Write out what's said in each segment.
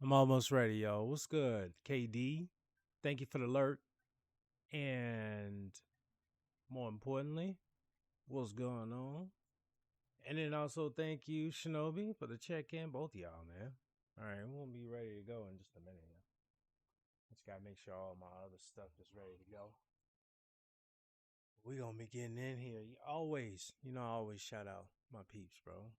I'm almost ready, yo. What's good, KD? Thank you for the alert. And more importantly, what's going on? And then also thank you, Shinobi, for the check-in. Both of y'all, man. All right, we'll be ready to go in just a minute. Yeah. Just gotta make sure all my other stuff is ready to go. We gonna be getting in here. Always, I always shout out my peeps, bro.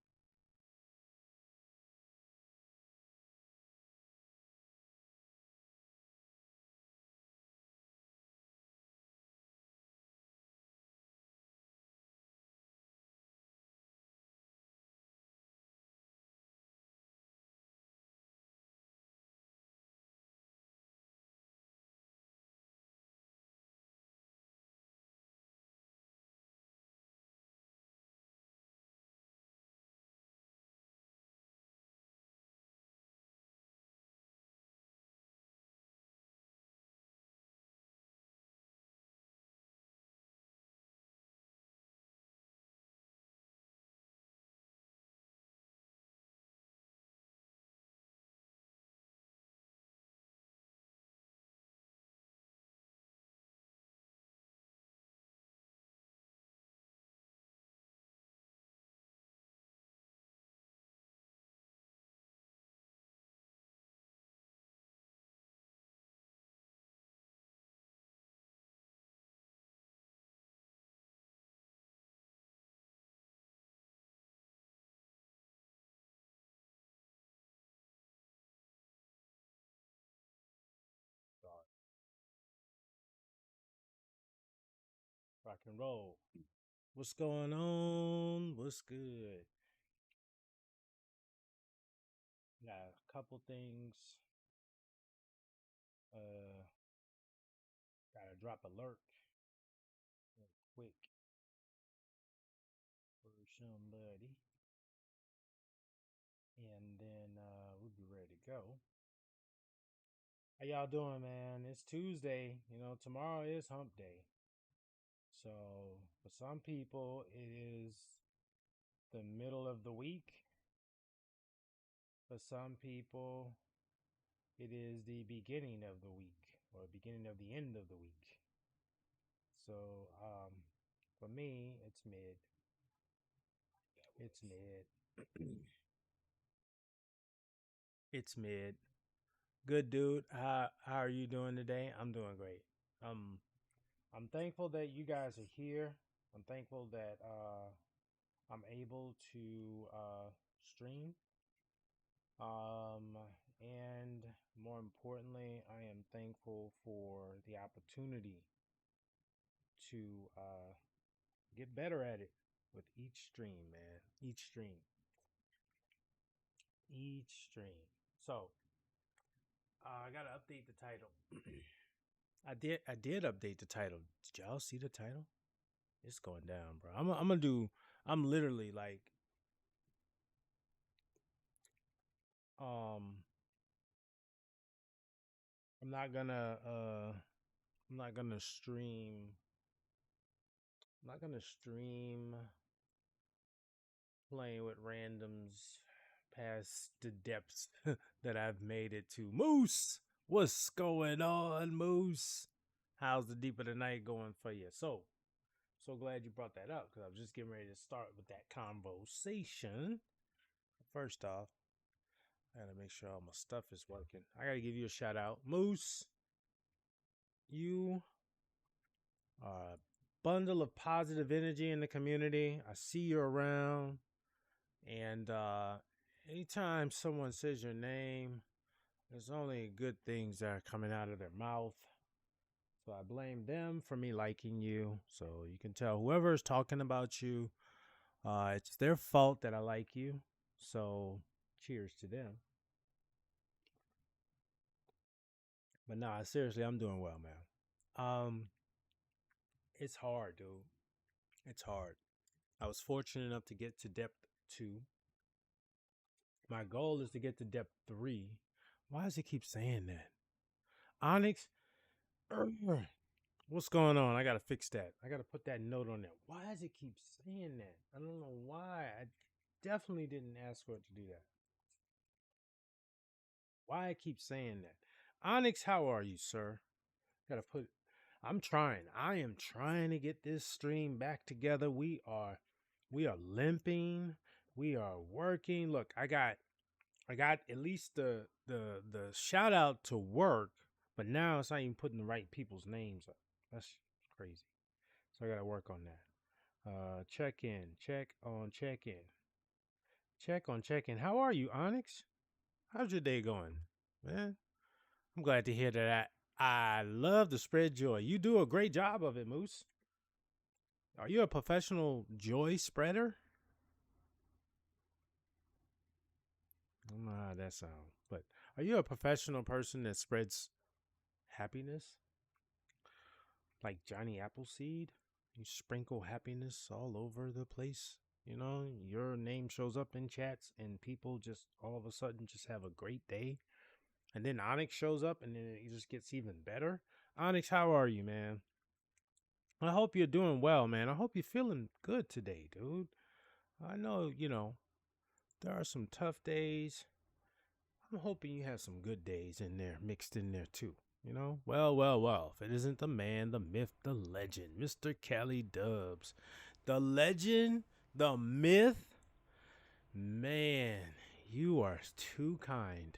Rock and roll. What's going on? What's good? Got a couple things. Uh, Gotta drop alert real quick for somebody, and then we'll be ready to go. How y'all doing, man? It's Tuesday. Tomorrow is Hump Day. So for some people, it is the middle of the week. For some people, it is the beginning of the week or beginning of the end of the week. So for me, it's mid. It's mid. It's mid. Good dude. How are you doing today? I'm doing great. Um I'm thankful that you guys are here. I'm thankful that I'm able to stream. Um and more importantly, I am thankful for the opportunity to get better at it with each stream, man. Each stream. Each stream. So, I got to update the title. I did update the title. Did y'all see the title? It's going down, bro. I'm gonna do. I'm literally like, um, I'm not gonna, I'm not gonna stream. I'm not gonna stream playing with randoms past the depths that I've made it to. Moose, what's going on, Moose? How's the deep of the night going for you? So glad you brought that up because I was just getting ready to start with that conversation. First off, I gotta make sure all my stuff is working. I gotta give you a shout out. Moose, you are a bundle of positive energy in the community. I see you around. And anytime someone says your name, there's only good things that are coming out of their mouth. So I blame them for me liking you. So you can tell whoever is talking about you, it's their fault that I like you. So cheers to them. But nah, seriously, I'm doing well, man. It's hard, dude. It's hard. I was fortunate enough to get to depth 2. My goal is to get to depth 3. Why does it keep saying that? Onyx, what's going on? I gotta fix that. I gotta put that note on there. Why does it keep saying that? I don't know why. I definitely didn't ask for it to do that. Why I keep saying that. Onyx, how are you, sir? Gotta put I'm trying. I am trying to get this stream back together. We are limping. We are working. Look, I got at least the shout out to work, but now it's not even putting the right people's names up. That's crazy. So I gotta work on that. Check in, check on check in, check on check in. How are you, Onyx? How's your day going, man? I'm glad to hear that. I love to spread joy. You do a great job of it, Moose. Are you a professional joy spreader? I don't know how that sounds, but are you a professional person that spreads happiness like Johnny Appleseed? You sprinkle happiness all over the place. You know, your name shows up in chats and people just all of a sudden just have a great day. And then Onyx shows up and then it just gets even better. Onyx, how are you, man? I hope you're doing well, man. I hope you're feeling good today, dude. I know, there are some tough days. I'm hoping you have some good days in there, mixed in there too. Well, well, well. If it isn't the man, the myth, the legend, Mr. Cali Dubs. The legend, the myth. Man, you are too kind.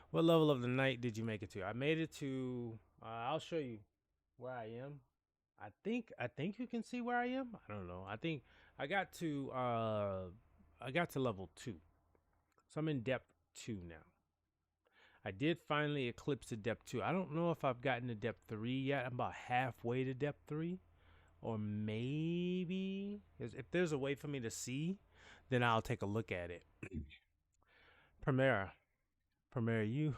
What level of the night did you make it to? I made it to, I'll show you where I am. I think you can see where I am. I don't know. I think I got to level 2. So I'm in depth 2 now. I did finally eclipse to depth 2. I don't know if I've gotten to depth 3 yet. I'm about halfway to depth 3. Or maybe if there's a way for me to see, then I'll take a look at it. Primera, you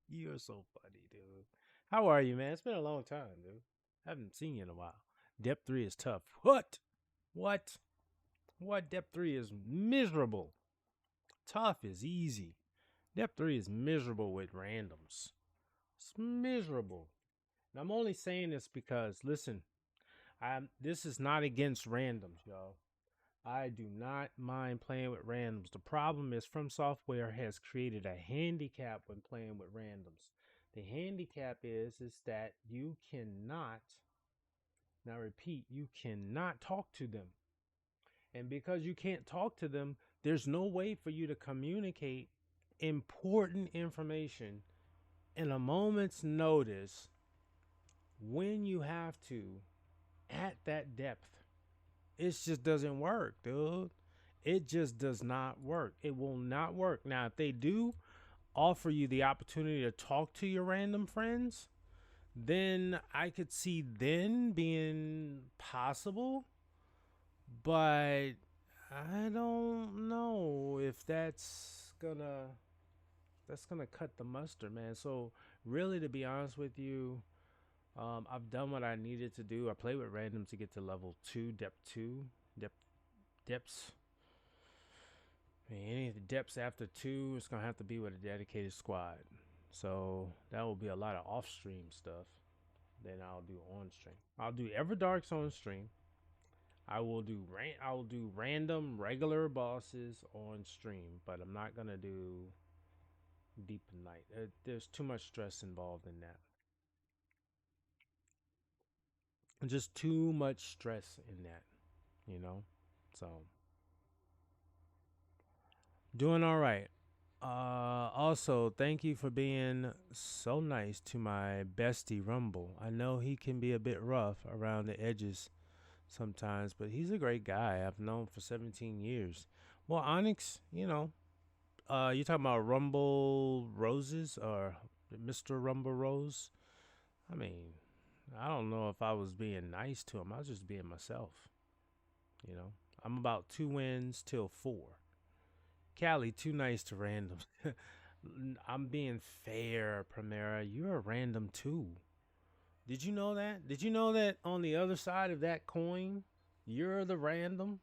you're so funny, dude. How are you, man? It's been a long time, dude. Haven't seen you in a while. Depth 3 is tough. What? Depth 3 is miserable. Tough is easy. Depth 3 is miserable with randoms. It's miserable. And I'm only saying this because, listen, this is not against randoms, y'all. I do not mind playing with randoms. The problem is From Software has created a handicap when playing with randoms. The handicap is that you cannot, now repeat, you cannot talk to them. And because you can't talk to them, there's no way for you to communicate important information in a moment's notice when you have to at that depth. It just doesn't work, dude. It just does not work. It will not work. Now, if they do offer you the opportunity to talk to your random friends, then I could see then being possible. But I don't know if that's gonna cut the mustard, man. So really, to be honest with you, I've done what I needed to do. I played with random to get to level 2, depth 2, depths. I mean, any of the depths after 2, it's gonna have to be with a dedicated squad. So that will be a lot of off-stream stuff. Then I'll do on-stream. I'll do Everdarks on stream. I will do random regular bosses on stream, but I'm not gonna do Deep of Night. There's too much stress involved in that. Just too much stress in that, So doing all right. Also, thank you for being so nice to my bestie Rumble. I know he can be a bit rough around the edges sometimes, but he's a great guy. I've known for 17 years. Well, Onyx, you talking about Rumble Roses or Mr. Rumble Rose? I mean, I don't know if I was being nice to him. I was just being myself. I'm about 2 wins till 4. Callie, too nice to randoms. I'm being fair, Primera. You're a random too. Did you know that? Did you know that on the other side of that coin, you're the random?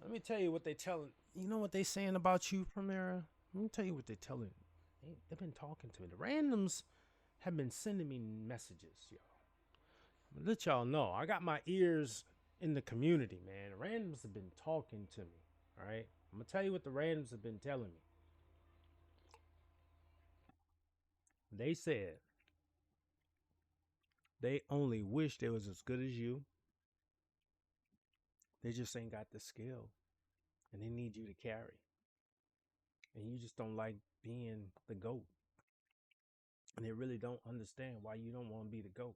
Let me tell you what they telling. You know what they saying about you, Primera? Let me tell you what they telling. They've been talking to me. The randoms have been sending me messages, y'all. I'm gonna let y'all know. I got my ears in the community, man. The randoms have been talking to me. All right. I'm gonna tell you what the randoms have been telling me. They said they only wish they was as good as you. They just ain't got the skill, and they need you to carry. And you just don't like being the goat, and they really don't understand why you don't want to be the goat.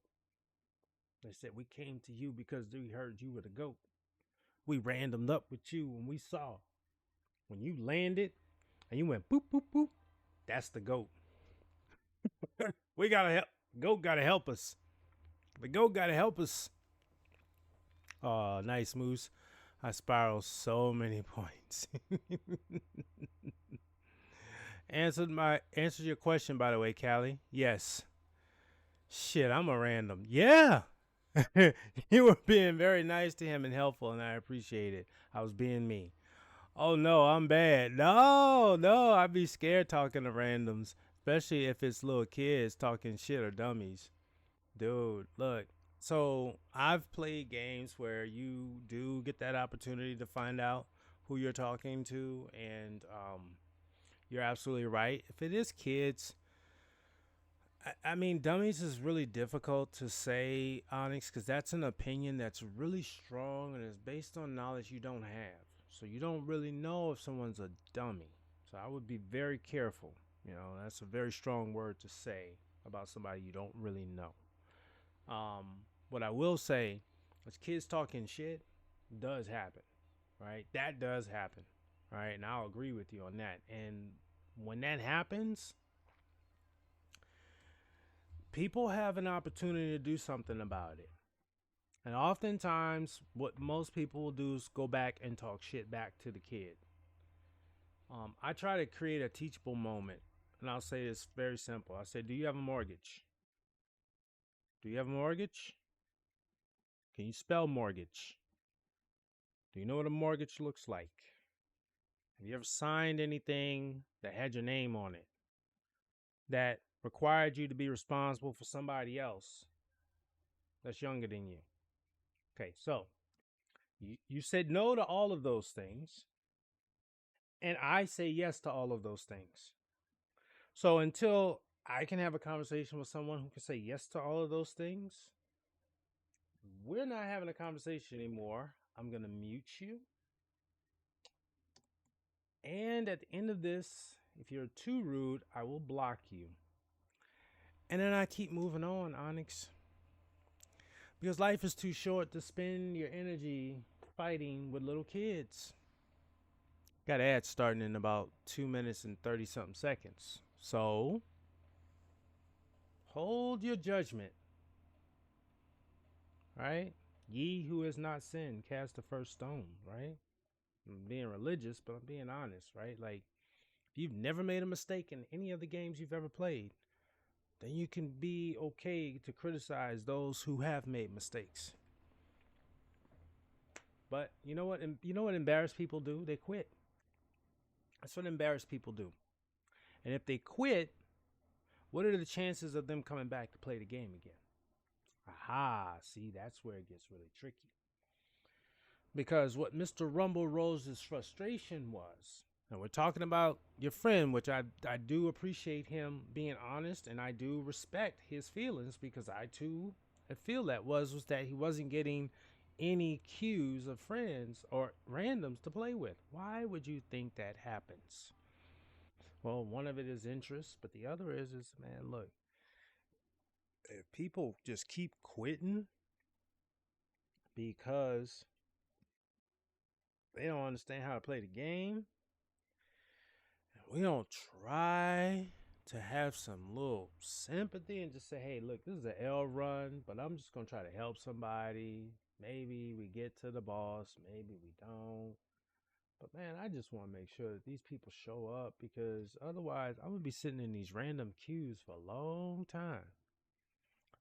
They said we came to you because we heard you were the goat. We randomed up with you when we saw when you landed and you went boop boop boop. That's the goat. We gotta help. Goat gotta help us. The goat gotta help us. Oh, nice moose. I spiral so many points. Answered your question, by the way, Callie. Yes. Shit, I'm a random. Yeah. You were being very nice to him and helpful, and I appreciate it. I was being me. Oh no, I'm bad. No, no, I'd be scared talking to randoms, especially if it's little kids talking shit or dummies. Dude, look. So I've played games where you do get that opportunity to find out who you're talking to, and you're absolutely right. If it is kids, I mean, dummies is really difficult to say, Onyx, because that's an opinion that's really strong and is based on knowledge you don't have. So you don't really know if someone's a dummy. So I would be very careful. You know, that's a very strong word to say about somebody you don't really know. What I will say is kids talking shit does happen, right? That does happen, right? And I'll agree with you on that. And when that happens, people have an opportunity to do something about it. And oftentimes, what most people will do is go back and talk shit back to the kid. I try to create a teachable moment, and I'll say it's very simple. I say, "Do you have a mortgage? Do you have a mortgage? Can you spell mortgage? Do you know what a mortgage looks like? Have you ever signed anything that had your name on it that required you to be responsible for somebody else that's younger than you?" Okay, so you said no to all of those things, and I say yes to all of those things. So until I can have a conversation with someone who can say yes to all of those things, we're not having a conversation anymore. I'm going to mute you. And at the end of this, if you're too rude, I will block you. And then I keep moving on, Onyx. Because life is too short to spend your energy fighting with little kids. Got ads starting in about 2 minutes and 30 something seconds. So hold your judgment, right? Ye who has not sinned, cast the first stone, right? I'm being religious, but I'm being honest, right? Like, if you've never made a mistake in any of the games you've ever played, then you can be okay to criticize those who have made mistakes. But you know what? You know what embarrassed people do? They quit. That's what embarrassed people do. And if they quit, what are the chances of them coming back to play the game again? Aha, see, that's where it gets really tricky. Because what Mr. Rumble Rose's frustration was, and we're talking about your friend, which I do appreciate him being honest, and I do respect his feelings, because I too I feel that was that he wasn't getting any cues of friends or randoms to play with. Why would you think that happens? Well, one of it is interest, but the other is man, look, if people just keep quitting because they don't understand how to play the game, we don't try to have some little sympathy and just say, hey, look, this is an L run, but I'm just going to try to help somebody. Maybe we get to the boss, maybe we don't. But man, I just want to make sure that these people show up, because otherwise I'm going to be sitting in these random queues for a long time.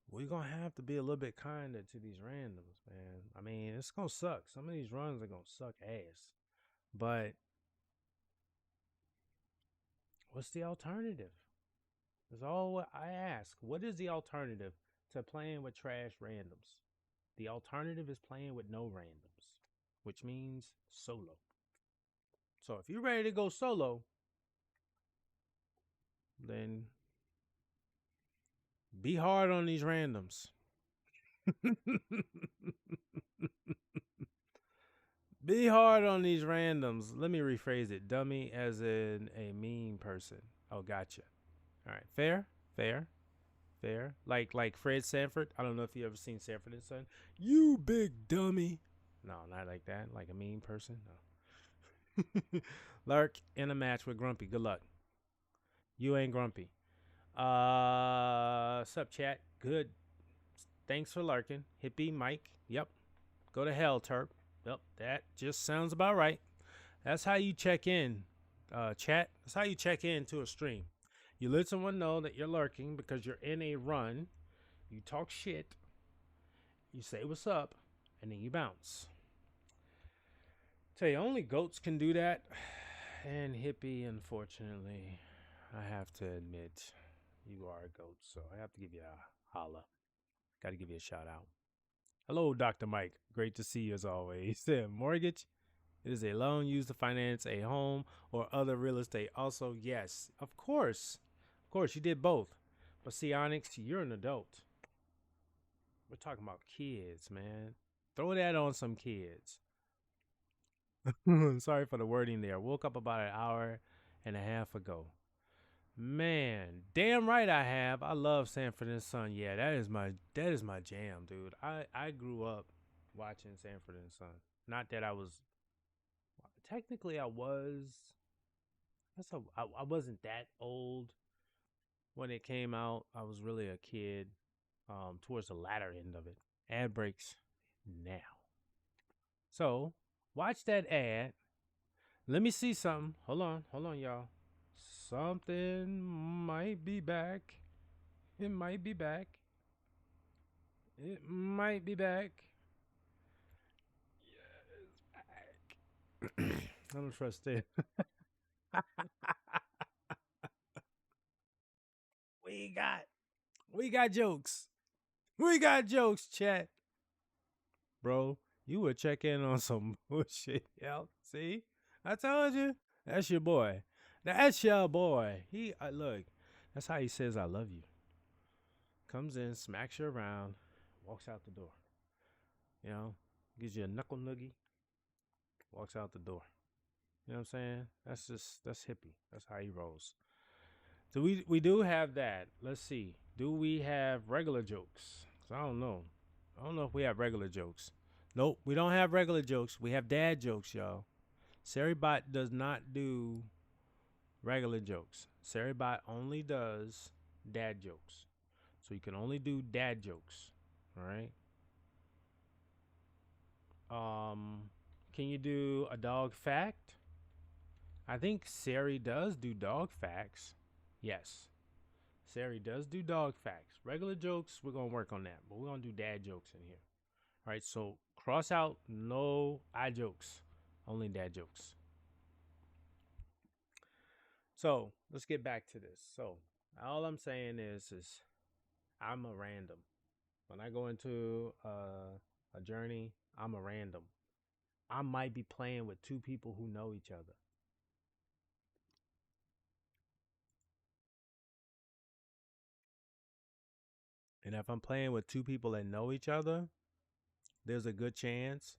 We're going to have to be a little bit kinder to these randoms, man. I mean, it's going to suck. Some of these runs are going to suck ass. But what's the alternative? That's all what I ask. What is the alternative to playing with trash randoms? The alternative is playing with no randoms, which means solo. So if you're ready to go solo, then Be hard on these randoms. Be hard on these randoms. Let me rephrase it. Dummy as in a mean person. Oh, gotcha. All right. Fair, fair, fair. Like Fred Sanford. I don't know if you ever seen Sanford and Son. You big dummy. No, not like that. Like a mean person. No. Lurk in a match with Grumpy. Good luck. You ain't Grumpy. Sup chat. Good. Thanks for lurking. Hippie Mike. Yep. Go to hell, Terp. Yep. That just sounds about right. That's how you check in, chat. That's how you check in to a stream. You let someone know that you're lurking because you're in a run. You talk shit. You say what's up, and then you bounce. Tell you, only goats can do that. And hippie, unfortunately, I have to admit, you are a goat, so I have to give you a holla. Got to give you a shout out. Hello, Dr. Mike. Great to see you as always. Mortgage. It is a loan used to finance a home or other real estate. Also, yes, of course. Of course, you did both. But see, Onyx, you're an adult. We're talking about kids, man. Throw that on some kids. Sorry for the wording there. Woke up about an hour and a half ago. Man, damn right I have. I love Sanford and Son. Yeah, that is my jam, dude. I grew up watching Sanford and Son. Not that I was technically I was I wasn't that old when it came out. I was really a kid towards the latter end of it. Ad breaks now. So watch that ad. Let me see something. Hold on, y'all. Something might be back. It might be back. It might be back. Yeah, it's back. I don't trust it. we got we got jokes. We got jokes, chat. Bro, you would check in on some bullshit. Yo, see? I told you. That's your boy. That's your boy. He look. That's how he says I love you. Comes in, smacks you around, walks out the door. You know, gives you a knuckle noogie, walks out the door. You know what I'm saying? That's hippie. That's how he rolls. So we do have that. Let's see. Do we have regular jokes? 'Cause I don't know. I don't know if we have regular jokes. Nope, we don't have regular jokes. We have dad jokes, y'all. Seribot does not do regular jokes. Seribot only does dad jokes. So you can only do dad jokes. All right. Can you do a dog fact? I think Sari does do dog facts. Yes. Sari does do dog facts. Regular jokes, we're going to work on that. But we're going to do dad jokes in here. All right, so cross out no I jokes. Only dad jokes. So let's get back to this. So all I'm saying is I'm a random. When I go into a journey, I'm a random. I might be playing with two people who know each other. And if I'm playing with two people that know each other, there's a good chance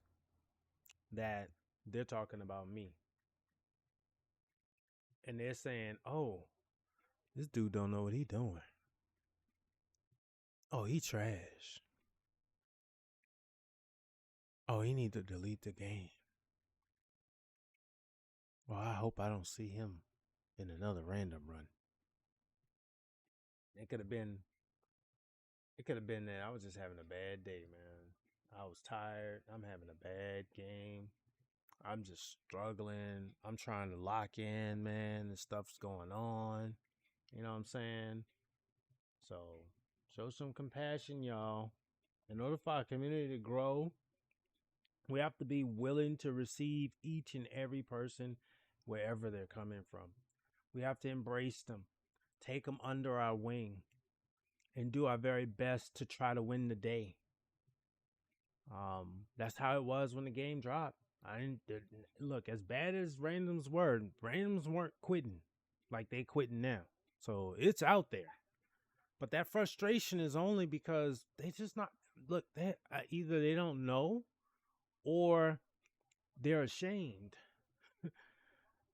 that they're talking about me. And they're saying, oh, this dude don't know what he doing. Oh, he trash. Oh, he need to delete the game. Well, I hope I don't see him in another random run. It could have been that I was just having a bad day, man. I was tired. I'm having a bad game. I'm just struggling. I'm trying to lock in, man. And stuff's going on. You know what I'm saying? So show some compassion, y'all. In order for our community to grow, we have to be willing to receive each and every person wherever they're coming from. We have to embrace them, take them under our wing, and do our very best to try to win the day. That's how it was when the game dropped. I didn't look as bad as randoms weren't quitting like they quitting now. So it's out there. But that frustration is only because they just not look. They either they don't know or they're ashamed.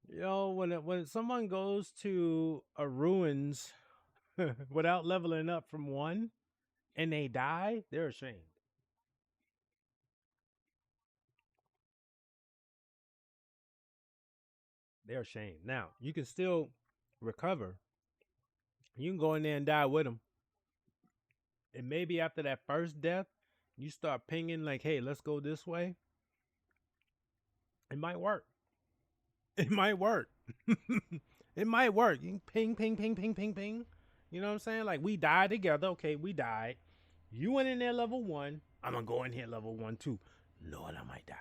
When someone goes to a ruins without leveling up from one and they die, they're ashamed. They're ashamed. Now you can still recover. You can go in there and die with them, and maybe after that first death, you start pinging like, "Hey, let's go this way." It might work. It might work. It might work. You can ping, ping, ping, ping, ping, ping. You know what I'm saying? Like we died together. Okay, we died. You went in there level one. I'm gonna go in here level one too. Lord, I might die,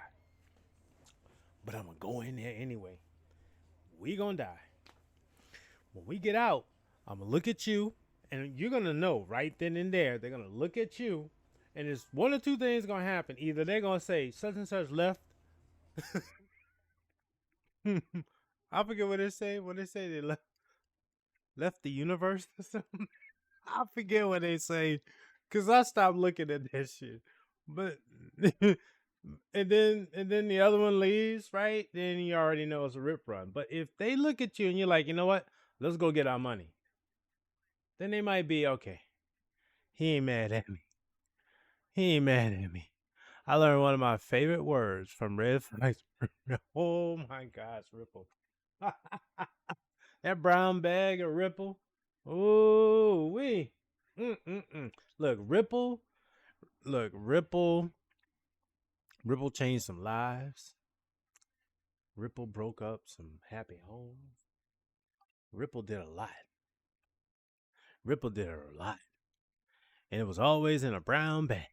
but I'm gonna go in there anyway. We gonna die. When we get out, I'm gonna look at you, and you're gonna know right then and there. They're gonna look at you, and it's one or two things gonna happen. Either they're gonna say such and such left. I forget what they say. What they say they left the universe or something. I forget what they say, cause I stopped looking at that shit. But and then the other one leaves, right? Then you already know it's a rip run. But if they look at you and you're like, you know what? Let's go get our money. Then they might be okay. He ain't mad at me. He ain't mad at me. I learned one of my favorite words from Red Flags. Oh my gosh, Ripple. That brown bag of Ripple. Oh wee. Mm-mm-mm. Look, Ripple. Look, Ripple. Ripple changed some lives. Ripple broke up some happy homes. Ripple did a lot. Ripple did a lot. And it was always in a brown bag.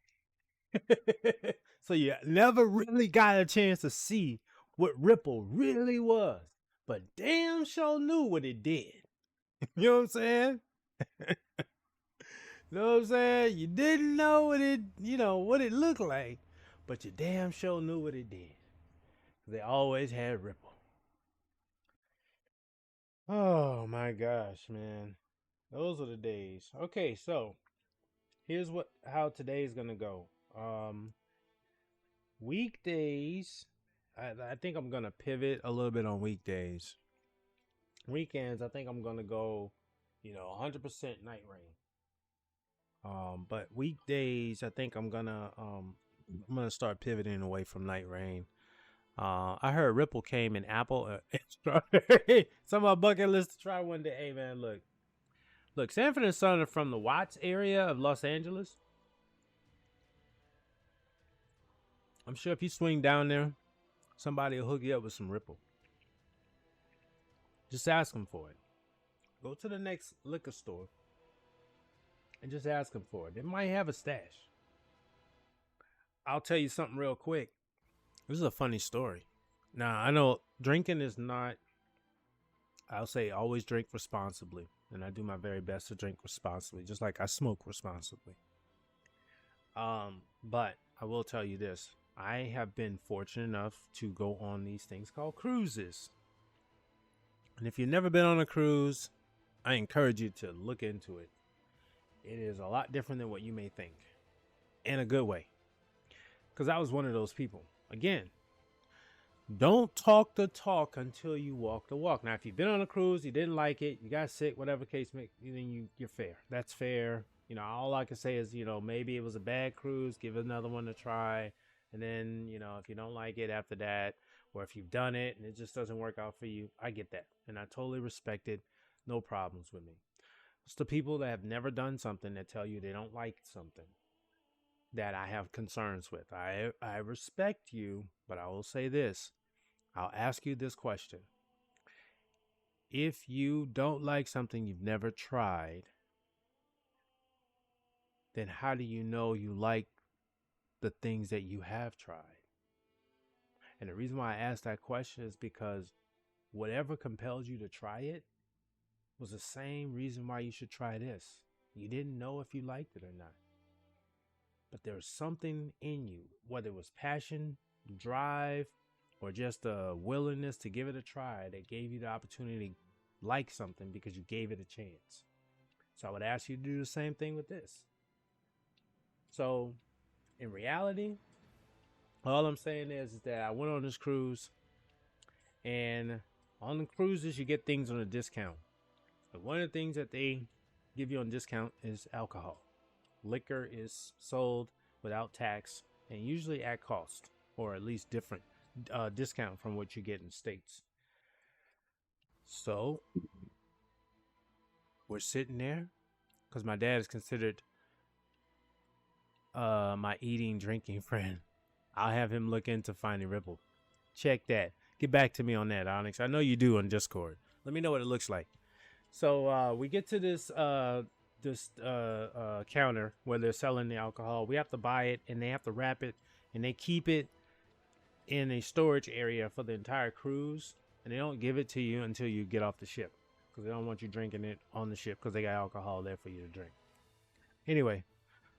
So you never really got a chance to see what Ripple really was. But damn sure knew what it did. You know what I'm saying? You know what I'm saying? You didn't know what it looked like, but you damn sure knew what it did. They always had Ripple. Oh my gosh, man. Those are the days. Okay, so here's how today's gonna go. Weekdays, I think I'm gonna pivot a little bit on weekdays. Weekends, I think I'm gonna go, 100% night rain. But weekdays, I think I'm gonna start pivoting away from night rain. I heard Ripple came in Apple. It's on my bucket list to try one day. Hey man, look, Sanford and Son are from the Watts area of Los Angeles. I'm sure if you swing down there, somebody will hook you up with some Ripple. Just ask them for it. Go to the next liquor store and just ask them for it. They might have a stash. I'll tell you something real quick. This is a funny story. Now, I know drinking is not, I'll say always drink responsibly. And I do my very best to drink responsibly, just like I smoke responsibly. But I will tell you this. I have been fortunate enough to go on these things called cruises. And if you've never been on a cruise, I encourage you to look into it. It is a lot different than what you may think, in a good way. Because I was one of those people. Again, don't talk the talk until you walk the walk. Now, if you've been on a cruise, you didn't like it, you got sick, whatever case may, then you're fair. That's fair. All I can say is, maybe it was a bad cruise. Give another one a try. And then, if you don't like it after that, or if you've done it and it just doesn't work out for you, I get that. And I totally respect it. No problems with me. It's the people that have never done something that tell you they don't like something that I have concerns with. I respect you, but I will say this. I'll ask you this question. If you don't like something you've never tried, then how do you know you like the things that you have tried? And the reason why I ask that question is because whatever compelled you to try it was the same reason why you should try this. You didn't know if you liked it or not. But there was something in you, whether it was passion, drive, or just a willingness to give it a try that gave you the opportunity to like something because you gave it a chance. So I would ask you to do the same thing with this. So in reality, all I'm saying is that I went on this cruise, and on the cruises you get things on a discount. But one of the things that they give you on discount is alcohol. Liquor is sold without tax and usually at cost, or at least different discount from what you get in states. So we're sitting there because my dad is considered my eating, drinking friend. I'll have him look into Finding Ripple. Check that. Get back to me on that, Onyx. I know you do on Discord. Let me know what it looks like. So we get to this counter where they're selling the alcohol. We have to buy it, and they have to wrap it, and they keep it in a storage area for the entire cruise, and they don't give it to you until you get off the ship, because they don't want you drinking it on the ship, because they got alcohol there for you to drink. Anyway,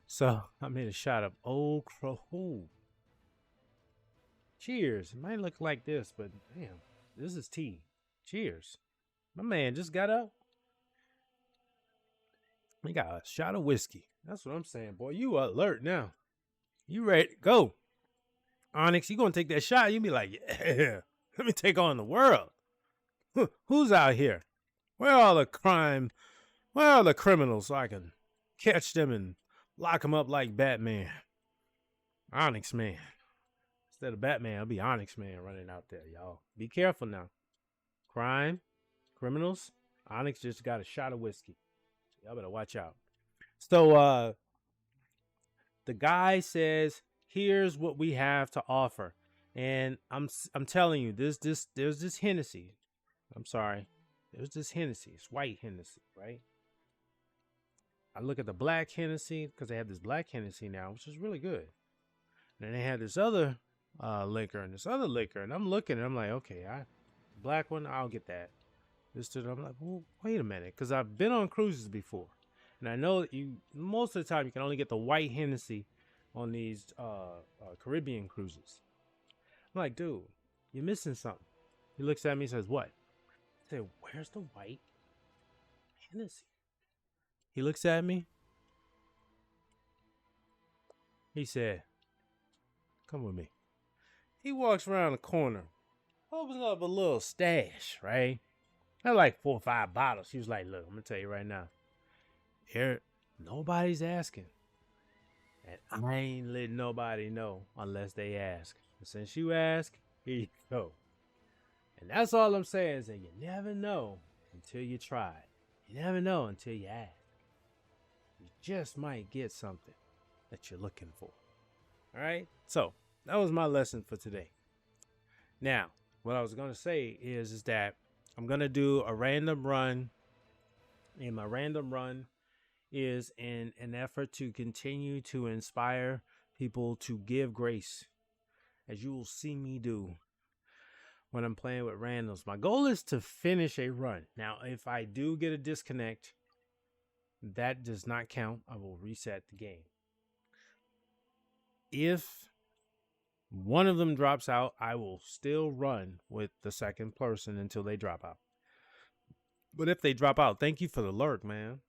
so I made a shot of Old Crow. Ooh. Cheers. It might look like this, but damn, this is tea. Cheers. My man just got up. We got a shot of whiskey. That's what I'm saying, boy. You alert now. You ready to go. Onyx, you gonna take that shot? You be like, yeah, let me take on the world. Who's out here? Where are all the crime? Where are the criminals so I can catch them and lock them up like Batman? Onyx Man. Instead of Batman, I'll be Onyx Man running out there, y'all. Be careful now. Crime, criminals. Onyx just got a shot of whiskey. Y'all better watch out. So the guy says, here's what we have to offer. And I'm telling you, there's this Hennessy. I'm sorry. There's this Hennessy. It's white Hennessy, right? I look at the black Hennessy, because they have this black Hennessy now, which is really good. And then they had this other liquor and this other liquor. And I'm looking and I'm like, okay, black one, I'll get that. I'm like, well, wait a minute, because I've been on cruises before, and I know that most of the time you can only get the white Hennessy on these Caribbean cruises. I'm like, dude, you're missing something. He looks at me and says, what? I said, where's the white Hennessy? He looks at me. He said, come with me. He walks around the corner, opens up a little stash, right? I had like 4 or 5 bottles. He was like, look, I'm going to tell you right now. Here, nobody's asking. And I ain't letting nobody know unless they ask. And since you ask, here you go. And that's all I'm saying is that you never know until you try. You never know until you ask. You just might get something that you're looking for. All right? So, that was my lesson for today. Now, what I was going to say is that I'm going to do a random run, and my random run is in an effort to continue to inspire people to give grace, as you will see me do when I'm playing with randoms. My goal is to finish a run. Now, if I do get a disconnect, that does not count. I will reset the game. If one of them drops out, I will still run with the second person until they drop out. But if they drop out, thank you for the lurk, man.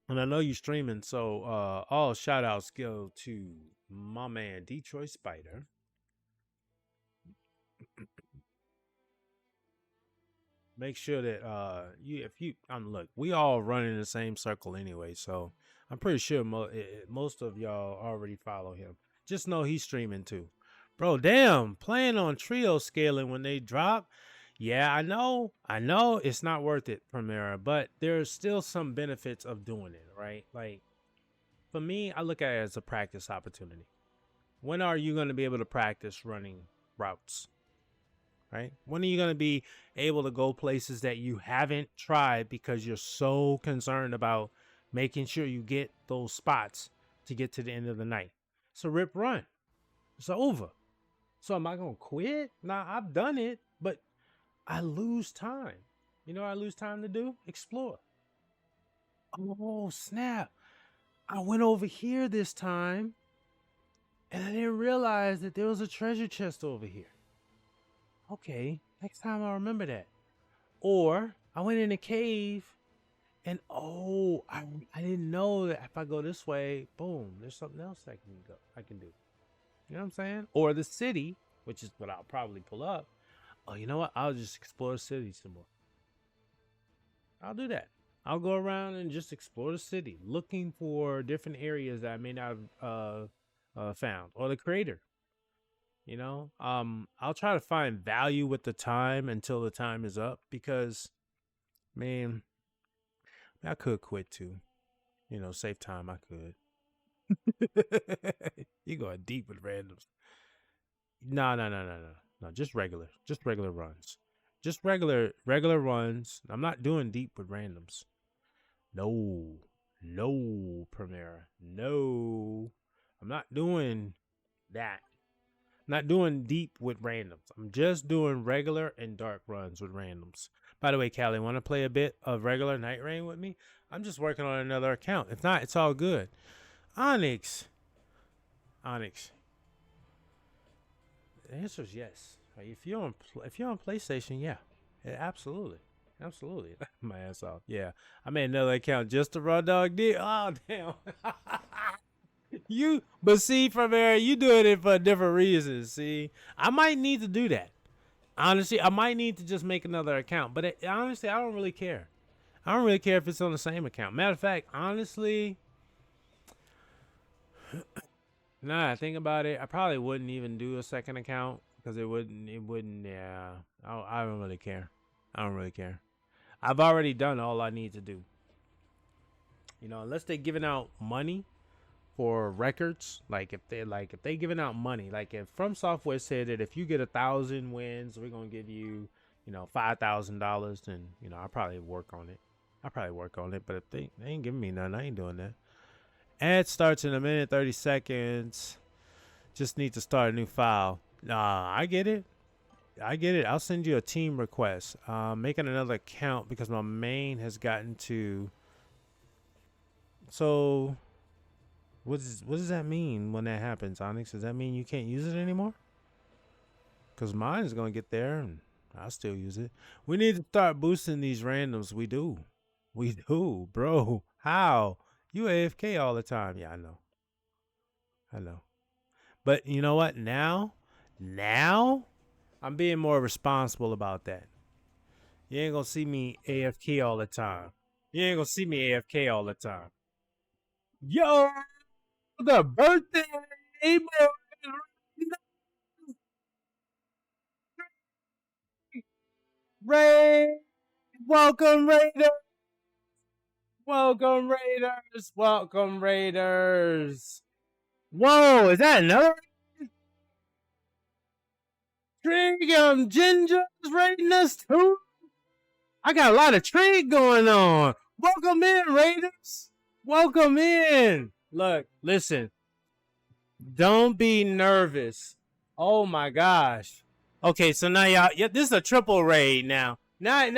And I know you're streaming, so all shout outs go to my man Detroit Spider. Make sure that look, we all run in the same circle anyway, so I'm pretty sure most of y'all already follow him. Just know he's streaming too. Bro, damn, playing on trio scaling when they drop. Yeah, I know it's not worth it, Primera, but there's still some benefits of doing it, right? Like, for me, I look at it as a practice opportunity. When are you going to be able to practice running routes, right? When are you going to be able to go places that you haven't tried because you're so concerned about making sure you get those spots to get to the end of the night? It's a rip run. It's over. So am I going to quit? Nah, I've done it, but I lose time. You know what I lose time to do? Explore. Oh, snap. I went over here this time, and I didn't realize that there was a treasure chest over here. Okay, next time I'll remember that. Or I went in a cave, And oh, I didn't know that if I go this way, boom, there's something else I can do. You know what I'm saying? Or the city, which is what I'll probably pull up. Oh, you know what? I'll just explore the city some more. I'll do that. I'll go around and just explore the city, looking for different areas that I may not have found, or the creator. You know, I'll try to find value with the time until the time is up because, man, I could quit too. You know, save time. I could. You going deep with randoms? No, no, no, no, no, no. Just regular runs, just regular runs. I'm not doing deep with randoms. No, no, Premiere. No, I'm not doing that. I'm not doing deep with randoms. I'm just doing regular and dark runs with randoms. By the way, Callie, want to play a bit of regular Night Rain with me? I'm just working on another account. If not, it's all good. Onyx. Onyx. The answer is yes. If you're on PlayStation, yeah. Yeah, absolutely. Absolutely. My ass off. Yeah. I made another account just to Raw Dog D. Oh damn. But see, from there, you doing it for different reasons. See, I might need to do that. Honestly, I might need to just make another account. But honestly, I don't really care. I don't really care if it's on the same account. Matter of fact, honestly, nah, I think about it. I probably wouldn't even do a second account because yeah. I don't really care. I don't really care. I've already done all I need to do. You know, unless they're giving out money for records, like if they giving out money, like if From Software said that if you get 1,000 wins, we're gonna give you, $5,000, then I'll probably work on it. But if they ain't giving me nothing, I ain't doing that. Ad starts in a minute 30 seconds. Just need to start a new file. I get it. I'll send you a team request. Making another account because my main has gotten to. So, what does that mean when that happens, Onyx? Does that mean you can't use it anymore? Because mine is gonna get there and I'll still use it. We need to start boosting these randoms. We do, bro. How? You AFK all the time. Yeah, I know. But you know what? Now, I'm being more responsible about that. You ain't gonna see me AFK all the time. Yo, the birthday boy. Ray, welcome Raiders. Welcome Raiders. Welcome Raiders. Whoa, is that another Trig? Ginger's raiding us too. I got a lot of Trig going on. Welcome in, Raiders. Welcome in. Look, listen. Don't be nervous. Oh my gosh. Okay, so now y'all, yeah, this is a triple raid now. Now,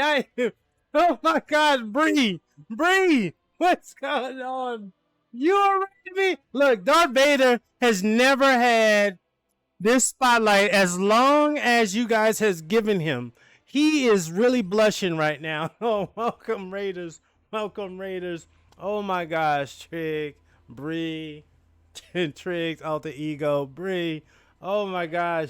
oh my gosh, Bree, what's going on? You already me? Look, Darth Vader has never had this spotlight as long as you guys has given him. He is really blushing right now. Oh, welcome Raiders. Oh my gosh, Trig, Bree, Trig's alter ego, Bree. Oh my gosh.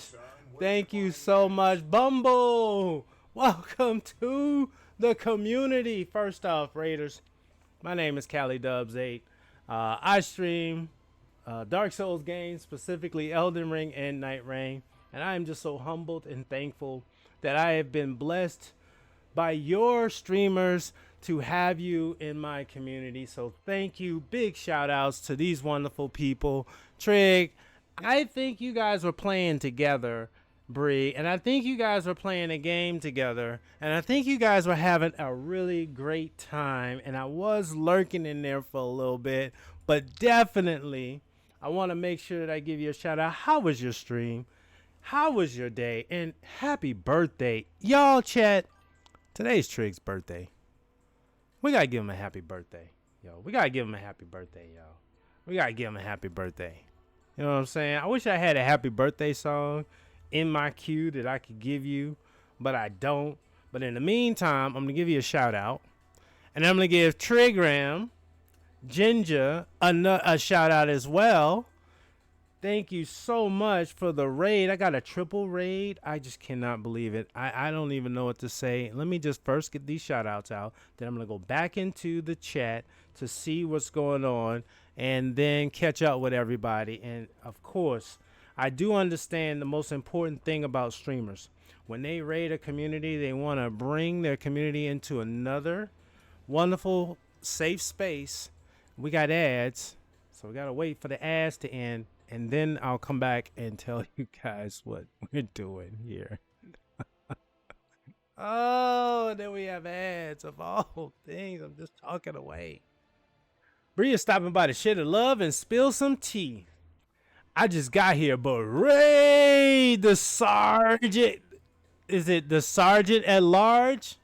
Thank you so much. Bumble. Welcome to the community. First off, Raiders, my name is Cali Dubs 8. I stream Dark Souls games, specifically Elden Ring and Night Rain. And I am just so humbled and thankful that I have been blessed by your streamers to have you in my community. So thank you. Big shout outs to these wonderful people. Trig, I think you guys were playing together, Bree, and I think you guys were playing a game together, and I think you guys were having a really great time, and I was lurking in there for a little bit, but definitely I want to make sure that I give you a shout out. How was your stream? How was your day? And happy birthday. Y'all, chat, today's Trig's birthday. We got to give him a happy birthday. We got to give him a happy birthday, y'all. We got to give him a happy birthday. You know what I'm saying? I wish I had a happy birthday song in my queue that I could give you, but I don't. But in the meantime, I'm going to give you a shout out. And I'm going to give Trigram, Ginger, a shout out as well. Thank you so much for the raid. I got a triple raid. I just cannot believe it. I don't even know what to say. Let me just first get these shout outs out. Then I'm going to go back into the chat to see what's going on and then catch up with everybody. And of course, I do understand the most important thing about streamers. When they raid a community, they want to bring their community into another wonderful, safe space. We got ads, so we got to wait for the ads to end. And then I'll come back and tell you guys what we're doing here. Oh, and then we have ads of all things. I'm just talking away. Bree is stopping by to share the love and spill some tea. I just got here, but Ray, the sergeant. Is it the sergeant at large?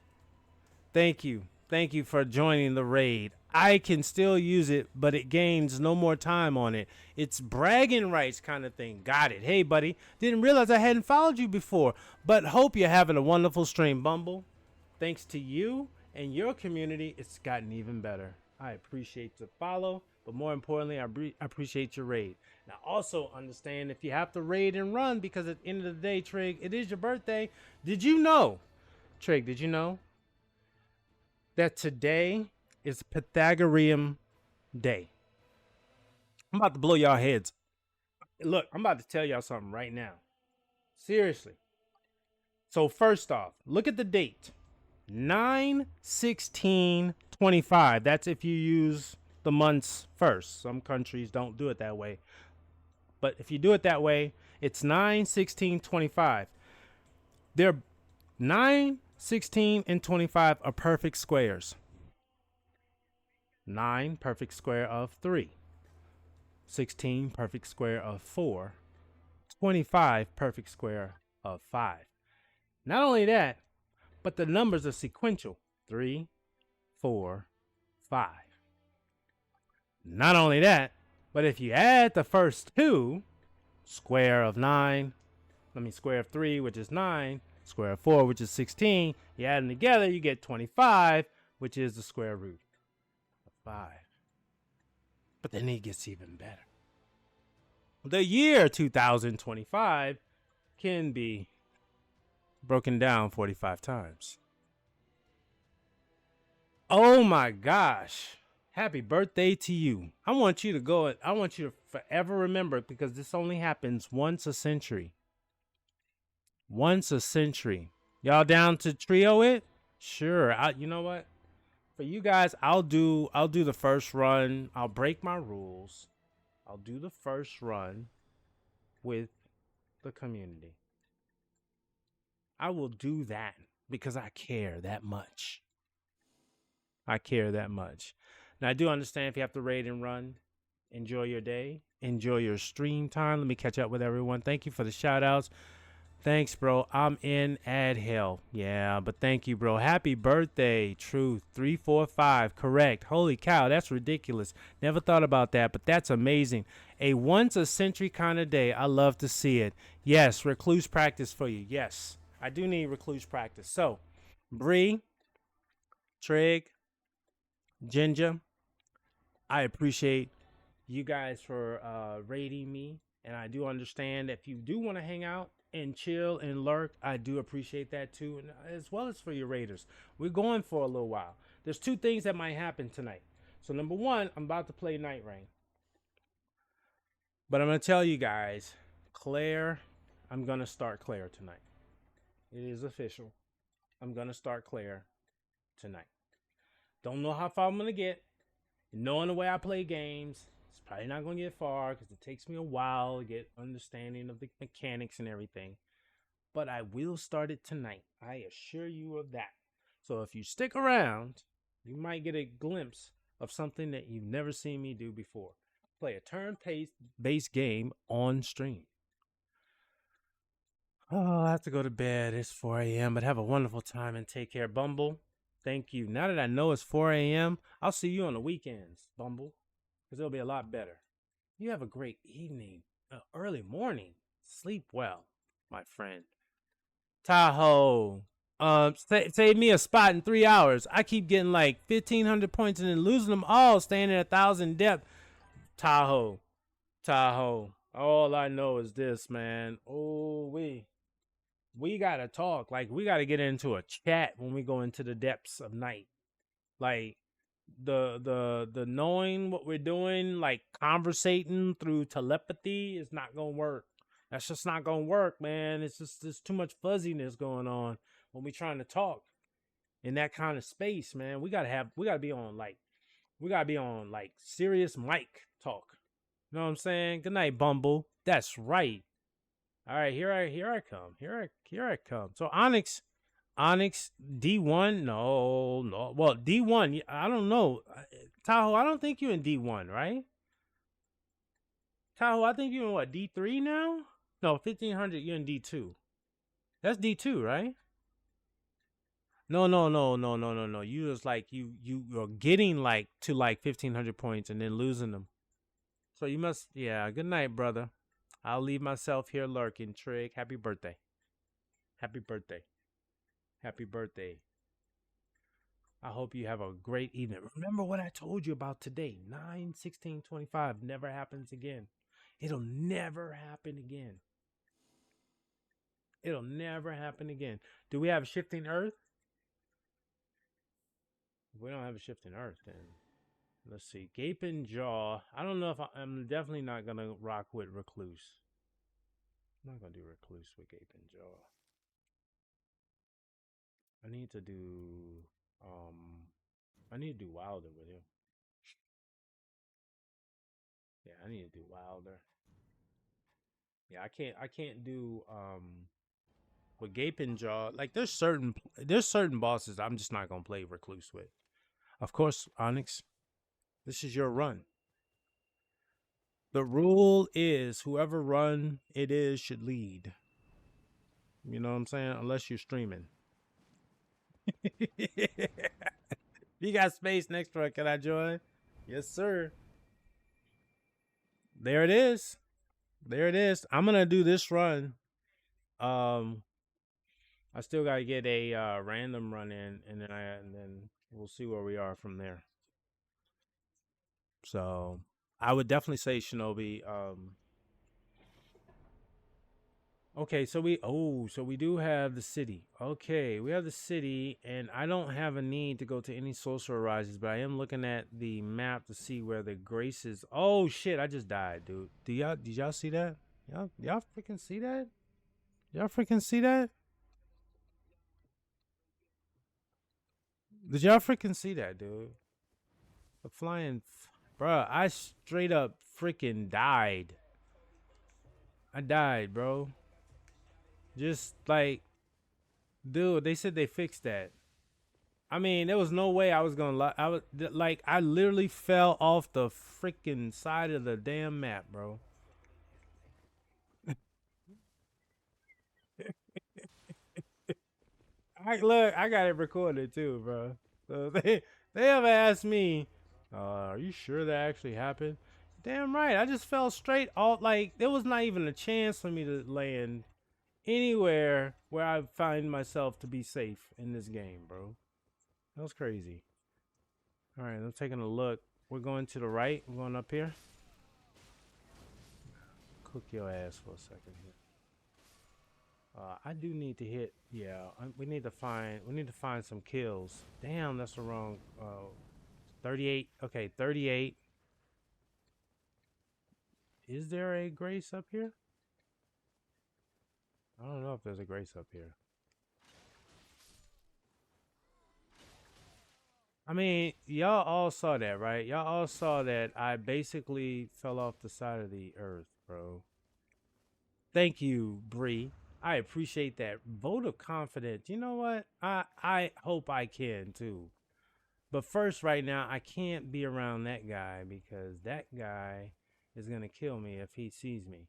Thank you. Thank you for joining the raid. I can still use it, but it gains no more time on it. It's bragging rights kind of thing. Got it. Hey, buddy. Didn't realize I hadn't followed you before, but hope you're having a wonderful stream, Bumble. Thanks to you and your community, it's gotten even better. I appreciate the follow, but more importantly, I appreciate your raid. Now, also understand if you have to raid and run, because at the end of the day, Trig, it is your birthday. Did you know, Trig, did you know that today is Pythagorean Day? I'm about to blow y'all heads. Look, I'm about to tell y'all something right now. Seriously. So first off, look at the date. 9/16/25. That's if you use the months first. Some countries don't do it that way. But if you do it that way, it's 9/16/25. They're 9, 16, and 25 are perfect squares. 9, perfect square of 3. 16, perfect square of 4. 25, perfect square of 5. Not only that, but the numbers are sequential. 3, 4, 5. Not only that, but if you add the first two, square of 9, square of 3, which is 9, square of 4, which is 16, you add them together, you get 25, which is the square root of 5. But then it gets even better. The year 2025 can be broken down 45 times. Oh my gosh. Happy birthday to you. I want you to forever remember it, because this only happens once a century. Once a century. Y'all down to trio it? Sure. You know what? For you guys, I'll do the first run. I'll break my rules. I'll do the first run with the community. I will do that because I care that much. I care that much. Now, I do understand if you have to raid and run. Enjoy your day. Enjoy your stream time. Let me catch up with everyone. Thank you for the shout outs. Thanks, bro. I'm in ad hell. Yeah, but thank you, bro. Happy birthday. Truth. 345. Correct. Holy cow, that's ridiculous. Never thought about that, but that's amazing. A once a century kind of day. I love to see it. Yes, recluse practice for you. Yes, I do need recluse practice. So, Bree, Trig, Ginger, I appreciate you guys for raiding me. And I do understand if you do want to hang out and chill and lurk, I do appreciate that too, and as well as for your raiders. We're going for a little while. There's two things that might happen tonight. So number one, I'm about to play Night Rain. But I'm going to tell you guys, Claire, I'm going to start Claire tonight. It is official. I'm going to start Claire tonight. Don't know how far I'm going to get. Knowing the way I play games, it's probably not going to get far because it takes me a while to get understanding of the mechanics and everything. But I will start it tonight. I assure you of that. So if you stick around, you might get a glimpse of something that you've never seen me do before. Play a turn-based game on stream. Oh, I have to go to bed. It's 4 a.m., but have a wonderful time and take care, Bumble. Thank you. Now that I know it's 4 a.m., I'll see you on the weekends, Bumble, because it'll be a lot better. You have a great evening, early morning. Sleep well, my friend. Tahoe. Save me a spot in 3 hours. I keep getting like 1,500 points and then losing them all, staying at 1,000 depth. Tahoe, Tahoe. All I know is this, man. Oh, we gotta talk. Like we gotta get into a chat when we go into the depths of night. Like the knowing what we're doing, like conversating through telepathy, is not gonna work. That's just not gonna work, man. It's just there's too much fuzziness going on when we trying to talk in that kind of space, man. We gotta be on like serious mic talk. You know what I'm saying? Good night, Bumble. That's right. All right, here I come. Here I come. So Onyx D1? No, no. Well, D1, I don't know. Tahoe, I don't think you're in D1, right? Tahoe, I think you're in what, D3 now? No, 1,500, you're in D2. That's D2, right? No, no, no, no, no, no, no. You just like you're getting like to like 1,500 points and then losing them. So you must, yeah. Good night, brother. I'll leave myself here lurking. Trig, happy birthday. Happy birthday. Happy birthday. I hope you have a great evening. Remember what I told you about today. 9/16/25 never happens again. It'll never happen again. It'll never happen again. Do we have a shifting earth? If we don't have a shifting earth, then let's see. Gaping jaw. I don't know if I'm definitely not going to rock with recluse. I'm not going to do recluse with gaping jaw. I need to do Wilder with him. Yeah, I need to do Wilder. Yeah, I can't do with gaping jaw. Like there's certain bosses I'm just not gonna play recluse with. Of course, Onyx, this is your run. The rule is whoever run it is should lead. You know what I'm saying? Unless you're streaming. You got space next to it. Can I join? Yes, sir. There it is. There it is. I'm gonna do this run. Um, I still gotta get a random run in, and then we'll see where we are from there. So I would definitely say Shinobi. Okay, so we do have the city. Okay, we have the city, and I don't have a need to go to any sorcerer rises, but I am looking at the map to see where the graces. Oh shit! I just died, dude. Did y'all see that? Y'all freaking see that? Y'all freaking see that? Did y'all freaking see that, dude? The flying, bruh. I straight up freaking died. I died, bro. Just like, dude, they said they fixed that. I mean, there was no way I was gonna lie. I literally fell off the freaking side of the damn map, bro. I got it recorded too, bro. So they ever asked me, "Are you sure that actually happened?" Damn right. I just fell straight off. Like there was not even a chance for me to land anywhere where I find myself to be safe in this game, bro. That was crazy. All right, I'm taking a look. We're going to the right. We're going up here. Cook your ass for a second here. I do need to hit. Yeah, we need to find some kills. Damn, that's the wrong. 38. Okay, 38. Is there a grace up here? I don't know if there's a grace up here. I mean, y'all all saw that, right? Y'all all saw that I basically fell off the side of the earth, bro. Thank you, Bree. I appreciate that vote of confidence. You know what? I hope I can too. But first, right now, I can't be around that guy because that guy is gonna kill me if he sees me.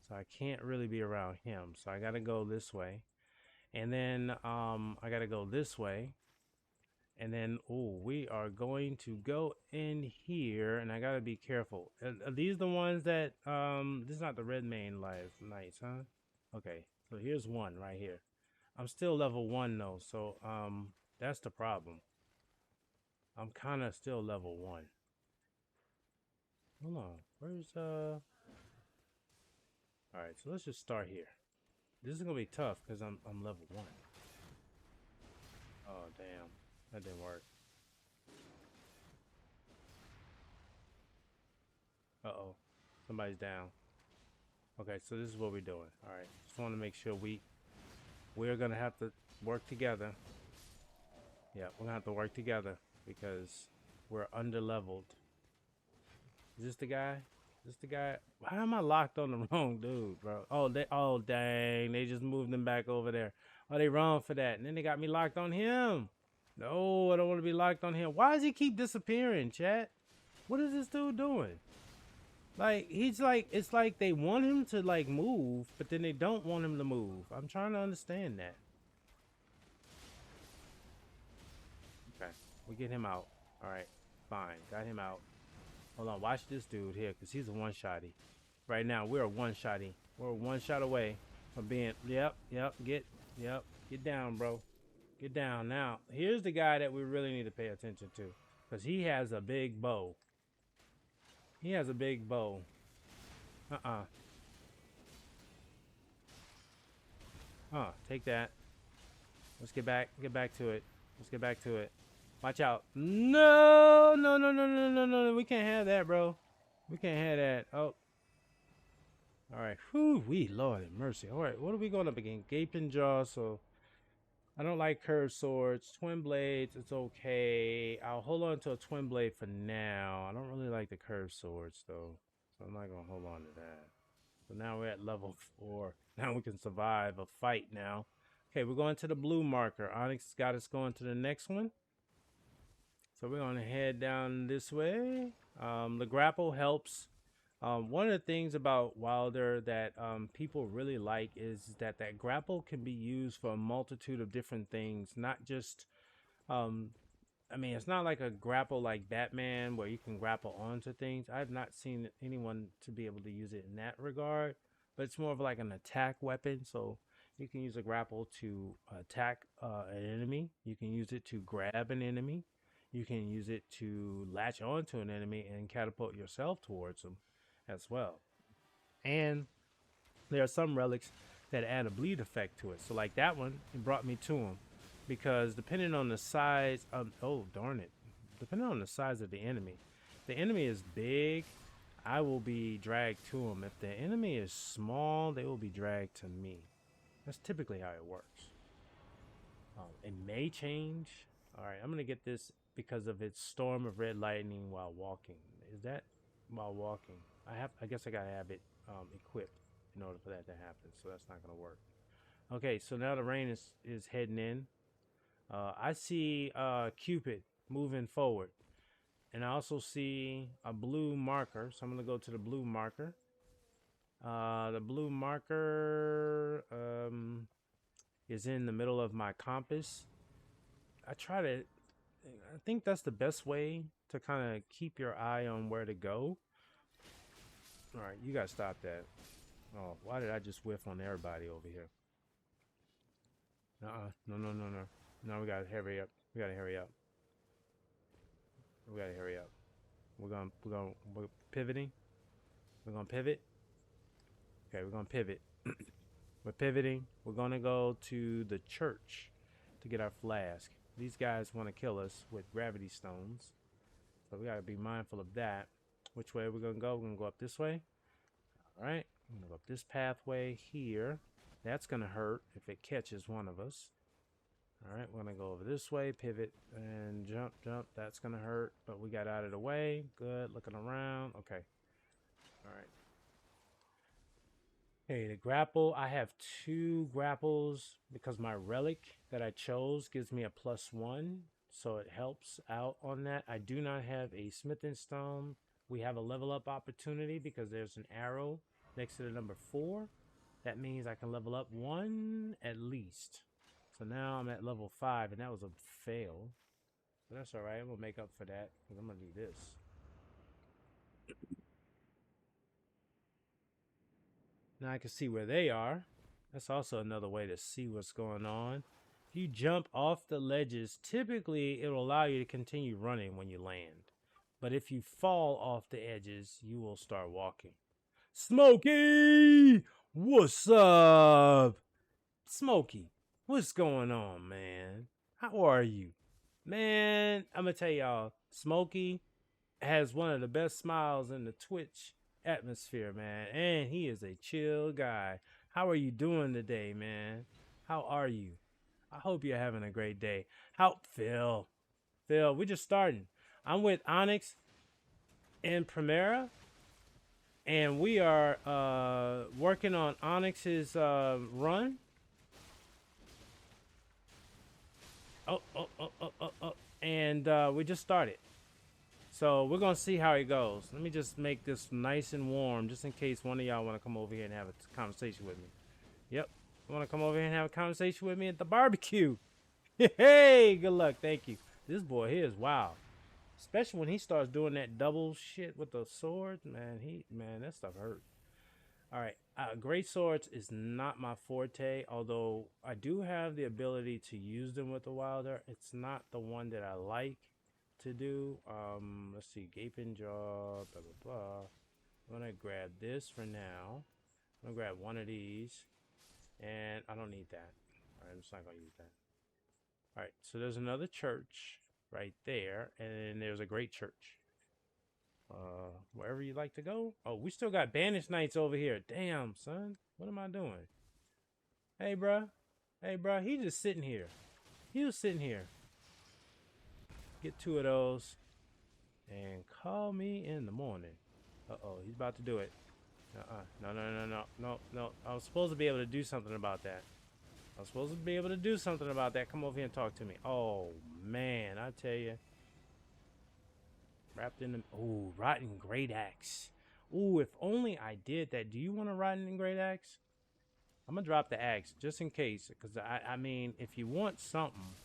So I can't really be around him. So I gotta go this way, and then I gotta go this way, and then oh, we are going to go in here, and I gotta be careful. Are these the ones that this is not the red main live nights, huh? Okay, so here's one right here. I'm still level 1 though, so that's the problem. I'm kind of still level 1. Hold on. Where's all right, so let's just start here. This is gonna be tough because I'm level 1. Oh damn, that didn't work. Uh-oh, somebody's down. Okay, so this is what we're doing. All right, just want to make sure we're gonna have to work together. Yeah, we're gonna have to work together because we're under leveled. Is this the guy? Is this the guy? Why am I locked on the wrong dude, bro? Oh dang, they just moved him back over there. Oh, they wrong for that, and then they got me locked on him. No, I don't want to be locked on him. Why does he keep disappearing, chat? What is this dude doing? Like, he's like, it's like they want him to like move, but then they don't want him to move. I'm trying to understand that. Okay, we get him out. All right, fine, got him out. Hold on, watch this dude here, because he's a one-shotty. Right now, we're a one-shotty. We're a one-shot away from being, get down, bro. Get down. Now, here's the guy that we really need to pay attention to, because he has a big bow. He has a big bow. Take that. Let's get back to it. Let's get back to it. Watch out. No. We can't have that, bro. We can't have that. Oh. All right. Whew, Lord have mercy. All right, what are we going up against? Gaping jaw, so I don't like curved swords. Twin blades, it's okay. I'll hold on to a twin blade for now. I don't really like the curved swords, though, so I'm not going to hold on to that. So now we're at level 4. Now we can survive a fight now. Okay, we're going to the blue marker. Onyx got us going to the next one. So we're going to head down this way. The grapple helps. One of the things about Wilder that people really like is that grapple can be used for a multitude of different things. Not just, I mean, it's not like a grapple like Batman where you can grapple onto things. I've not seen anyone to be able to use it in that regard. But it's more of like an attack weapon. So you can use a grapple to attack an enemy. You can use it to grab an enemy. You can use it to latch onto an enemy and catapult yourself towards them as well. And there are some relics that add a bleed effect to it. So like that one, it brought me to him because depending on the size of, oh darn it, depending on the size of the enemy is big, I will be dragged to him. If the enemy is small, they will be dragged to me. That's typically how it works. It may change. All right, I'm gonna get this because of its storm of red lightning while walking. Is that while walking? I guess I gotta have it equipped in order for that to happen. So that's not gonna work. Okay, so now the rain is heading in. I see Cupid moving forward, and I also see a blue marker. So I'm gonna go to the blue marker. The blue marker is in the middle of my compass. I think that's the best way to kind of keep your eye on where to go. All right, you gotta stop that. Oh, why did I just whiff on everybody over here? No. No, we gotta hurry up. We gotta hurry up. We're pivoting. We're gonna pivot. Okay, we're gonna pivot. We're pivoting. We're gonna go to the church to get our flask. These guys want to kill us with gravity stones, so we gotta be mindful of that. Which way are we gonna go? We're gonna go up this way. All right, I'm gonna go up this pathway here. That's gonna hurt if it catches one of us. All right, we're gonna go over this way, pivot and jump. That's gonna hurt, but we got out of the way. Good, looking around. Okay. All right. Okay, the grapple. I have 2 grapples because my relic that I chose gives me a +1, so it helps out on that. I do not have a smithing stone. We have a level up opportunity because there's an arrow next to the number 4. That means I can level up 1 at least. So now I'm at level 5, and that was a fail. But that's all right. I'm gonna make up for that because I'm gonna do this. Now I can see where they are. That's also another way to see what's going on. If you jump off the ledges, typically it will allow you to continue running when you land. But if you fall off the edges, you will start walking. Smokey! What's up? Smokey, what's going on, man? How are you? Man, I'm gonna tell y'all, Smokey has one of the best smiles in the Twitch atmosphere, man. And he is a chill guy. How are you doing today, man? How are you? I hope you're having a great day. How Phil? Phil, we're just starting. I'm with Onyx and Primera, and we are working on Onyx's run. And we just started. So we're going to see how it goes. Let me just make this nice and warm just in case one of y'all want to come over here and have a conversation with me. Yep. You want to come over here and have a conversation with me at the barbecue? Hey, good luck. Thank you. This boy here is wild. Especially when he starts doing that double shit with the swords. Man, that stuff hurt. All right. Great swords is not my forte, although I do have the ability to use them with the wilder. It's not the one that I like to do. Let's see, gaping jaw, blah blah blah. I'm gonna grab this for now. I'm gonna grab one of these, and I don't need that. All right, I'm just not gonna use that. All right, so there's another church right there, and there's a great church. Wherever you like to go. Oh, we still got banished knights over here. Damn, son, what am I doing? Hey, bruh. Hey, bruh. He just sitting here. He was sitting here. Get 2 of those and call me in the morning. Uh-oh, he's about to do it. No. I was supposed to be able to do something about that. Come over here and talk to me. Oh, man, I tell you. Wrapped in the... Oh, rotten great axe. Ooh, if only I did that. Do you want a rotten great axe? I'm going to drop the axe just in case. Because, I mean, if you want something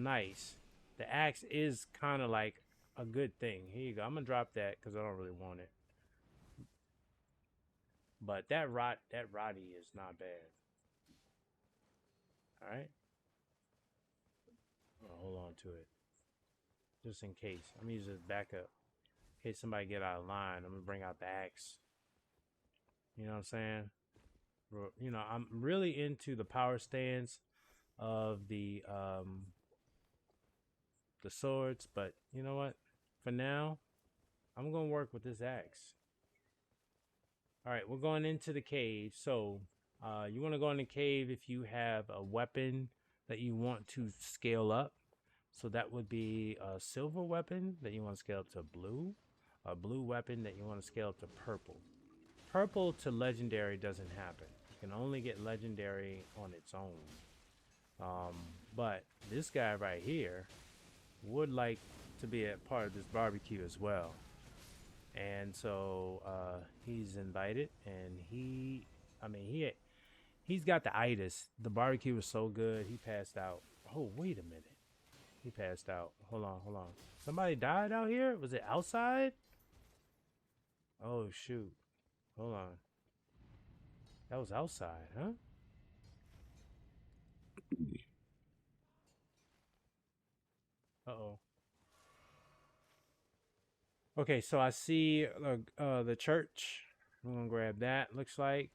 nice... The axe is kind of like a good thing. Here you go. I'm going to drop that because I don't really want it. But that Roddy is not bad. All right. Hold on to it. Just in case. I'm going to use it as backup. In case somebody get out of line, I'm going to bring out the axe. You know what I'm saying? You know, I'm really into the power stance of the swords, but you know what? For now, I'm gonna work with this axe. All right, we're going into the cave. So you want to go in the cave if you have a weapon that you want to scale up. So that would be a silver weapon that you want to scale up to blue, a blue weapon that you want to scale up to purple. Purple to legendary doesn't happen. You can only get legendary on its own. But this guy right here would like to be a part of this barbecue as well, and so he's invited, and he's got the itis. The barbecue was so good he passed out. Oh, wait a minute, he passed out. Hold on, somebody died out here. Was it outside? Oh shoot, hold on, that was outside, huh? Uh-oh. Okay, so I see the church. I'm gonna grab that. Looks like.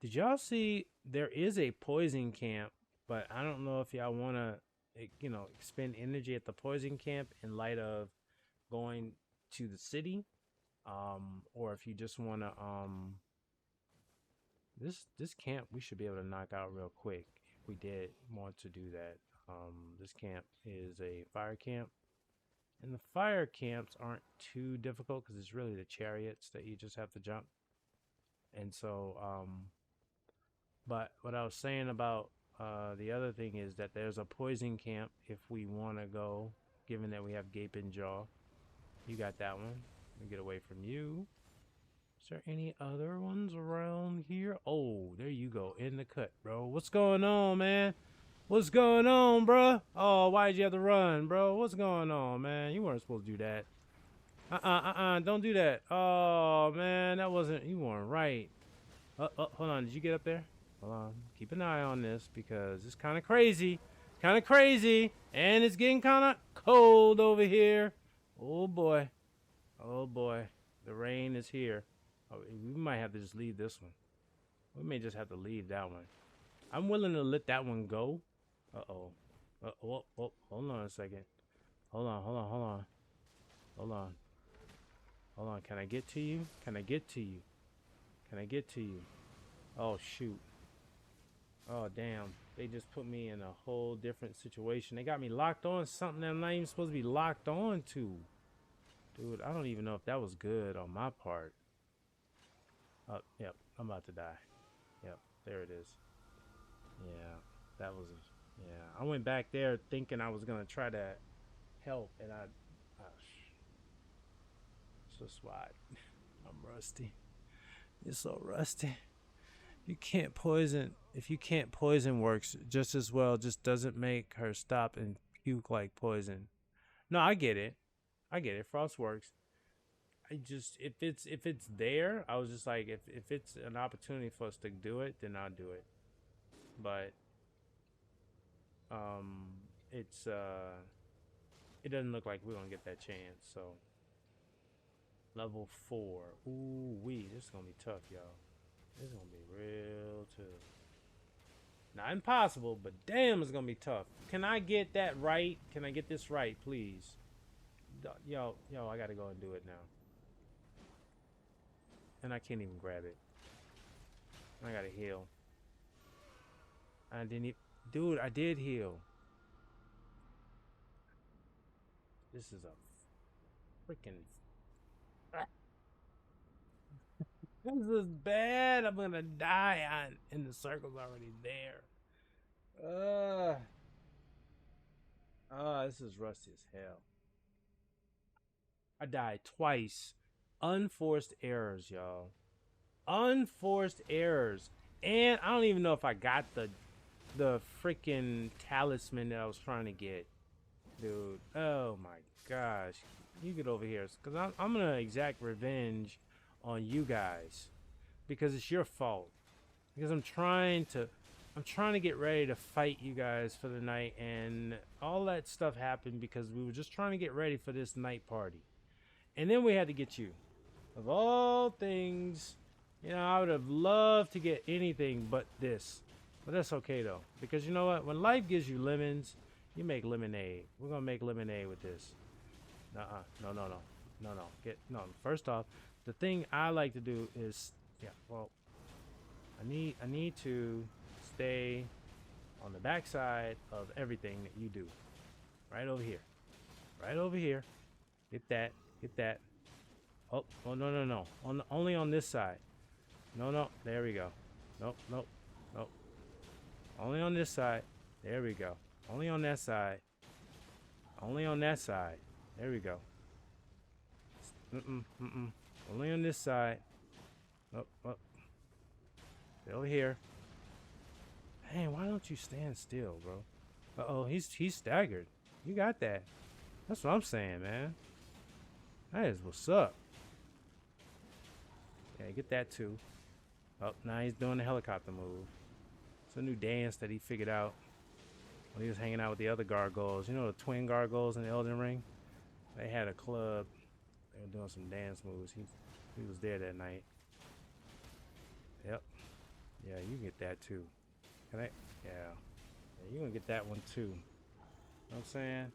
Did y'all see there is a poison camp, but I don't know if y'all wanna, expend energy at the poison camp in light of going to the city, or if you just wanna this camp we should be able to knock out real quick if we did want to do that. This camp is a fire camp, and the fire camps aren't too difficult because it's really the chariots that you just have to jump. And so, but what I was saying about the other thing is that there's a poison camp if we want to go, given that we have gaping jaw. You got that one. Let me get away from you. Is there any other ones around here? Oh, there you go. In the cut, bro. What's going on, man? What's going on, bro? Oh, why'd you have to run, bro? What's going on, man? You weren't supposed to do that. Don't do that. Oh, man, that wasn't, you weren't right. Hold on. Did you get up there? Hold on. Keep an eye on this because it's kind of crazy. Kind of crazy. And it's getting kind of cold over here. Oh, boy. Oh, boy. The rain is here. Oh, we might have to just leave this one. We may just have to leave that one. I'm willing to let that one go. Uh-oh. Oh, hold on a second. Hold on. Hold on. Can I get to you? Can I get to you? Can I get to you? Oh, shoot. Oh, damn. They just put me in a whole different situation. They got me locked on something that I'm not even supposed to be locked on to. Dude, I don't even know if that was good on my part. Oh, yep. I'm about to die. Yep. There it is. Yeah. That was... Yeah. I went back there thinking I was going to try to help, and so swat. I'm rusty. You're so rusty. You can't poison. If you can't poison works just as well, just doesn't make her stop and puke like poison. No, I get it. I get it. Frost works. I just if it's there, I was just like if it's an opportunity for us to do it, then I'll do it. But it's it doesn't look like we're gonna get that chance. So level 4. Ooh wee, this is gonna be tough, y'all. This is gonna be real tough. Not impossible, but damn, it's gonna be tough. Can I get that right? Can I get this right, please? Yo, I gotta go and do it now. And I can't even grab it. I gotta heal. I didn't even... Dude, I did heal. This is a freaking... This is bad. I'm gonna die and the circle's already there. This is rusty as hell. I died twice. Unforced errors, y'all. Unforced errors. And I don't even know if I got the freaking talisman that I was trying to get. Dude. Oh my gosh. You get over here. Because I'm going to exact revenge on you guys. Because it's your fault. Because I'm trying to get ready to fight you guys for the night. And all that stuff happened because we were just trying to get ready for this night party. And then we had to get you. Of all things, you know, I would have loved to get anything but this. But that's okay, though. Because you know what? When life gives you lemons, you make lemonade. We're going to make lemonade with this. No. First off, the thing I like to do is... Yeah, well... I need to stay on the backside of everything that you do. Right over here. Right over here. Get that. Get that. Oh, no. Only on this side. No. There we go. Nope. Only on this side. There we go. Only on that side. Only on that side. There we go. Only on this side. Oh. Stay over here. Man, why don't you stand still, bro? Uh-oh, he's staggered. You got that. That's what I'm saying, man. That is what's up. Yeah, get that too. Oh, now he's doing the helicopter move. It's a new dance that he figured out when he was hanging out with the other gargoyles. You know the twin gargoyles in the Elden Ring? They had a club. They were doing some dance moves. He was there that night. Yep. Yeah, you get that too. Can I? Yeah. You gonna get that one too. You know what I'm saying?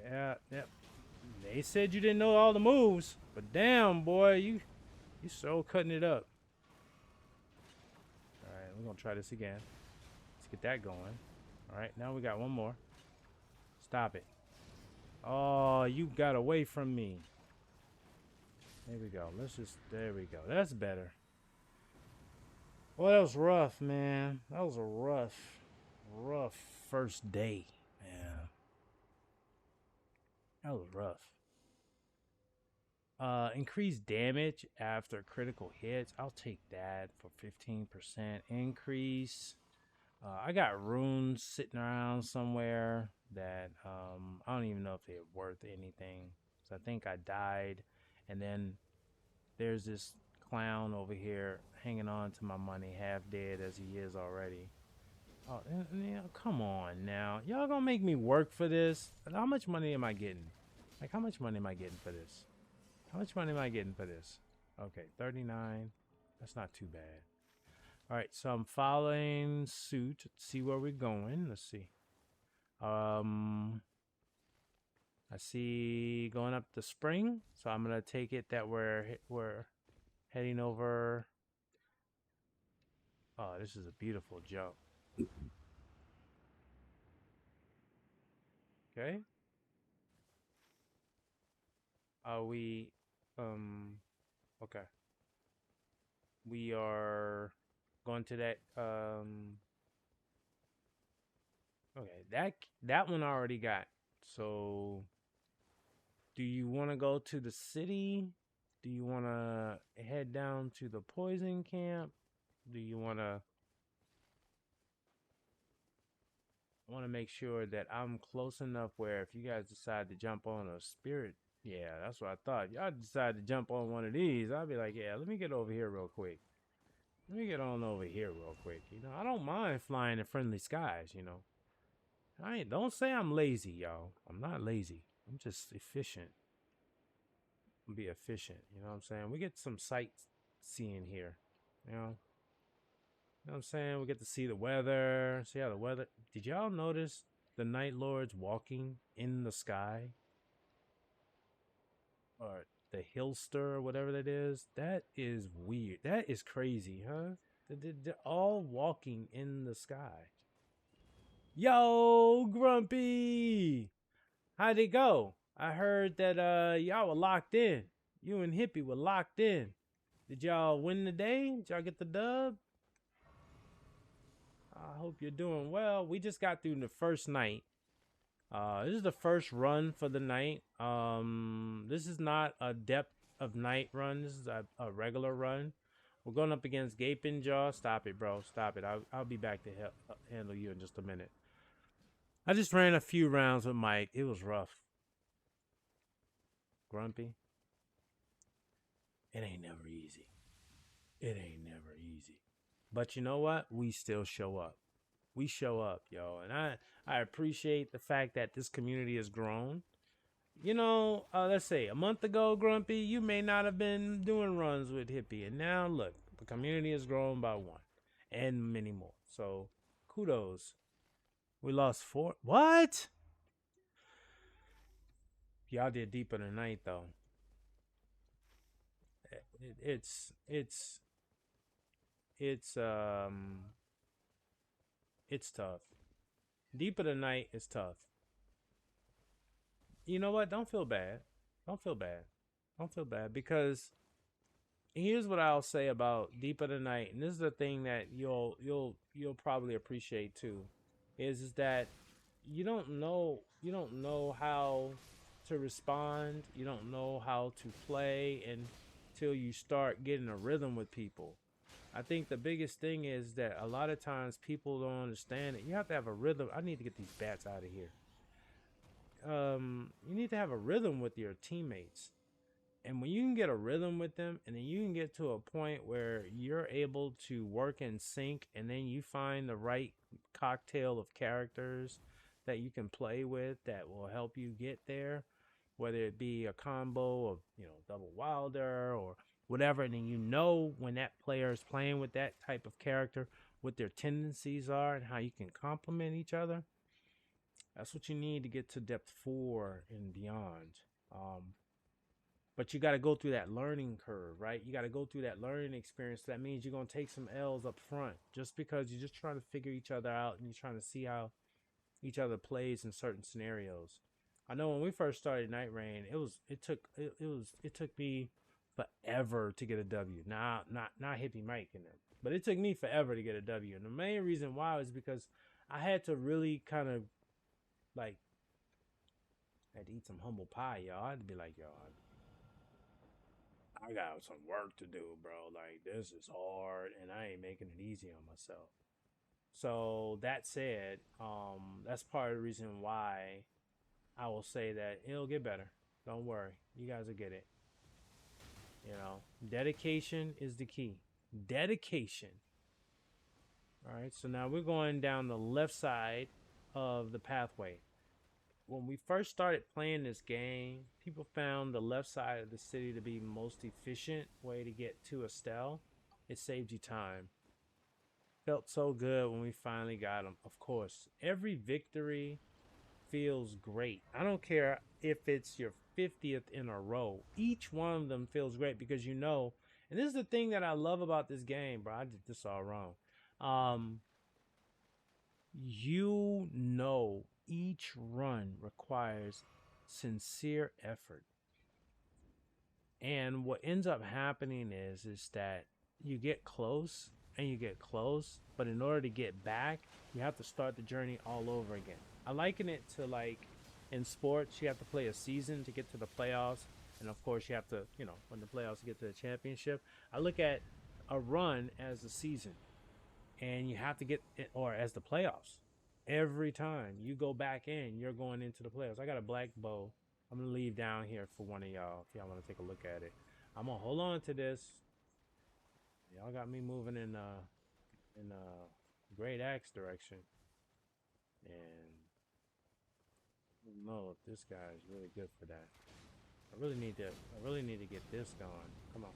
Yeah, yep. They said you didn't know all the moves, but damn, boy, you so cutting it up. All right, we're gonna try this again. Let's get that going. All right, now we got one more. Stop it. Oh, you got away from me. There we go. There we go. That's better. Well, that was rough, man. That was a rough first day, man. That was rough. Increased damage after critical hits. I'll take that for 15% increase. I got runes sitting around somewhere that I don't even know if they're worth anything. So I think I died And then there's this clown over here hanging on to my money, half dead as he is already. Oh, come on now. Y'all gonna make me work for this? How much money am I getting? Like, how much money am I getting for this? How much money am I getting for this? Okay, 39. That's not too bad. All right, so I'm following suit. Let's see where we're going. Let's see. I see going up the spring, so I'm gonna take it that we're heading over. Oh, this is a beautiful jump. Okay. Are we okay. We are going to that okay, that one I already got. So do you want to go to the city? Do you want to head down to the poison camp? Do you want to make sure that I'm close enough where if you guys decide to jump on a spirit, yeah, that's what I thought. Y'all decide to jump on one of these, I'll be like, yeah, let me get over here real quick. Let me get on over here real quick. You know, I don't mind flying in friendly skies, you know. Don't say I'm lazy, y'all. I'm not lazy. I'm just efficient. Be efficient, you know what I'm saying? We get some sightseeing here, you know. You know what I'm saying? We get to see the weather, see how the weather. Did y'all notice the Night Lords walking in the sky? Or the Hillster, or whatever that is? That is weird. That is crazy, huh? They're all walking in the sky. Yo, Grumpy! How'd it go? I heard that y'all were locked in. You and Hippie were locked in. Did y'all win the day? Did y'all get the dub? I hope you're doing well. We just got through the first night. This is the first run for the night. This is not a depth of night run. This is a regular run. We're going up against Gaping Jaw. Stop it, bro. Stop it. I'll be back to handle you in just a minute. I just ran a few rounds with Mike. It was rough. Grumpy. It ain't never easy. It ain't never easy. But you know what? We still show up. We show up, yo. And I appreciate the fact that this community has grown. You know, let's say a month ago, Grumpy, you may not have been doing runs with Hippie. And now, look, the community has grown by one and many more. So, kudos. We lost 4. What? Y'all did deeper than night, though. It's tough. Deeper than night is tough. You know what? Don't feel bad. Don't feel bad. Don't feel bad, because here's what I'll say about Deeper than Night, and this is the thing that you'll probably appreciate too, is that you don't know how to respond, you don't know how to play until you start getting a rhythm with people. I think the biggest thing is that a lot of times people don't understand it. You have to have a rhythm. I need to get these bats out of here. You need to have a rhythm with your teammates. And when you can get a rhythm with them, and then you can get to a point where you're able to work in sync, and then you find the right cocktail of characters that you can play with that will help you get there, whether it be a combo of, you know, double wilder or whatever, and then you know when that player is playing with that type of character, what their tendencies are and how you can complement each other. That's what you need to get to depth 4 and beyond. But you got to go through that learning curve, right? You got to go through that learning experience. That means you're going to take some L's up front, just because you're just trying to figure each other out and you're trying to see how each other plays in certain scenarios. I know when we first started Night Rain, it took me forever to get a W. Not Hippie Mike in them, but it took me forever to get a W. And the main reason why was because I had to really kind of like, I had to eat some humble pie, y'all. I had to be like, y'all, I got some work to do, bro. Like, this is hard, and I ain't making it easy on myself. So that said, that's part of the reason why I will say that it'll get better. Don't worry, you guys will get it. You know, dedication is the key. Dedication. All right, so now we're going down the left side of the pathway. When we first started playing this game, people found the left side of the city to be the most efficient way to get to Estelle. It saved you time. Felt so good when we finally got them. Of course, every victory feels great. I don't care if it's your 50th in a row. Each one of them feels great because you know, and this is the thing that I love about this game, bro. I did this all wrong. Um, you know, each run requires sincere effort. And what ends up happening is that you get close and you get close, but in order to get back, you have to start the journey all over again. I liken it to like in sports, you have to play a season to get to the playoffs, and of course you have to, you know, when the playoffs get to the championship. I look at a run as a season, and you have to get it, or as the playoffs. Every time you go back in, you're going into the playoffs. I got a black bow. I'm gonna leave down here for one of y'all if y'all want to take a look at it. I'm gonna hold on to this. Y'all got me moving in great axe direction, and I don't know if this guy is really good for that. I really need to get this going. Come on,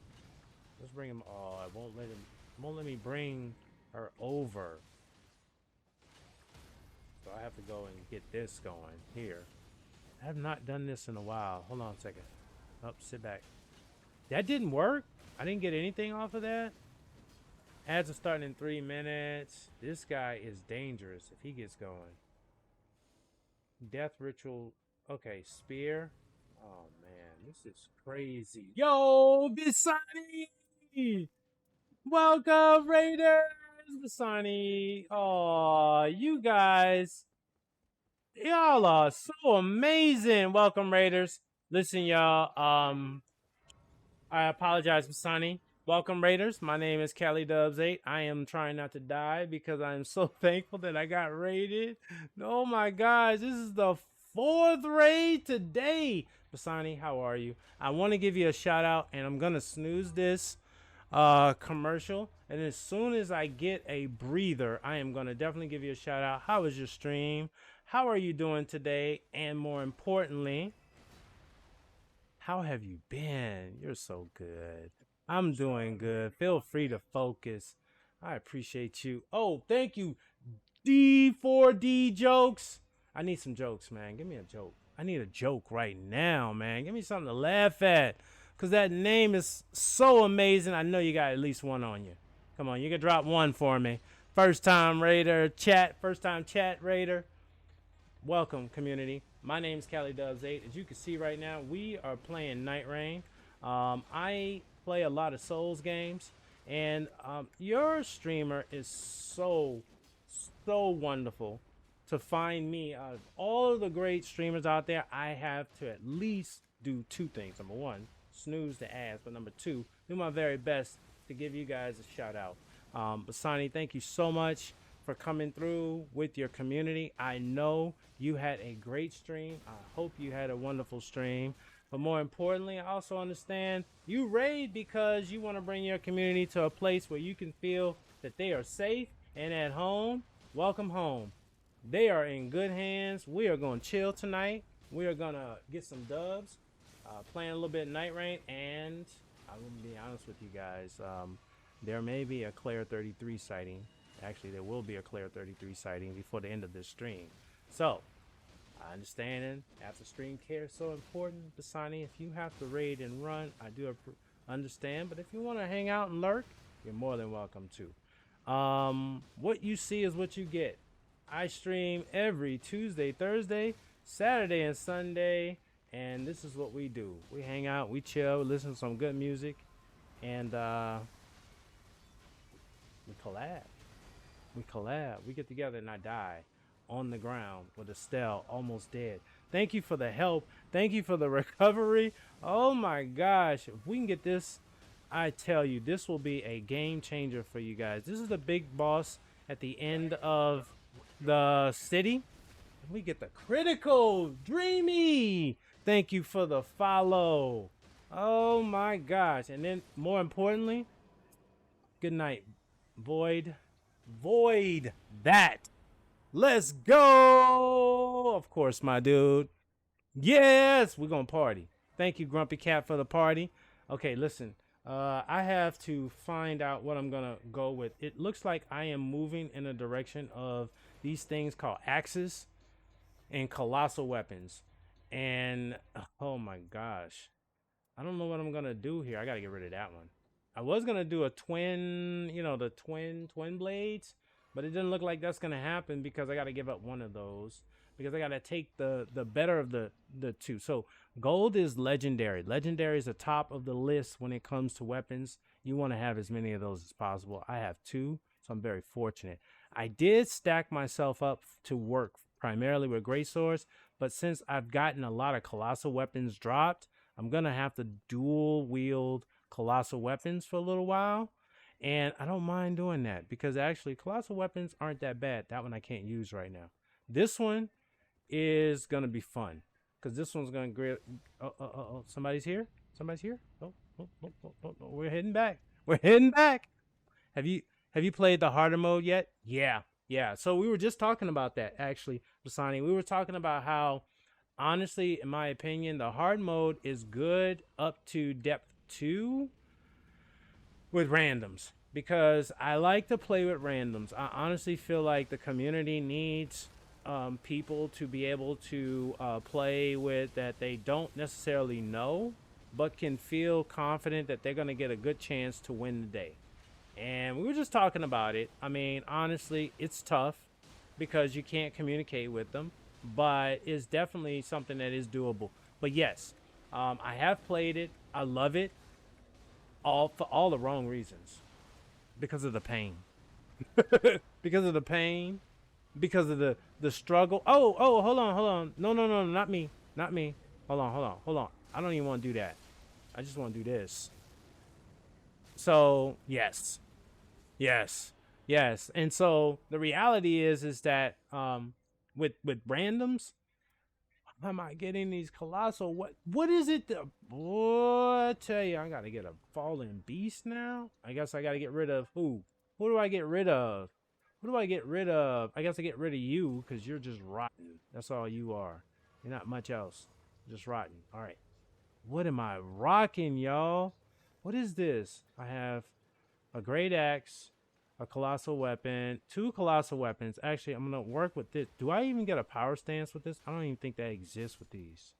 let's bring him. Oh, I won't let him. Won't let me bring her over. So I have to go and get this going here. I have not done this in a while. Hold on a second. Oh, sit back. That didn't work. I didn't get anything off of that. Ads are starting in 3 minutes. This guy is dangerous if he gets going. Death ritual. Okay, spear. Oh man, this is crazy. Yo, Visani! Welcome, Raiders! Visani. Oh, you guys. Y'all are so amazing. Welcome, Raiders. Listen, y'all. I apologize, Masani. Welcome, Raiders. My name is Kelly Dubs 8. I am trying not to die because I am so thankful that I got raided. Oh my gosh, this is the 4th raid today. Masani, how are you? I want to give you a shout out, and I'm gonna snooze this commercial, and as soon as I get a breather, I am gonna definitely give you a shout out. How was your stream? How are you doing today? And more importantly, how have you been? You're so good. I'm doing good. Feel free to focus. I appreciate you. Oh, thank you, D4D jokes. I need some jokes, man. Give me a joke. I need a joke right now, man. Give me something to laugh at. Because that name is so amazing. I know you got at least one on you. Come on, you can drop one for me. First time raider chat. First time chat raider. Welcome, community. My name is Cali Dubs 8. As you can see right now, we are playing Night Rain. I play a lot of Souls games, and your streamer is so wonderful. To find me out of all of the great streamers out there, I have to at least do 2 things. Number 1, snooze the ass, but number 2, do my very best to give you guys a shout out. Basani, thank you so much for coming through with your community. I know you had a great stream. I hope you had a wonderful stream. But more importantly, I also understand you raid because you want to bring your community to a place where you can feel that they are safe and at home. Welcome home. They are in good hands. We are going to chill tonight. We are going to get some dubs, playing a little bit of Night Rain, and I'm going to be honest with you guys. There may be a Claire 33 sighting. Actually, there will be a Claire 33 sighting before the end of this stream. So, I understand after stream care is so important. Basani, if you have to raid and run, I do understand. But if you want to hang out and lurk, you're more than welcome to. What you see is what you get. I stream every Tuesday, Thursday, Saturday, and Sunday. And this is what we do. We hang out, we chill, we listen to some good music, and we collab. We get together and I die on the ground with Estelle almost dead. Thank you for the help. Thank you for the recovery. Oh my gosh. If we can get this, I tell you, this will be a game changer for you guys. This is the big boss at the end of the city. We get the critical Dreamy. Thank you for the follow. Oh my gosh. And then more importantly, good night. Void. Void that. Let's go. Of course, my dude. Yes, we're gonna party. Thank you, Grumpy Cat, for the party. Okay, listen. I have to find out what I'm gonna go with. It looks like I am moving in a direction of these things called axes and colossal weapons. And oh my gosh, I don't know what I'm gonna do here. I gotta get rid of that one. I was gonna do a twin, the twin blades, but it didn't look like that's gonna happen because I gotta give up one of those because I gotta take the better of the two. So gold is legendary. Legendary is the top of the list when it comes to weapons. You want to have as many of those as possible. I have two, so I'm very fortunate. I did stack myself up to work primarily with great swords, but since I've gotten a lot of colossal weapons dropped, I'm going to have to dual wield colossal weapons for a little while. And I don't mind doing that because actually colossal weapons aren't that bad. That one I can't use right now. This one is going to be fun because this one's going to... Oh, somebody's here? Somebody's here? Oh, we're heading back. We're heading back. Have you played the harder mode yet? Yeah. So we were just talking about that, actually, Basani. We were talking about how, honestly, in my opinion, the hard mode is good up to depth 2 with randoms because I like to play with randoms. I honestly feel like the community needs people to be able to play with that they don't necessarily know, but can feel confident that they're going to get a good chance to win the day. And we were just talking about it. I mean, honestly, it's tough because you can't communicate with them, but it's definitely something that is doable. But yes, I have played it. I love it, all for all the wrong reasons, because of the pain, because of the pain, because of the struggle. Oh, hold on. No, not me. Hold on. I don't even want to do that. I just want to do this. So yes. And so the reality is that with randoms, how am I getting these colossal? What is it? Boy, I tell you, I gotta get a fallen beast now. I guess I gotta get rid of who? Who do I get rid of? Who do I get rid of? I guess I get rid of you because you're just rotten. That's all you are. You're not much else. Just rotten. All right. What am I rocking, y'all? What is this? I have a great axe, a colossal weapon, 2 colossal weapons. Actually, I'm going to work with this. Do I even get a power stance with this? I don't even think that exists with these.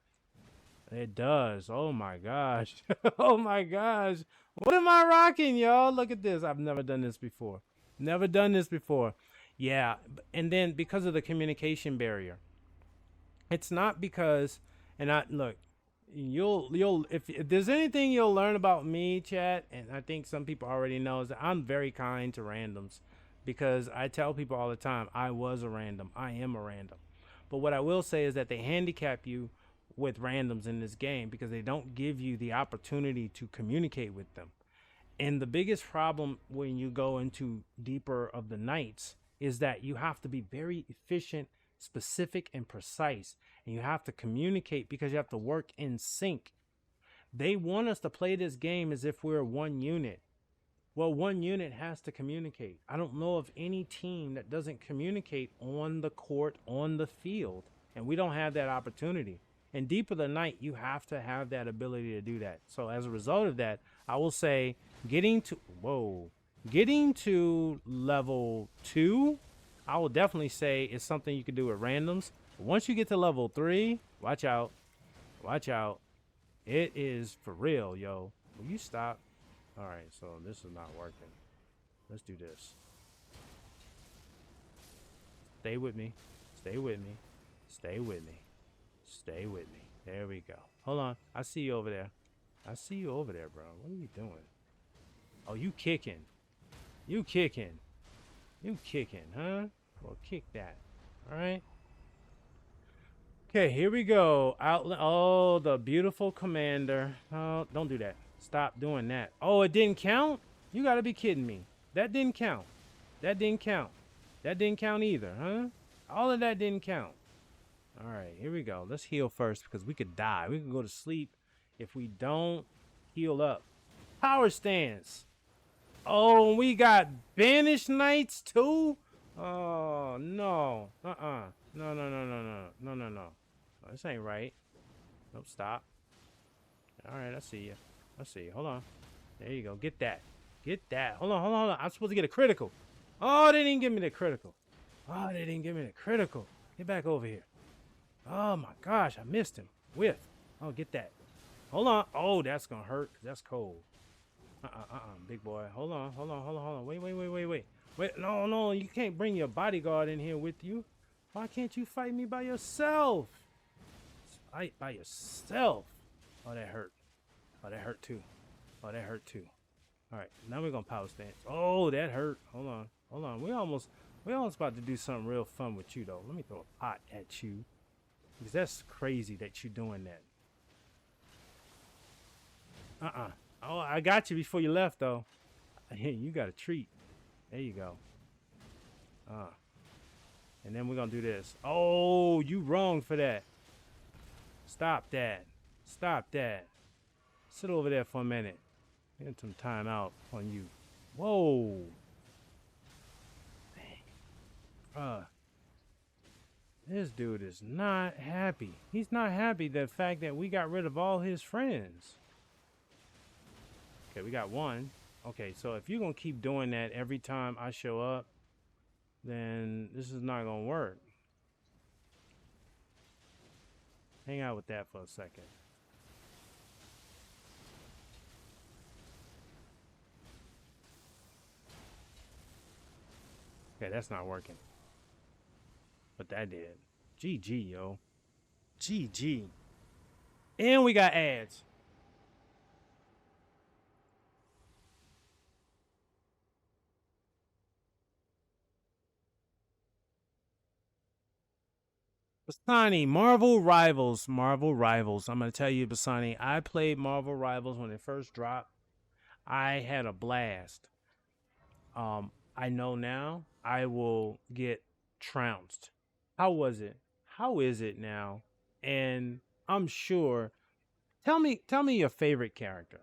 It does. Oh my gosh. Oh my gosh. What am I rocking, y'all? Look at this. I've never done this before. Never done this before. Yeah. And then because of the communication barrier, it's not because, and I look, you'll if there's anything you'll learn about me, chat, and I think some people already know, is that I'm very kind to randoms because I tell people all the time I was a random. I am a random. But what I will say is that they handicap you with randoms in this game because they don't give you the opportunity to communicate with them. And the biggest problem when you go into deeper of the nights is that you have to be very efficient, specific, and precise. And you have to communicate because you have to work in sync. They want us to play this game as if we're one unit. Well, one unit has to communicate. I don't know of any team that doesn't communicate on the court, on the field. And we don't have that opportunity. In Deep of the Night, you have to have that ability to do that. So as a result of that, I will say getting to level 2, I will definitely say is something you can do with randoms. But once you get to level 3, watch out. It is for real, yo. Will you stop? All right, so this is not working. Let's do this. Stay with me. There we go. Hold on. I see you over there. Bro. What are you doing? Oh, you kicking, huh? Well, kick that. All right. Okay, here we go. Oh, the beautiful commander. Oh, don't do that. Stop doing that. Oh, it didn't count? You gotta be kidding me. That didn't count. That didn't count either, huh? All of that didn't count. All right, here we go. Let's heal first because we could die. We could go to sleep if we don't Heal up. Power stance. Oh, we got banished knights too? Oh, no. No, no, no, no, no. No, no, no. Oh, this ain't right. Nope, stop. All right, I see you. I see you. Hold on. There you go. Get that. Get that. Hold on, hold on, hold on. I'm supposed to get a critical. Oh, they didn't give me the critical. Oh, they didn't give me the critical. Get back over here. Oh, my gosh. I missed him. With. Oh, get that. Hold on. Oh, that's going to hurt because that's cold. Big boy. Hold on, hold on, hold on, hold on. Wait. Wait, no, no. You can't bring your bodyguard in here with you. Why can't you fight me by yourself? Fight by yourself. Oh, that hurt. Oh, that hurt too. Oh, that hurt too. All right, now we're gonna power stance. Oh, that hurt. Hold on, hold on. We almost about to do something real fun with you though. Let me throw a pot at you because that's crazy that you're doing that. Oh, I got you before you left though. Hey, you got a treat. There you go. And then we're gonna do this. Oh, you wrong for that. Stop that. Stop that. Sit over there for a minute. Get some time out on you. Whoa. Dang. This dude is not happy. He's not happy the fact that we got rid of all his friends. Okay, we got one. Okay, so if you're gonna keep doing that every time I show up, then this is not gonna work. Hang out with that for a second. Okay, that's not working. But that did. GG, yo. GG. And we got ads. Basani, Marvel Rivals. Marvel Rivals. I'm going to tell you, Basani, I played Marvel Rivals when it first dropped. I had a blast. I know now I will get trounced. How was it? How is it now? And I'm sure. Tell me your favorite character.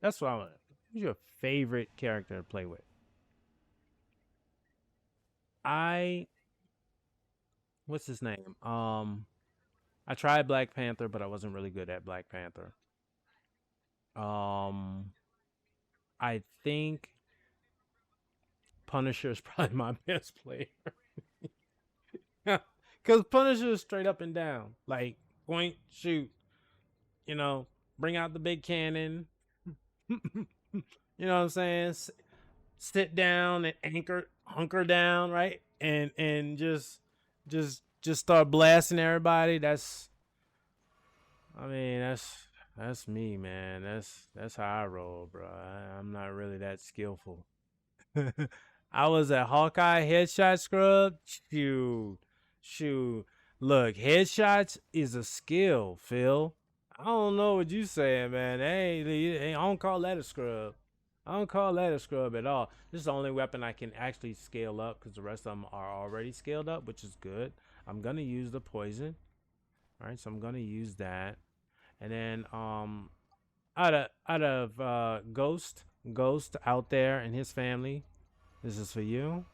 That's what I want. Who's your favorite character to play with? What's his name? I tried Black Panther, but I wasn't really good at Black Panther. Um, I think Punisher is probably my best player. Because Punisher is straight up and down. Like, point, shoot. You know, bring out the big cannon. You know what I'm saying? Sit down and hunker down, right? And just start blasting everybody. That's me, man. That's how I roll, bro. I'm not really that skillful. I was a Hawkeye headshot scrub. Shoot. Look, headshots is a skill, Phil. I don't know what you saying, man. Hey, I don't call that a scrub. I don't call that a scrub at all. This is the only weapon I can actually scale up because the rest of them are already scaled up, which is good. I'm gonna use the poison. All right, so I'm gonna use that, and then out of Ghost out there and his family. This is for you.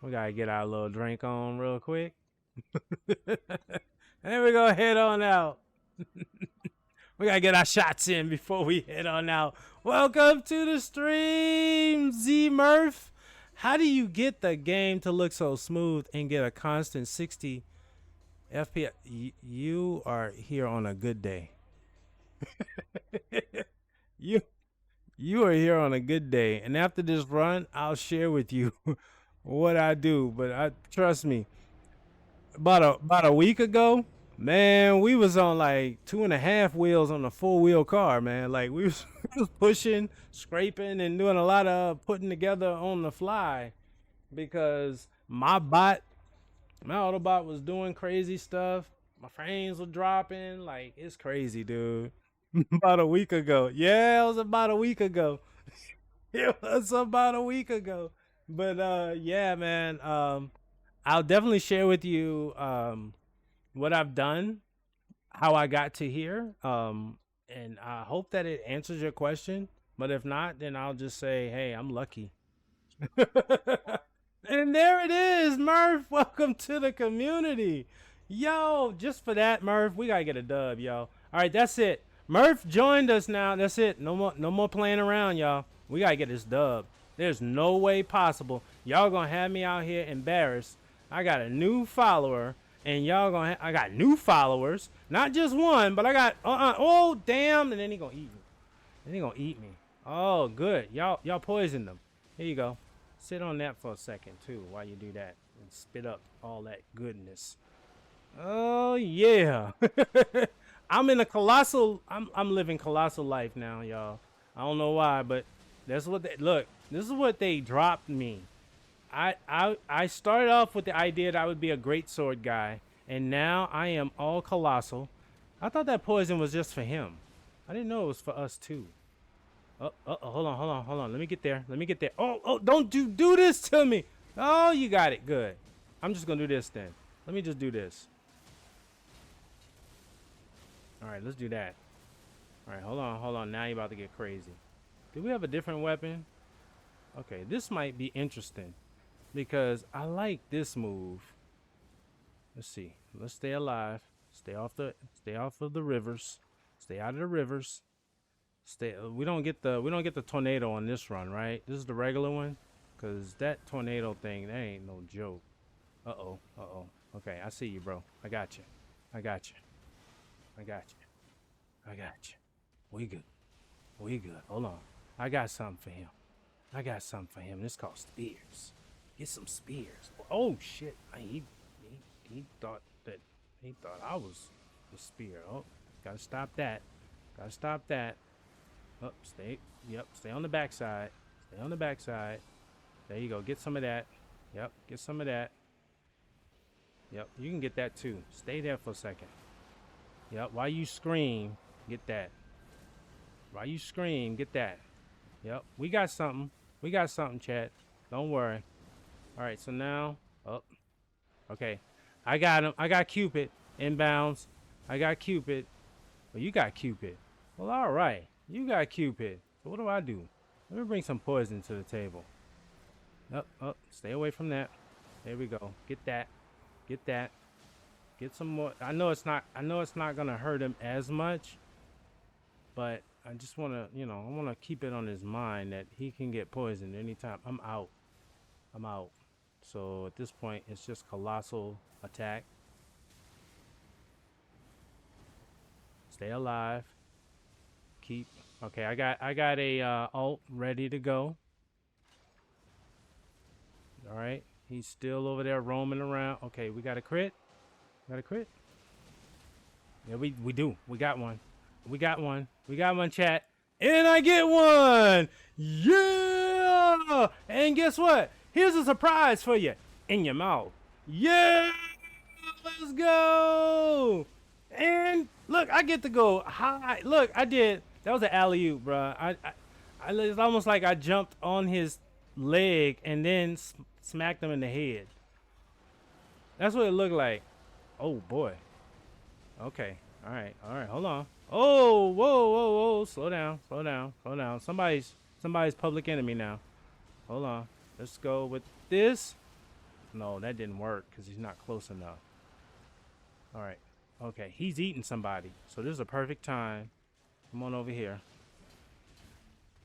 We gotta get our little drink on real quick. And we go head on out. We gotta get our shots in before we head on out. Welcome to the stream, Z Murph. How do you get the game to look so smooth and get a constant 60 FPS? You are here on a good day. You are here on a good day, and after this run, I'll share with you what I do. But trust me, about a week ago, man, we was on like 2.5 wheels on a 4-wheel car, man. Like we was pushing, scraping, and doing a lot of putting together on the fly because my Autobot was doing crazy stuff. My frames were dropping. Like, it's crazy, dude. About a week ago. Yeah, it was about a week ago. It was about a week ago. But yeah, man. I'll definitely share with you what I've done. how I got to here. And I hope that it answers your question. But if not, then I'll just say, hey, I'm lucky. And there it is, Murph. Welcome to the community. Yo, just for that, Murph, we gotta get a dub, yo. All right, that's it. Murph joined us now. That's it. No more playing around, y'all. We gotta get this dub. There's no way possible. Y'all gonna have me out here embarrassed. I got a new follower, and y'all I got new followers. Not just one, but I got oh damn, and then he gonna eat me. Then he gonna eat me. Oh, good. Y'all poisoned them. Here you go. Sit on that for a second too while you do that and spit up all that goodness. Oh yeah. I'm in a colossal I'm living colossal life now, y'all. I don't know why, but that's what they look. This is what they dropped me. I started off with the idea that I would be a great sword guy, and now I am all colossal. I thought that poison was just for him. I didn't know it was for us too. Hold on. Let me get there. Oh, don't do this to me. Oh, you got it. Good. I'm just gonna do this then. Let me just do this. All right, let's do that. All right, hold on. Now you're about to get crazy. Do we have a different weapon? Okay, this might be interesting because I like this move. Let's see. Let's stay alive. Stay off of the rivers. Stay out of the rivers. We don't get the tornado on this run, right? This is the regular one, cause that tornado thing, that ain't no joke. Uh-oh. Okay, I see you, bro. I got you. We good. Hold on. I got something for him. This called spears. Get some spears. Oh shit. He thought I was the spear. Oh, gotta stop that. Oh, stay on the backside. There you go. Get some of that. Yep, get some of that. Yep, you can get that too. Stay there for a second. Yep, while you scream, get that. Yep, we got something. Chat. Don't worry. All right, so now, okay. I got him. I got Cupid inbounds. I got Cupid. Well, you got Cupid. Well, all right. You got Cupid. So what do I do? Let me bring some poison to the table. Stay away from that. There we go. Get that. Get some more. I know it's not gonna hurt him as much, but I just wanna, I wanna keep it on his mind that he can get poisoned anytime. I'm out. So at this point, it's just colossal attack. Stay alive. Okay, I got a ult ready to go. All right, he's still over there roaming around. Okay, we got a crit. Yeah, we do. We got one, chat. And I get one. Yeah. And guess what? Here's a surprise for you in your mouth. Yeah. Let's go. And look, I get to go high. Look, I did. That was an alley-oop, bro. It's almost like I jumped on his leg and then smacked him in the head. That's what it looked like. Oh boy. Okay. All right. Hold on. Oh, whoa. Slow down. Somebody's public enemy now. Hold on. Let's go with this. No, that didn't work because he's not close enough. All right. Okay, he's eating somebody. So this is a perfect time. Come on over here.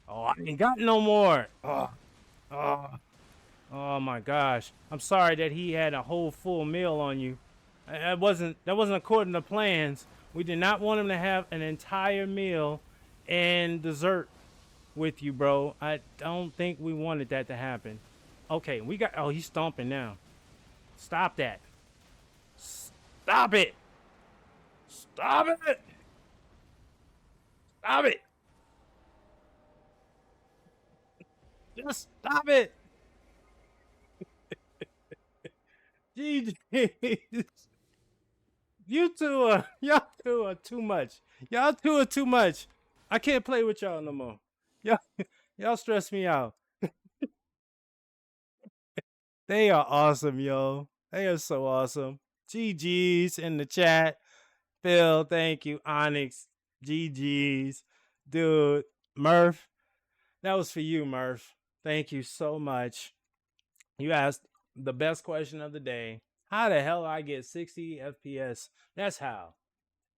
Oh, I ain't got no more. Oh my gosh. I'm sorry that he had a whole full meal on you. That wasn't according to plans. We did not want him to have an entire meal and dessert with you, bro. I don't think we wanted that to happen. Okay, he's stomping now. Stop that. Stop it. Just stop it. GG. Y'all two are too much. I can't play with y'all no more. Y'all stress me out. They are awesome, yo. They are so awesome. GG's in the chat. Phil, thank you. Onyx, GG's, dude, Murph. That was for you, Murph. Thank you so much. You asked the best question of the day. How the hell I get 60 FPS? That's how.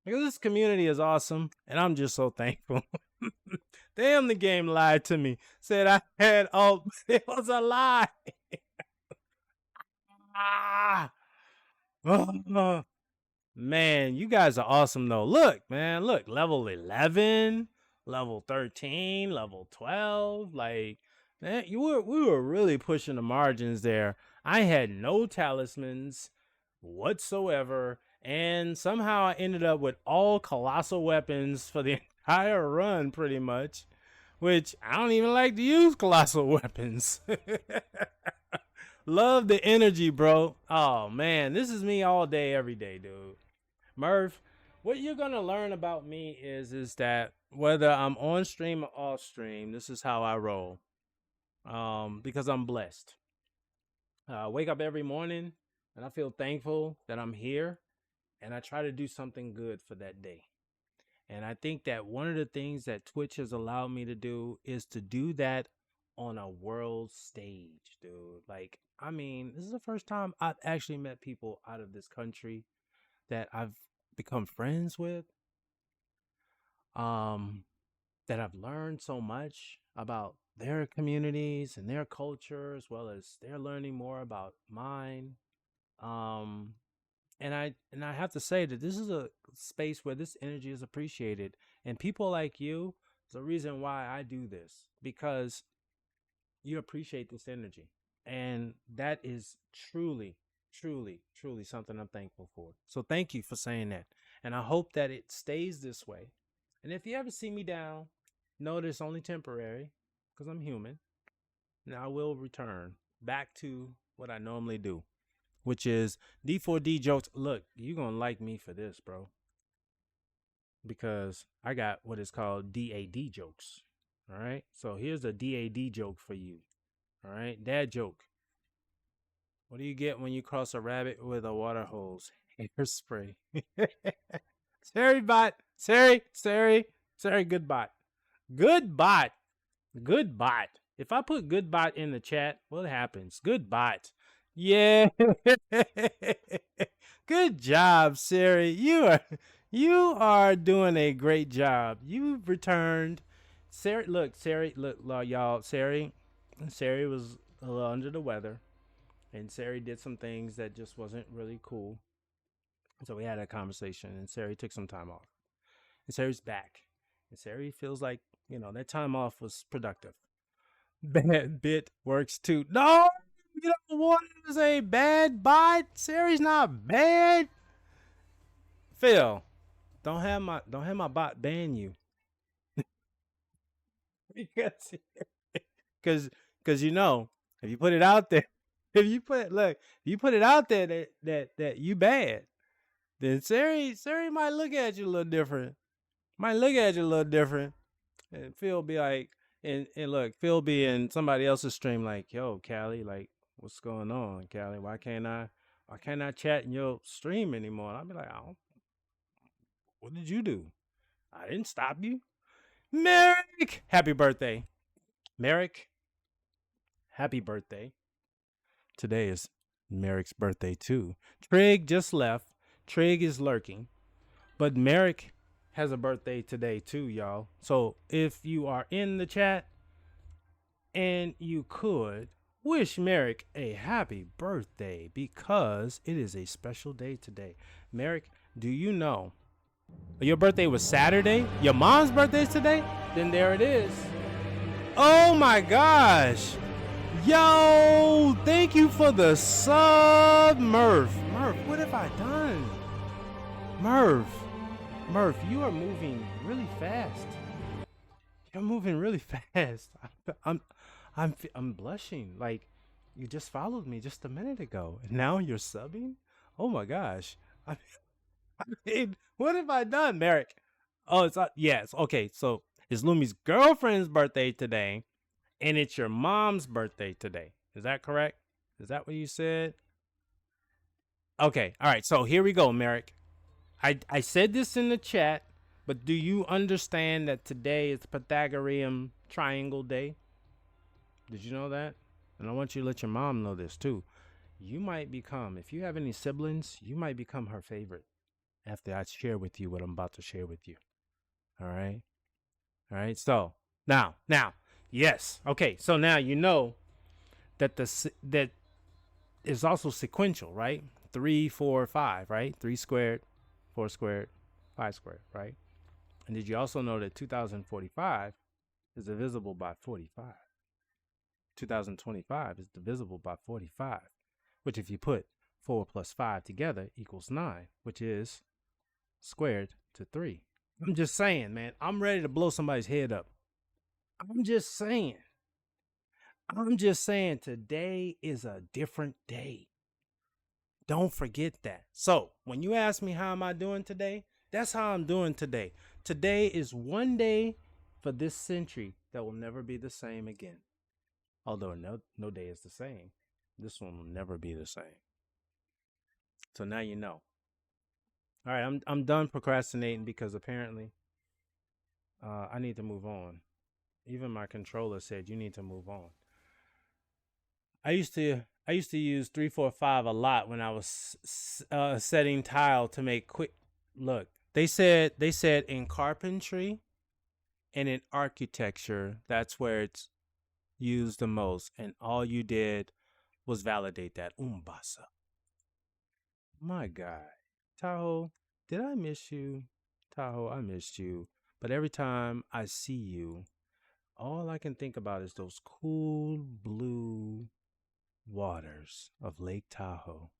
Because this community is awesome, and I'm just so thankful. Damn, the game lied to me. Said I had oh, it was a lie. ah, oh, man, you guys are awesome though. Look, man, look, level 11, level 13, level 12. Like, man, we were really pushing the margins there. I had no talismans whatsoever, and somehow I ended up with all colossal weapons for the entire run, pretty much. Which I don't even like to use colossal weapons. Love the energy, bro. Oh man, this is me all day, every day, dude. Murph, what you're gonna learn about me is that whether I'm on stream or off stream, this is how I roll. Because I'm blessed. I wake up every morning and I feel thankful that I'm here, and I try to do something good for that day. And I think that one of the things that Twitch has allowed me to do is to do that on a world stage, dude. Like, I mean, this is the first time I've actually met people out of this country that I've become friends with. That I've learned so much about their communities and their culture, as well as they're learning more about mine. Um, and I have to say that this is a space where this energy is appreciated, and people like you is the reason why I do this, because you appreciate this energy, and that is truly, truly, truly something I'm thankful for. So thank you for saying that, and I hope that it stays this way. And if you ever see me down, know that it's only temporary, because I'm human, and I will return back to what I normally do, which is D4D jokes. Look, you're going to like me for this, bro, because I got what is called DAD jokes. All right. So here's a DAD joke for you. All right. Dad joke. What do you get when you cross a rabbit with a water hose? Hairspray. Sorry, bot. Sorry, good bot. Good bot. Good bot. If I put good bot in the chat, what happens? Good bot. Yeah. Good job, Siri. You are doing a great job. You've returned. Siri, look, y'all. Siri was a little under the weather, and Siri did some things that just wasn't really cool. So we had a conversation, and Siri took some time off. And Sari's back. And Sari feels like, that time off was productive. Bad bit works too. No, you don't want to say bad bot. Sari's not bad. Phil, don't have my bot ban you. because because if you put it out there, if you put it out there that you bad, then Sari might look at you a little different. And Phil be like, and look, Phil be in somebody else's stream like, yo, Callie, like, what's going on, Callie? Why can't I chat in your stream anymore? And I'll be like, oh, what did you do? I didn't stop you. Merrick, happy birthday. Merrick, happy birthday. Today is Merrick's birthday too. Trig just left. Trig is lurking. But Merrick has a birthday today too, y'all. So if you are in the chat and you could wish Merrick a happy birthday, because it is a special day today. Merrick, do you know your birthday was Saturday? Your mom's birthday is today? Then there it is. Oh my gosh. Yo, thank you for the sub, Murph. Murph, what have I done? Murph, you are moving really fast. You're moving really fast. I'm blushing. Like, you just followed me just a minute ago, and now you're subbing. Oh my gosh. I mean, what have I done, Merrick? Oh, it's yes. Okay, so it's Lumi's girlfriend's birthday today, and it's your mom's birthday today. Is that correct? Is that what you said? Okay. All right. So here we go, Merrick. I said this in the chat, but do you understand that today is Pythagorean Triangle Day? Did you know that? And I want you to let your mom know this too. You might become, if you have any siblings, you might become her favorite after I share with you what I'm about to share with you. All right. All right. So now, yes. Okay. So now you know that that is also sequential, right? 3, 4, 5, right? 3 squared, 4 squared, 5 squared, right? And did you also know that 2045 is divisible by 45? 2025 is divisible by 45, which if you put 4 plus 5 together equals 9, which is squared to 3. I'm just saying, man, I'm ready to blow somebody's head up. I'm just saying. I'm just saying today is a different day. Don't forget that. So, when you ask me how am I doing today, that's how I'm doing today. Today is one day for this century that will never be the same again. Although no day is the same. This one will never be the same. So now you know. All right, I'm done procrastinating because apparently I need to move on. Even my controller said you need to move on. I used to use 345 a lot when I was setting tile to make quick. Look, they said in carpentry and in architecture that's where it's used the most, and all you did was validate that. Umbasa. My God, Tahoe, did I miss you? Tahoe, I missed you. But every time I see you, all I can think about is those cool blue waters of Lake Tahoe.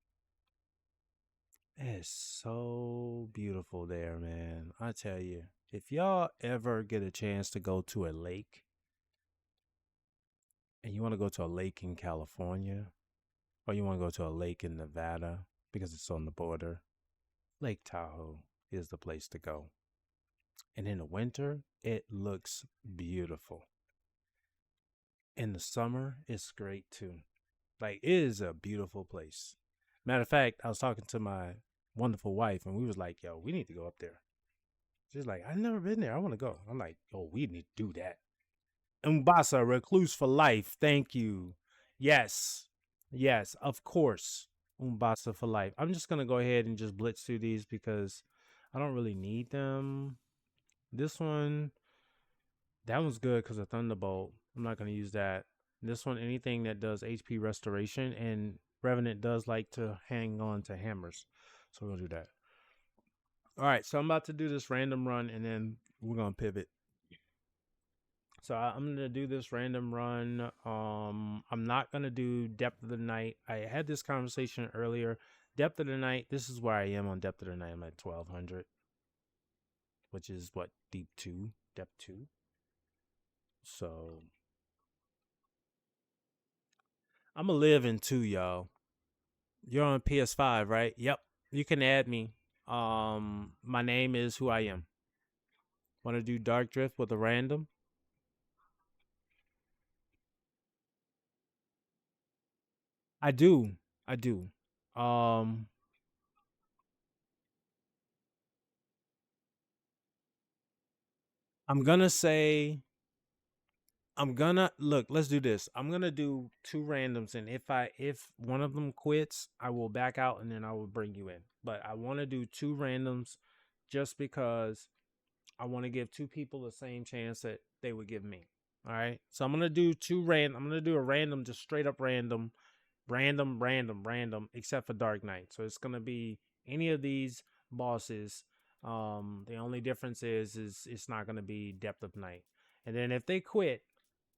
It's so beautiful there, man. I tell you, if y'all ever get a chance to go to a lake and you want to go to a lake in California or you want to go to a lake in Nevada because it's on the border, Lake Tahoe is the place to go. And in the winter, it looks beautiful. In the summer, it's great too. Like, it is a beautiful place. Matter of fact, I was talking to my wonderful wife and we was like, yo, we need to go up there. She's like, I've never been there. I want to go. I'm like, oh, we need to do that. Umbasa, recluse for life. Thank you. Yes. Yes, of course. Umbasa for life. I'm just going to go ahead and just blitz through these because I don't really need them. This one, that one's good because of Thunderbolt. I'm not going to use that. This one, anything that does HP restoration, and Revenant does like to hang on to hammers. So we'll do that. All right, so I'm about to do this random run, and then we're going to pivot. So I'm going to do this random run. I'm not going to do Depth of the Night. I had this conversation earlier. Depth of the Night, this is where I am on Depth of the Night. I'm at 1200, which is what, Deep 2, Depth 2. So I'm going to live in 2, y'all. You're on PS5, right? Yep. You can add me. My name is who I am. Want to do Dark Drift with a random? I do. I do. Um, I'm gonna say I'm gonna look. Let's do this. I'm gonna do 2 randoms, and if one of them quits, I will back out, and then I will bring you in. But I want to do 2 randoms, just because I want to give 2 people the same chance that they would give me. All right. So I'm gonna do 2 random. I'm gonna do a random, just straight up random, except for Dark Knight. So it's gonna be any of these bosses. The only difference is it's not gonna be Depth of Night. And then if they quit,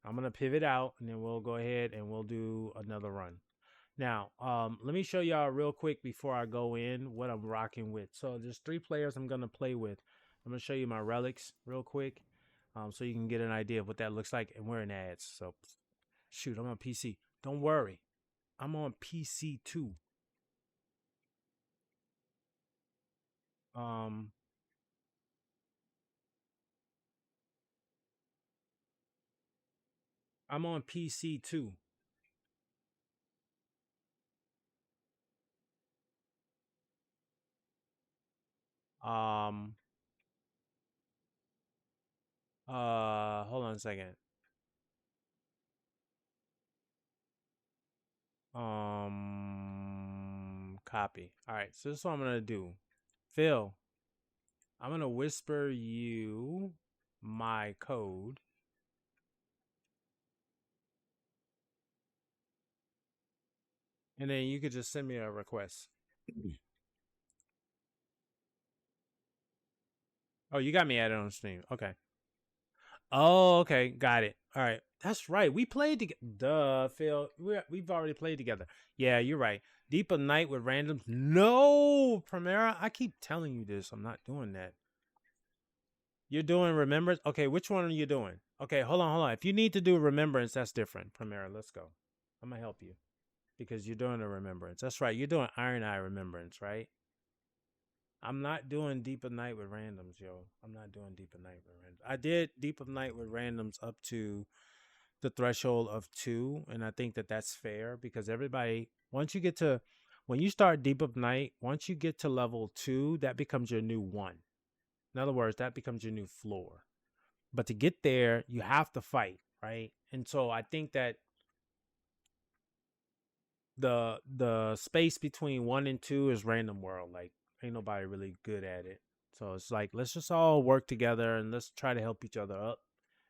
I'm gonna pivot out, and then we'll go ahead and we'll do another run. Now, let me show y'all real quick before I go in what I'm rocking with. So there's 3 players I'm gonna play with. I'm gonna show you my relics real quick, so you can get an idea of what that looks like. And we're in ads, so shoot, I'm on PC. Don't worry, I'm on PC too. Um, I'm on PC too. Um hold on a second. Copy. All right, so this is what I'm gonna do. Phil, I'm gonna whisper you my code. And then you could just send me a request. Oh, you got me added on stream. Okay. Oh, okay. Got it. All right. That's right. We played together. Duh, Phil. We've already played together. Yeah, you're right. Deep of Night with randoms. No, Primera. I keep telling you this. I'm not doing that. You're doing Remembrance? Okay, which one are you doing? Okay, hold on. If you need to do Remembrance, that's different. Primera, let's go. I'm going to help you because you're doing a Remembrance. That's right. You're doing Iron Eye Remembrance, right? I'm not doing Deep of Night with randoms, yo. I'm not doing Deep of Night with randoms. I did Deep of Night with randoms up to the threshold of 2, and I think that that's fair because everybody, when you start Deep of Night, once you get to level 2, that becomes your new 1. In other words, that becomes your new floor. But to get there, you have to fight, right? And so I think that the space between 1 and 2 is random world. Like ain't nobody really good at it. So it's like let's just all work together and let's try to help each other up.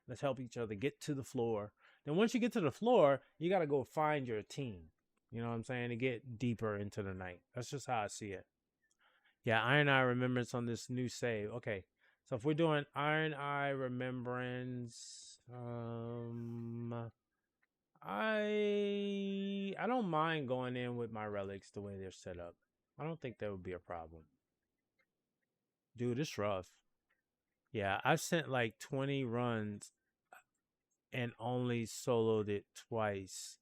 Let's help each other get to the floor. Then once you get to the floor, you got to go find your team. You know what I'm saying? To get deeper into the night. That's just how I see it. Yeah, Iron Eye Remembrance on this new save. Okay. So if we're doing Iron Eye Remembrance, I don't mind going in with my relics the way they're set up. I don't think that would be a problem. Dude, it's rough. Yeah, I've sent like 20 runs and only soloed it twice.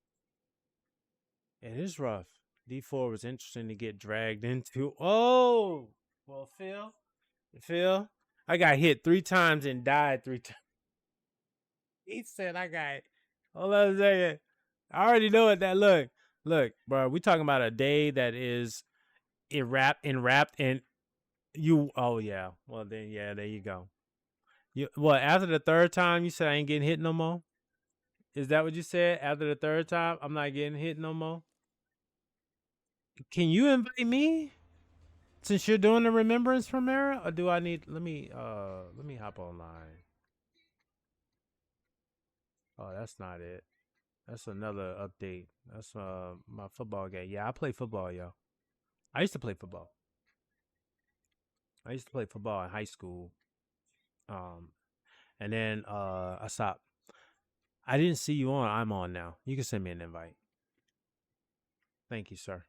It is rough. D4 was interesting to get dragged into. Oh, well, Phil, I got hit 3 times and died 3 times. He said I got. Hold on a second. I already know what that look, bro. We talking about a day that is enwrapped in you. Oh yeah. Well then, yeah. There you go. You what? After the third time, you said I ain't getting hit no more. Is that what you said? After the third time, I'm not getting hit no more. Can you invite me since you're doing the remembrance from Era, or do I need? Let me hop online. Oh, that's not it. That's another update. That's my football game. Yeah, I play football, yo. I used to play football. I used to play football in high school. Um, and then I stopped. I didn't see you on. I'm on now. You can send me an invite. Thank you, sir.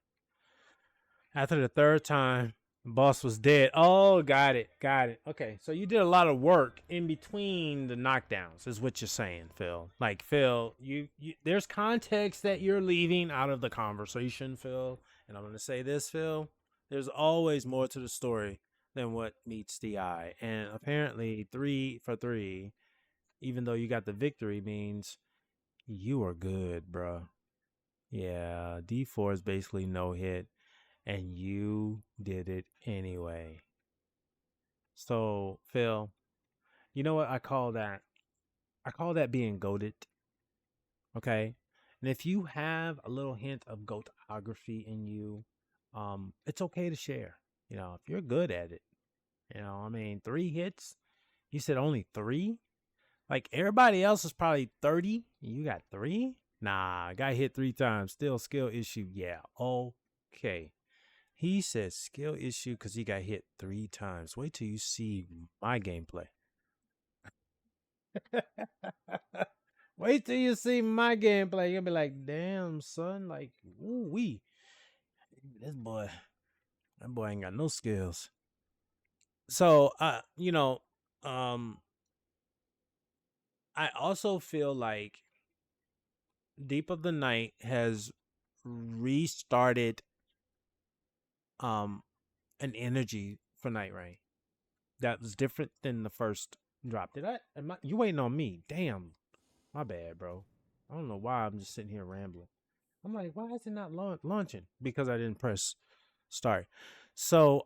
After the third time, the boss was dead. Oh, got it. Got it. Okay. So you did a lot of work in between the knockdowns, is what you're saying, Phil. Like, Phil, you there's context that you're leaving out of the conversation, Phil. And I'm going to say this, Phil. There's always more to the story than what meets the eye. And apparently, 3 for 3, even though you got the victory, means you are good, bro. Yeah, D4 is basically no hit, and you did it anyway. So, Phil, you know what I call that? I call that being goated. Okay. And if you have a little hint of goatography in you, it's okay to share. You know, if you're good at it. You know, I mean, 3 hits. You said only 3? Like everybody else is probably 30. And you got 3? Nah, I got hit 3 times. Still skill issue. Yeah. Okay. He says skill issue because he got hit 3 times. Wait till you see my gameplay. Wait till you see my gameplay. You'll be like, damn, son. Like, ooh wee. That boy ain't got no skills. So, um, I also feel like Deep of the Night has restarted um an energy for Night Rain that was different than the first drop. You waiting on me? Damn, my bad, bro. I don't know why I'm just sitting here rambling. I'm like, why is it not launching? Because I didn't press start. So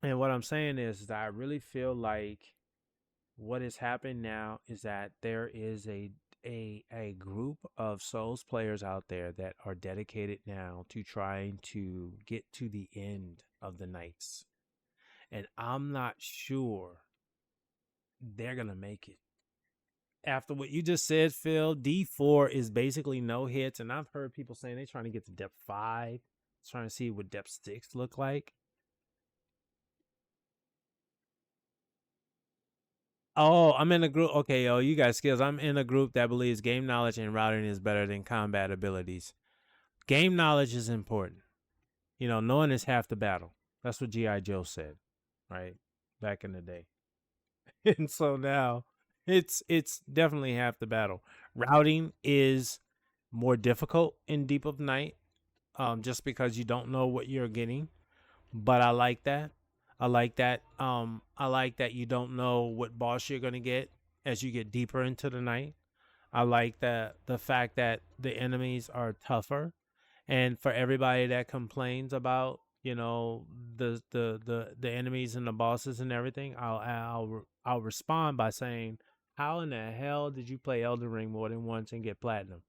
And what I'm saying is that I really feel like what is happening now is that there is a group of Souls players out there that are dedicated now to trying to get to the end of the nights. And I'm not sure they're gonna make it. After what you just said, Phil, D4 is basically no hits, and I've heard people saying they're trying to get to depth 5, trying to see what depth 6 look like. Oh, I'm in a group. Okay, yo, you got skills. I'm in a group that believes game knowledge and routing is better than combat abilities. Game knowledge is important. You know, knowing is half the battle. That's what G.I. Joe said, right? Back in the day. And so now it's definitely half the battle. Routing is more difficult in Deep of Night, just because you don't know what you're getting. But I like that. I like that. I like that you don't know what boss you're gonna get as you get deeper into the night. I like the fact that the enemies are tougher, and for everybody that complains about the enemies and the bosses and everything, I'll respond by saying, how in the hell did you play Elden Ring more than once and get platinum?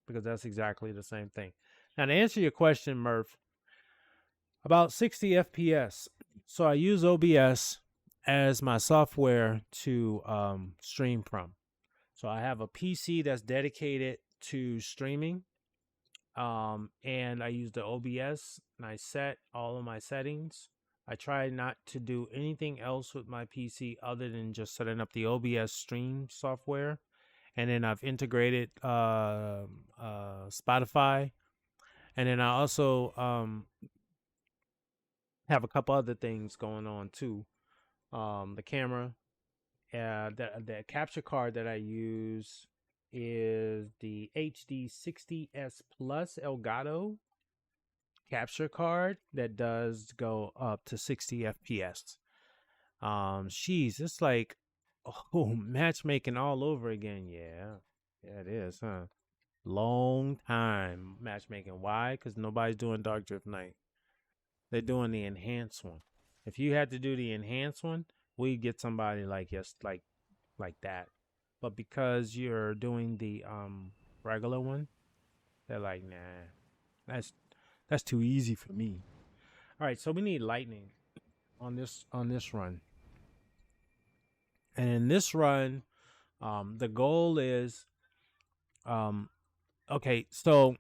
Because that's exactly the same thing. Now to answer your question, Murph, about 60 FPS. So I use OBS as my software to stream from. So I have a PC that's dedicated to streaming, and I use the OBS and I set all of my settings. I try not to do anything else with my PC other than just setting up the OBS stream software. And then I've integrated Spotify. And then I also have a couple other things going on too. The camera, the capture card that I use is the HD 60S Plus Elgato capture card that does go up to 60 FPS. She's it's like, oh, matchmaking all over again. Yeah, it is, huh? Long time matchmaking. Why? Because nobody's doing Dark Drift Night. They're doing the enhanced one. If you had to do the enhanced one, we get somebody like yes, like that. But because you're doing the regular one, they're like, nah, that's that's too easy for me. All right, so we need lightning on this run. And in this run, the goal is okay, so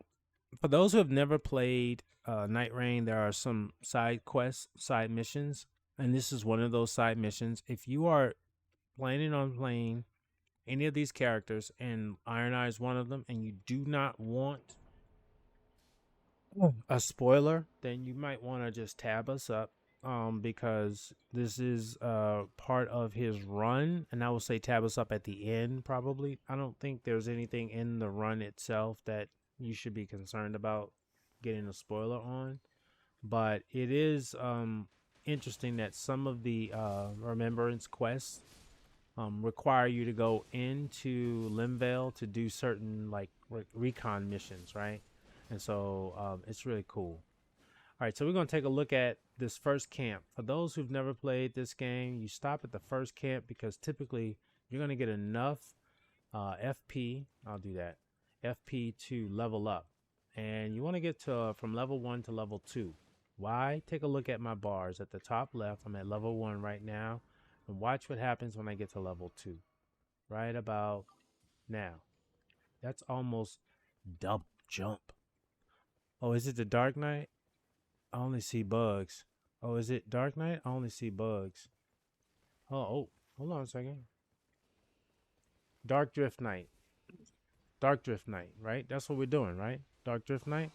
for those who have never played Night Rain, there are some side quests, side missions, and this is one of those side missions. If you are planning on playing any of these characters, and Iron Eye is one of them, and you do not want a spoiler, then you might want to just tab us up, because this is part of his run, and I will say tab us up at the end probably. I don't think there's anything in the run itself that you should be concerned about getting a spoiler on, but it is interesting that some of the remembrance quests require you to go into Limvale to do certain like recon missions, right? And so it's really cool. All right, so we're going to take a look at this first camp. For those who've never played this game, you stop at the first camp because typically you're going to get enough FP. I'll do that. FP to level up. And you want to get to from level 1 to level 2. Why? Take a look at my bars at the top left. I'm at level 1 right now. And watch what happens when I get to level 2. Right about now. That's almost double jump. Oh, is it the Dark Knight? I only see bugs. Oh, is it Dark Knight? I only see bugs. Oh, hold on a second. Dark Drift Night. Dark Drift Night, right? That's what we're doing, right? Dark Drift Night.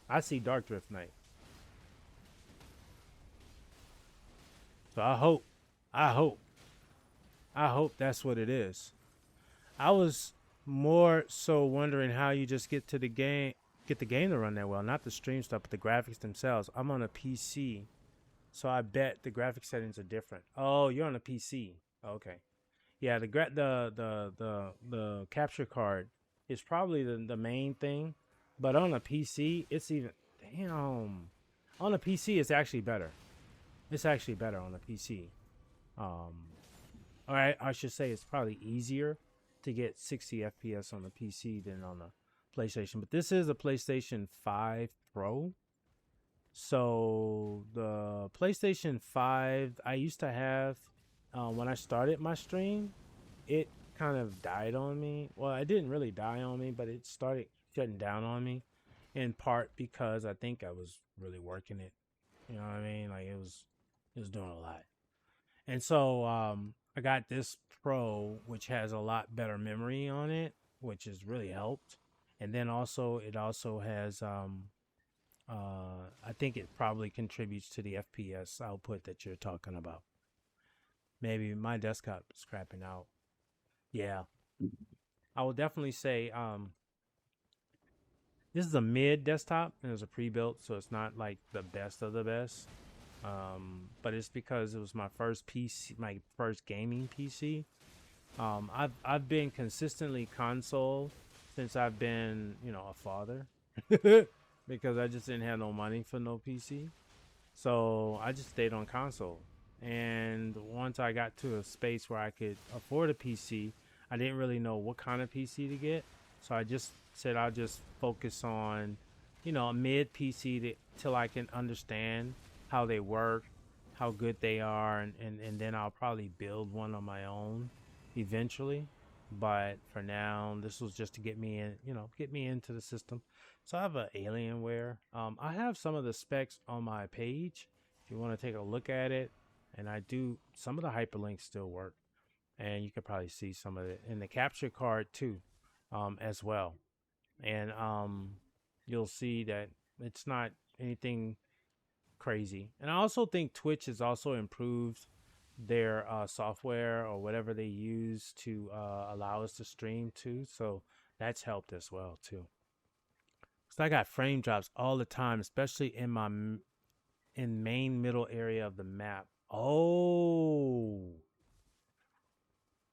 I see Dark Drift Night. So I hope, I hope that's what it is. I was more so wondering how you just get the game to run that well, not the stream stuff, but the graphics themselves. I'm on a PC, so I bet the graphic settings are different. Oh, you're on a PC. Okay, yeah. The capture card is probably the main thing, but on a PC, it's even damn. On a PC, it's actually better. It's actually better on a PC. All right, I should say it's probably easier to get 60 FPS on the PC than on the PlayStation. But this is a PlayStation 5 Pro. So the PlayStation 5 I used to have when I started my stream, it kind of died on me. Well, it didn't really die on me, but it started shutting down on me, in part because I think I was really working it. You know what I mean? Like it was doing a lot. And so I got this Pro, which has a lot better memory on it, which has really helped. And then also it also has I think it probably contributes to the FPS output that you're talking about. Maybe my desktop is crapping out. Yeah, I will definitely say this is a mid desktop and it's a pre-built, so it's not like the best of the best. But it's because it was my first PC, my first gaming PC. I've been consistently console since I've been, you know, a father. Because I just didn't have no money for no PC. So I just stayed on console. And once I got to a space where I could afford a PC, I didn't really know what kind of PC to get. So I just said I'll just focus on, you know, a mid PC till I can understand how they work, how good they are, and then I'll probably build one on my own eventually. But for now, this was just to get me in, you know, get me into the system. So I have an Alienware. I have some of the specs on my page if you want to take a look at it. And I do, some of the hyperlinks still work. And you can probably see some of it in the capture card too, as well. And you'll see that it's not anything crazy. And I also think Twitch has also improved their software or whatever they use to allow us to stream too. So that's helped as well too. Cause I got frame drops all the time, especially in my main middle area of the map. Oh,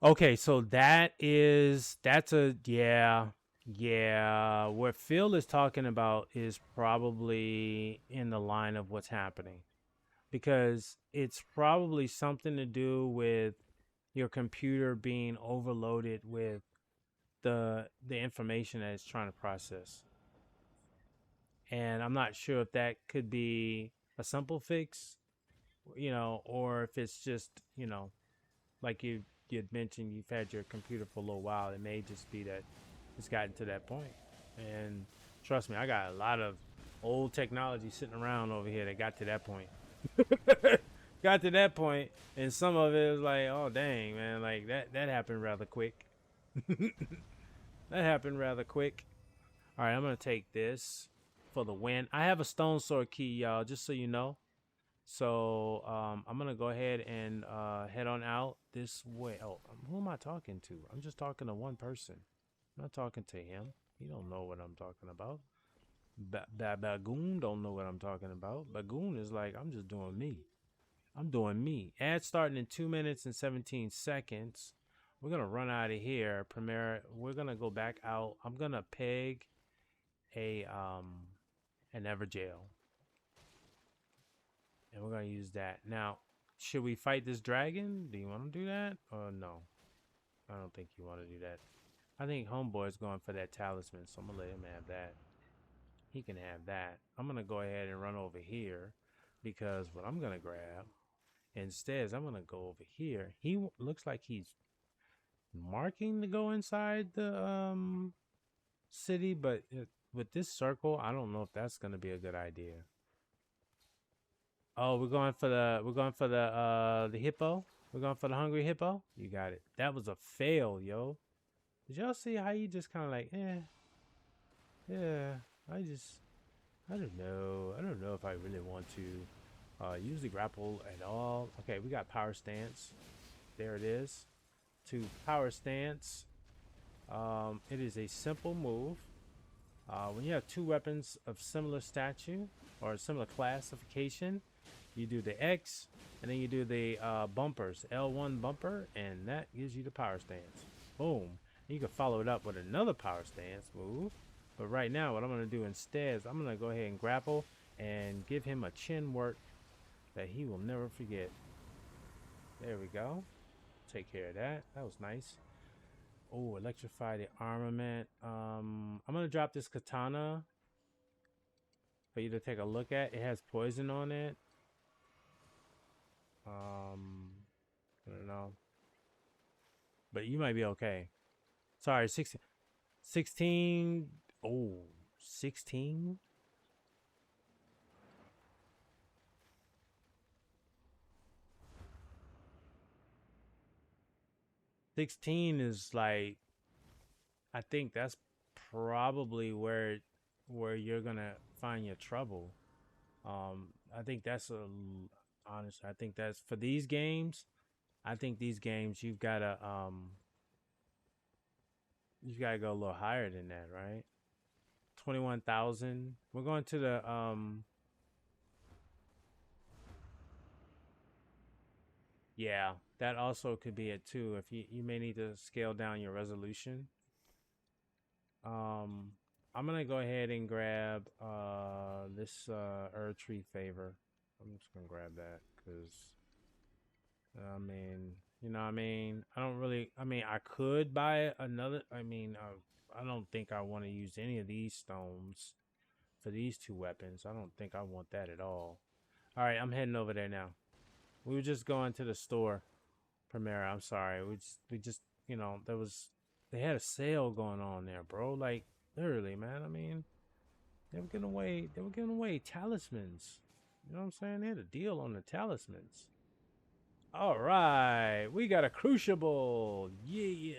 okay. So that's a yeah. What Phil is talking about is probably in the line of what's happening, because it's probably something to do with your computer being overloaded with the information that it's trying to process. And I'm not sure if that could be a simple fix, you know, or if it's just, you know, like you'd mentioned, you've had your computer for a little while. It may just be that it's gotten to that point. And trust me, I got a lot of old technology sitting around over here that got to that point. Got to that point, and some of it was like, oh dang, man, like that happened rather quick. That happened rather quick. All right, I'm gonna take this for the win. I have a stone sword key, y'all, just so you know. So I'm gonna go ahead and head on out this way. Oh, who am I talking to? I'm just talking to one person. I'm not talking to him. He don't know what I'm talking about. Bagoon don't know what I'm talking about. Bagoon is like, I'm just doing me. I'm doing me. Ad starting in 2 minutes and 17 seconds. We're gonna run out of here. Premiere. We're gonna go back out. I'm gonna peg an Everjail. And we're going to use that. Now, should we fight this dragon? Do you want to do that? Or no? I don't think you want to do that. I think Homeboy's going for that talisman, so I'm going to let him have that. He can have that. I'm going to go ahead and run over here, because what I'm going to grab instead is I'm going to go over here. He looks like he's marking to go inside the city, but with this circle, I don't know if that's going to be a good idea. Oh, we're going for the hippo. We're going for the hungry hippo. You got it. That was a fail, yo. Did y'all see how you just kind of like, yeah, I don't know. I don't know if I really want to use the grapple at all. Okay, we got power stance. There it is. To power stance. It is a simple move. When you have two weapons of similar stature or similar classification, you do the X, and then you do the bumpers, L1 bumper, and that gives you the power stance. Boom. You can follow it up with another power stance move. But right now, what I'm going to do instead is I'm going to go ahead and grapple and give him a chin work that he will never forget. There we go. Take care of that. That was nice. Oh, electrify the armament. I'm gonna drop this katana for you to take a look at. It has poison on it. I don't know, but you might be okay. Sorry, 16. 16. Oh, 16. 16 is like, I think that's probably where you're gonna find your trouble. I think that's honestly, I think that's for these games. I think these games you've gotta go a little higher than that, right? 21,000. We're going to the yeah, that also could be it too. If you may need to scale down your resolution. Um, I'm gonna go ahead and grab this Earth Tree Favor. I'm just gonna grab that because I mean, you know what I mean? I don't really, I mean, I could buy another, I don't think I want to use any of these stones for these two weapons. I don't think I want that at all. All right, I'm heading over there now. We were just going to the store, Primera. I'm sorry. We just, they had a sale going on there, bro. Like, literally, man. I mean, they were giving away talismans. You know what I'm saying? They had a deal on the talismans. All right, we got a crucible. Yeah,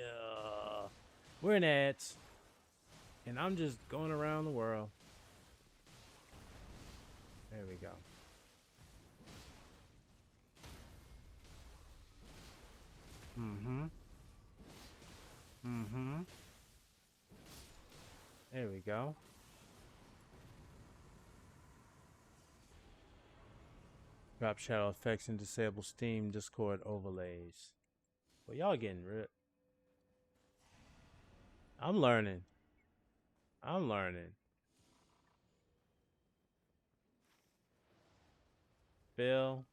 we're in ads, and I'm just going around the world. There we go. There we go. Drop shadow effects and disable Steam Discord overlays. Well, y'all getting ripped. I'm learning. I'm learning. Phil,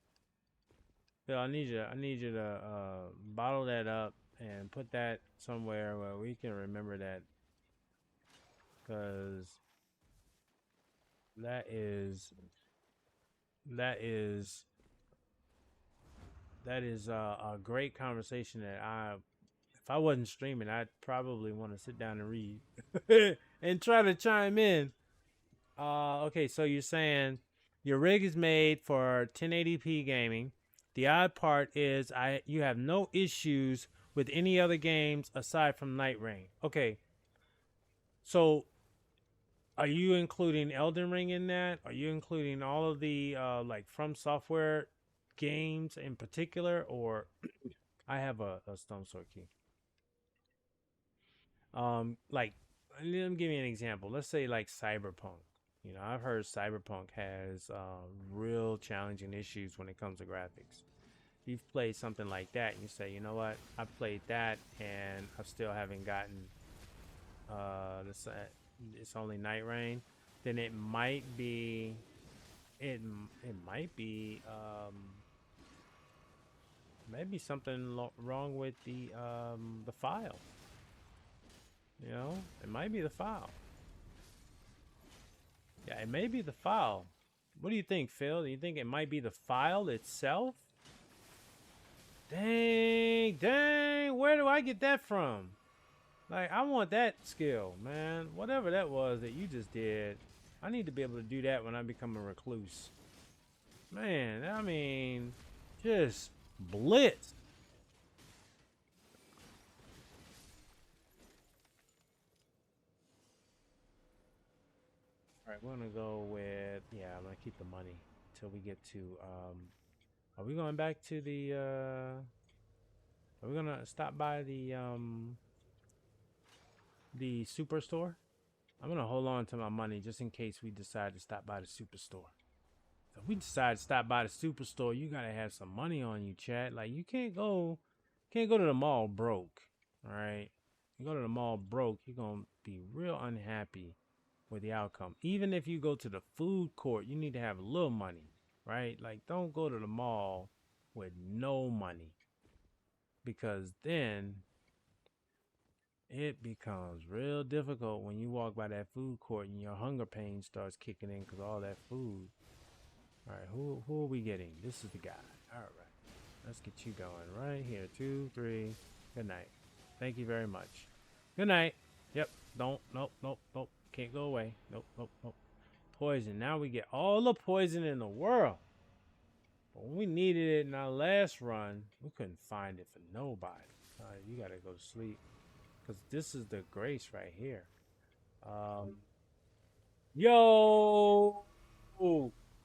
I need you to bottle that up and put that somewhere where we can remember that, because that is a great conversation that if I wasn't streaming, I'd probably want to sit down and read and try to chime in. Okay, so you're saying your rig is made for 1080p gaming. The odd part is you have no issues with any other games aside from Night Rain. Okay, so are you including Elden Ring in that? Are you including all of the like From Software games in particular, or I have a Stone Sword key. Like, let me give you an example. Let's say like Cyberpunk. You know, I've heard Cyberpunk has real challenging issues when it comes to graphics. You've played something like that, and you say, you know what? I've played that, and I still haven't gotten it's only Night Rain. Then it might be maybe something wrong with the file. You know, it might be the file. Yeah, it may be the file. What do you think, Phil? Do you think it might be the file itself? Dang, where do I get that from? Like, I want that skill, man. Whatever that was that you just did, I need to be able to do that when I become a recluse. Man, I mean, just blitz. All right, we're gonna go with, yeah, I'm gonna keep the money till we get to are we going back to the are we gonna stop by the superstore? I'm gonna hold on to my money just in case we decide to stop by the superstore. If we decide to stop by the superstore, you gotta have some money on you, chat. Like, you can't go to the mall broke. All right, you go to the mall broke, you're gonna be real unhappy with the outcome. Even if you go to the food court, you need to have a little money, right? Like, don't go to the mall with no money, because then it becomes real difficult when you walk by that food court and your hunger pain starts kicking in because all that food. All right, who are we getting? This is the guy. All right, let's get you going right here. 2, 3. Good night. Thank you very much. Good night. Yep. Don't. Nope. Nope. Nope. Can't go away. Nope. Nope. Nope. Poison. Now we get all the poison in the world. But when we needed it in our last run, we couldn't find it for nobody. All right, you gotta go to sleep, because this is the grace right here. Um, yo,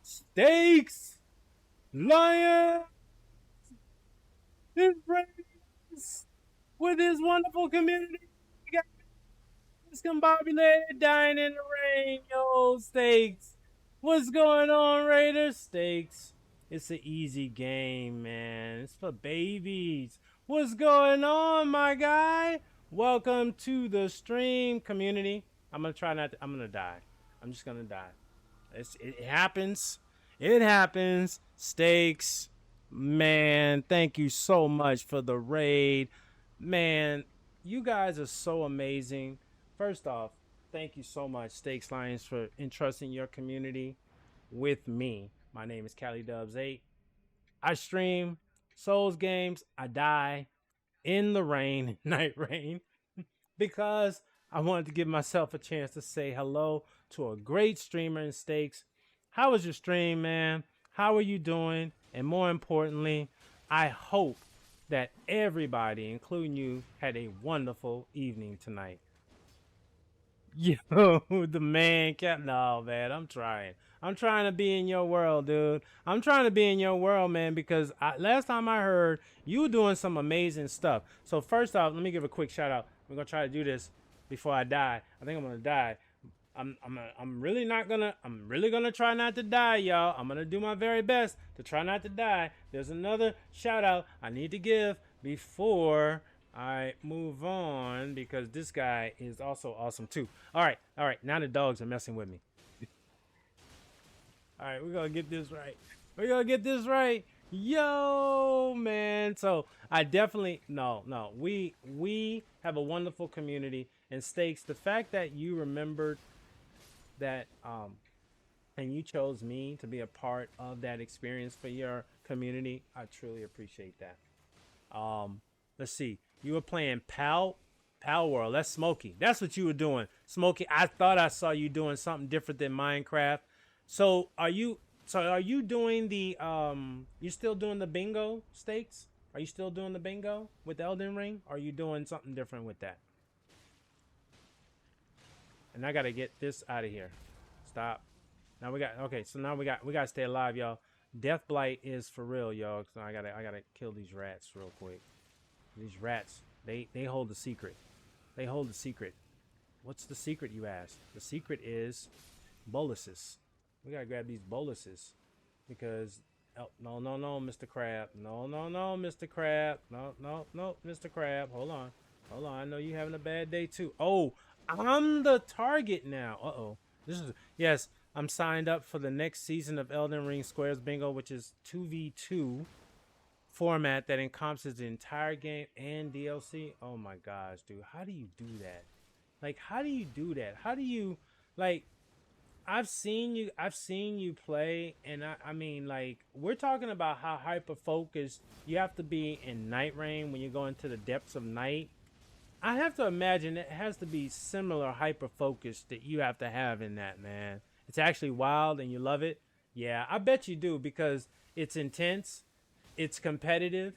steaks, lion, his race with his wonderful community. We got discombobulated, dying in the rain. Yo, steaks. What's going on, Raiders? Steaks. It's an easy game, man. It's for babies. What's going on, my guy? Welcome to the stream, community. I'm gonna try not to. I'm gonna die. I'm just gonna die. It happens. It happens. Steaks. Man, thank you so much for the raid. Man, you guys are so amazing. First off, thank you so much, Steaks Lions, for entrusting your community with me. My name is Cali Dubs 8. I stream Souls games. I die in the rain, night rain, because I wanted to give myself a chance to say hello to a great streamer in Steaks. How was your stream, man? How are you doing? And more importantly, I hope that everybody, including you, had a wonderful evening tonight. Yo, the man can't. No, man, I'm trying. I'm trying to be in your world, dude. I'm trying to be in your world, man, because last time I heard, you were doing some amazing stuff. So first off, let me give a quick shout out. We're gonna try to do this before I die. I think I'm gonna die. I'm really not gonna. I'm really gonna try not to die, y'all. I'm gonna do my very best to try not to die. There's another shout out I need to give before I move on, because this guy is also awesome too. All right. Now the dogs are messing with me. All right, we're gonna get this right. We're gonna get this right. Yo, man. So I definitely no. We have a wonderful community, and Steaks, the fact that you remembered that and you chose me to be a part of that experience for your community, I truly appreciate that. Let's see. You were playing Pal World. That's Smokey. That's what you were doing, Smokey. I thought I saw you doing something different than Minecraft. So are you? So are you doing the? You still doing the bingo Steaks? Are you still doing the bingo with Elden Ring? Or are you doing something different with that? And I gotta get this out of here. Stop. Now we got okay. So now we gotta stay alive, y'all. Death Blight is for real, y'all. So I gotta kill these rats real quick. These rats, they hold the secret. They hold the secret. What's the secret, you ask? The secret is boluses. We gotta grab these boluses because no, Mr. Crab. No, Mr. Crab. No, Mr. Crab. Hold on. I know you having a bad day too. Oh, I'm the target now. Uh-oh. This is yes. I'm signed up for the next season of Elden Ring Squares Bingo, which is 2v2 format that encompasses the entire game and DLC. Oh my gosh, dude. How do you do that? Like, how do you do that? How do you, like, I've seen you play, and I mean, like, we're talking about how hyper focused you have to be in Night Rain when you go into the depths of night. I have to imagine it has to be similar hyper focus that you have to have in that, man. It's actually wild and you love it. Yeah, I bet you do, because it's intense, it's competitive,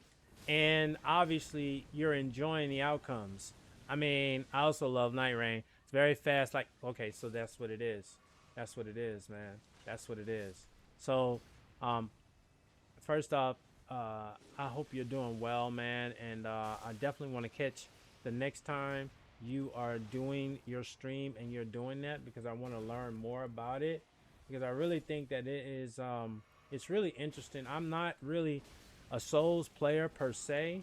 and obviously you're enjoying the outcomes. I mean, I also love Night Rain. It's very fast. Like, okay, so that's what it is. That's what it is, man. That's what it is. So, first off, I hope you're doing well, man. And I definitely want to catch the next time you are doing your stream and you're doing that, because I want to learn more about it, because I really think that it is it's really interesting. I'm not really a Souls player per se,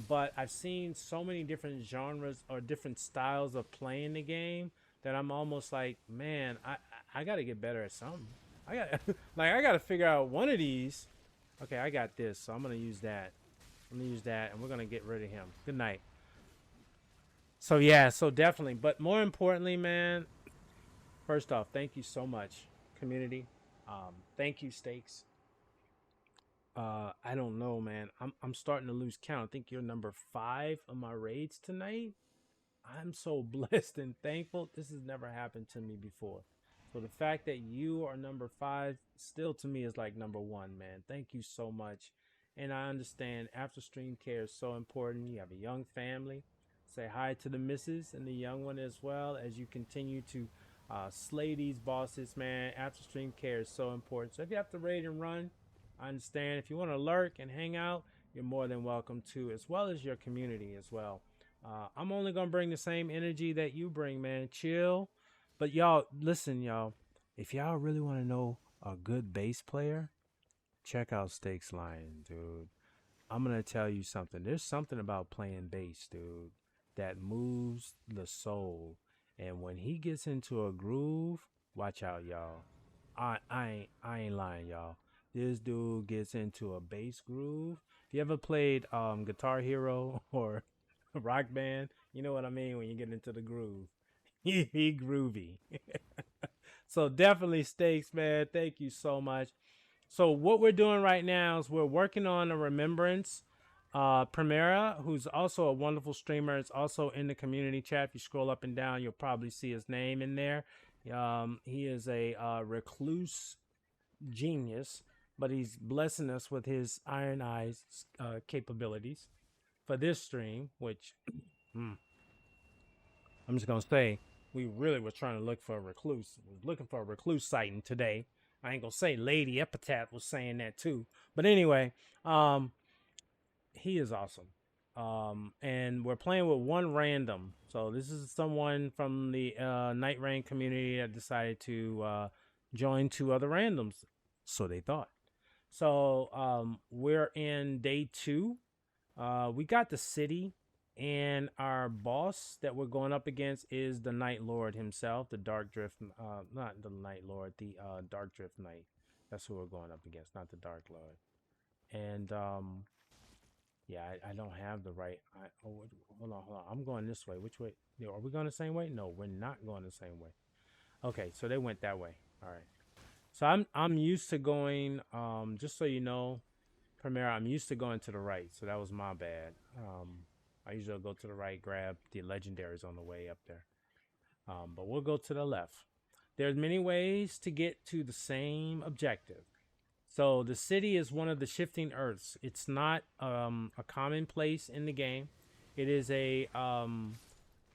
but I've seen so many different genres or different styles of playing the game that I'm almost like, man, I got to get better at something. I got like I got to figure out one of these. Okay, I got this, so I'm gonna use that. I'm gonna use that, and we're gonna get rid of him. Good night. So yeah, so definitely, but more importantly, man. First off, thank you so much, community. Thank you, Stakes. I don't know, man. I'm starting to lose count. I think you're number 5 of my raids tonight. I'm so blessed and thankful. This has never happened to me before. So the fact that you are number 5 still to me is like number 1, man. Thank you so much. And I understand after stream care is so important. You have a young family. Say hi to the missus and the young one as well as you continue to slay these bosses, man. After stream care is so important. So if you have to raid and run, I understand. If you want to lurk and hang out, you're more than welcome to, as well as your community as well. I'm only gonna bring the same energy that you bring, man. Chill. But y'all, listen, y'all. If y'all really want to know a good bass player, check out Stakes Lion, dude. I'm gonna tell you something. There's something about playing bass, dude, that moves the soul. And when he gets into a groove, watch out, y'all. I ain't lying, y'all. This dude gets into a bass groove. If you ever played Guitar Hero or Rock Band, you know what I mean when you get into the groove. He groovy. So definitely Stakes, man. Thank you so much. So what we're doing right now is we're working on a remembrance. Primera, who's also a wonderful streamer, is also in the community chat. If you scroll up and down, you'll probably see his name in there. He is a recluse genius, but he's blessing us with his Iron Eyes capabilities for this stream, which I'm just going to say, we really were trying to look for a recluse. We was looking for a recluse sighting today. I ain't going to say Lady Epitaph was saying that too. But anyway, he is awesome. And we're playing with one random. So this is someone from the Night Rain community that decided to join 2 other randoms. So they thought. So we're in day 2. We got the city, and our boss that we're going up against is the Night Lord himself, the Dark Drift, not the Night Lord, the Dark Drift Knight. That's who we're going up against, not the Dark Lord. And yeah, I don't have the right. Hold on. I'm going this way. Which way? Are we going the same way? No, we're not going the same way. Okay, so they went that way. All right. So I'm used to going. Just so you know, Primera, I'm used to going to the right. So that was my bad. I usually go to the right, grab the legendaries on the way up there. But we'll go to the left. There's many ways to get to the same objective. So the city is one of the shifting earths. It's not a common place in the game. It is an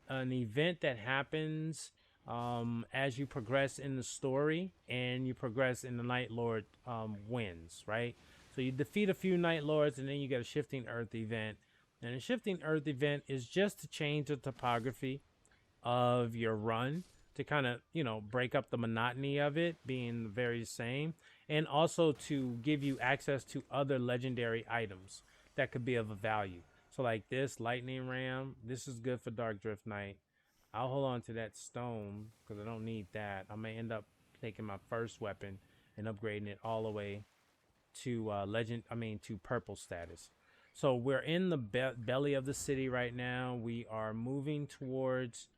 event that happens as you progress in the story and you progress in the Night Lord wins, right? So you defeat a few Night Lords and then you get a shifting earth event. And a shifting earth event is just to change the topography of your run to kind of, break up the monotony of it being very same, and also to give you access to other legendary items that could be of a value. So like this lightning ram, this is good for Dark Drift Knight. I'll hold on to that stone because I don't need that. I may end up taking my first weapon and upgrading it all the way to to purple status. So we're in the belly of the city right now. We are moving towards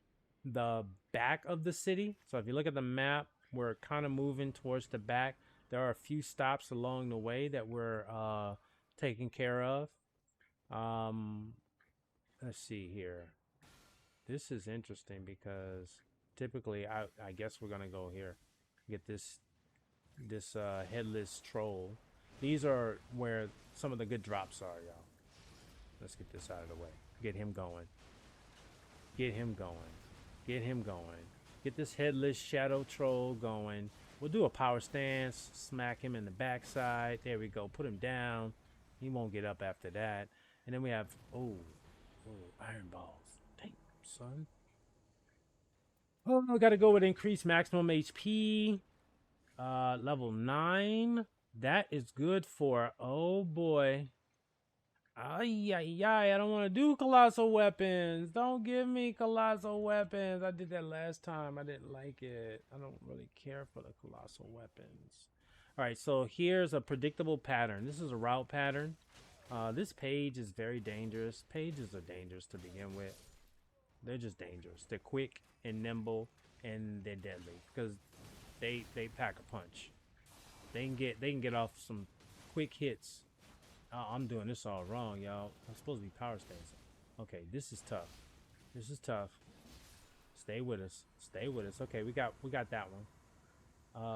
the back of the city. So if you look at the map, we're kind of moving towards the back. There are a few stops along the way that we're taking care of. Let's see here. This is interesting because typically I guess we're gonna go here, get this headless troll. These are where some of the good drops are, y'all. Let's get this out of the way. Get him going. Get him going. Get him going. Get this headless shadow troll going. We'll do a power stance. Smack him in the backside. There we go. Put him down. He won't get up after that. And then we have, iron balls. Dang, son. Oh, I gotta go with increased maximum HP. Level 9. That is good for, oh boy. Ay, ay, ay, I don't want to do colossal weapons. Don't give me colossal weapons. I did that last time. I didn't like it. I don't really care for the colossal weapons. All right, so here's a predictable pattern. This is a route pattern. This page is very dangerous. Pages are dangerous to begin with. They're just dangerous. They're quick and nimble, and they're deadly because they pack a punch. They can get off some quick hits. Oh, I'm doing this all wrong, y'all. I'm supposed to be power stancing. Okay, this is tough. This is tough. Stay with us. Stay with us. Okay, we got that one.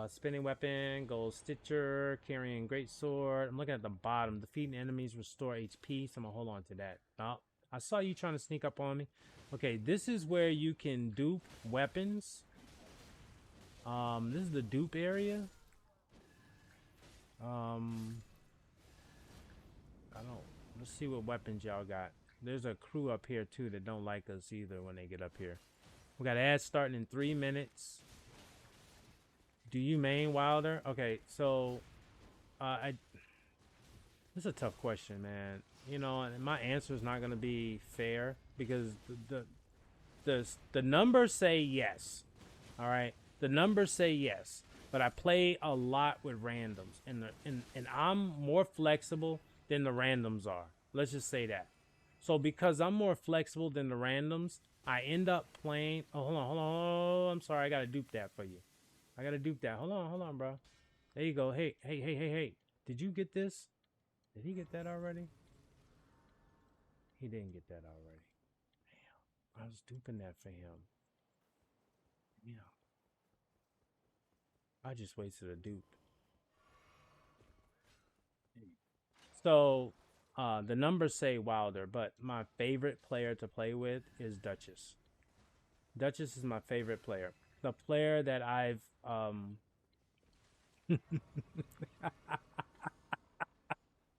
Spinning weapon, gold stitcher, carrying great sword. I'm looking at the bottom. Defeating enemies, restore HP. So I'm gonna hold on to that. Oh, I saw you trying to sneak up on me. Okay, this is where you can dupe weapons. This is the dupe area. I don't. Let's see what weapons y'all got. There's a crew up here too that don't like us either when they get up here. We got ads starting in 3 minutes. Do you main Wilder? Okay, so this is a tough question, man. You know, and my answer is not gonna be fair because the numbers say yes. All right, the numbers say yes, but I play a lot with randoms, and I'm more flexible than the randoms are. Let's just say that. So because I'm more flexible than the randoms, I end up playing. Oh, hold on, hold on. Oh, I'm sorry, I gotta dupe that for you. I gotta dupe that. Hold on, bro. There you go. Hey, hey, hey, hey, hey. Did you get this? Did he get that already? He didn't get that already. Damn, I was duping that for him. Yeah, I just wasted a dupe. So, the numbers say Wilder, but my favorite player to play with is Duchess. Duchess is my favorite player. The player that I've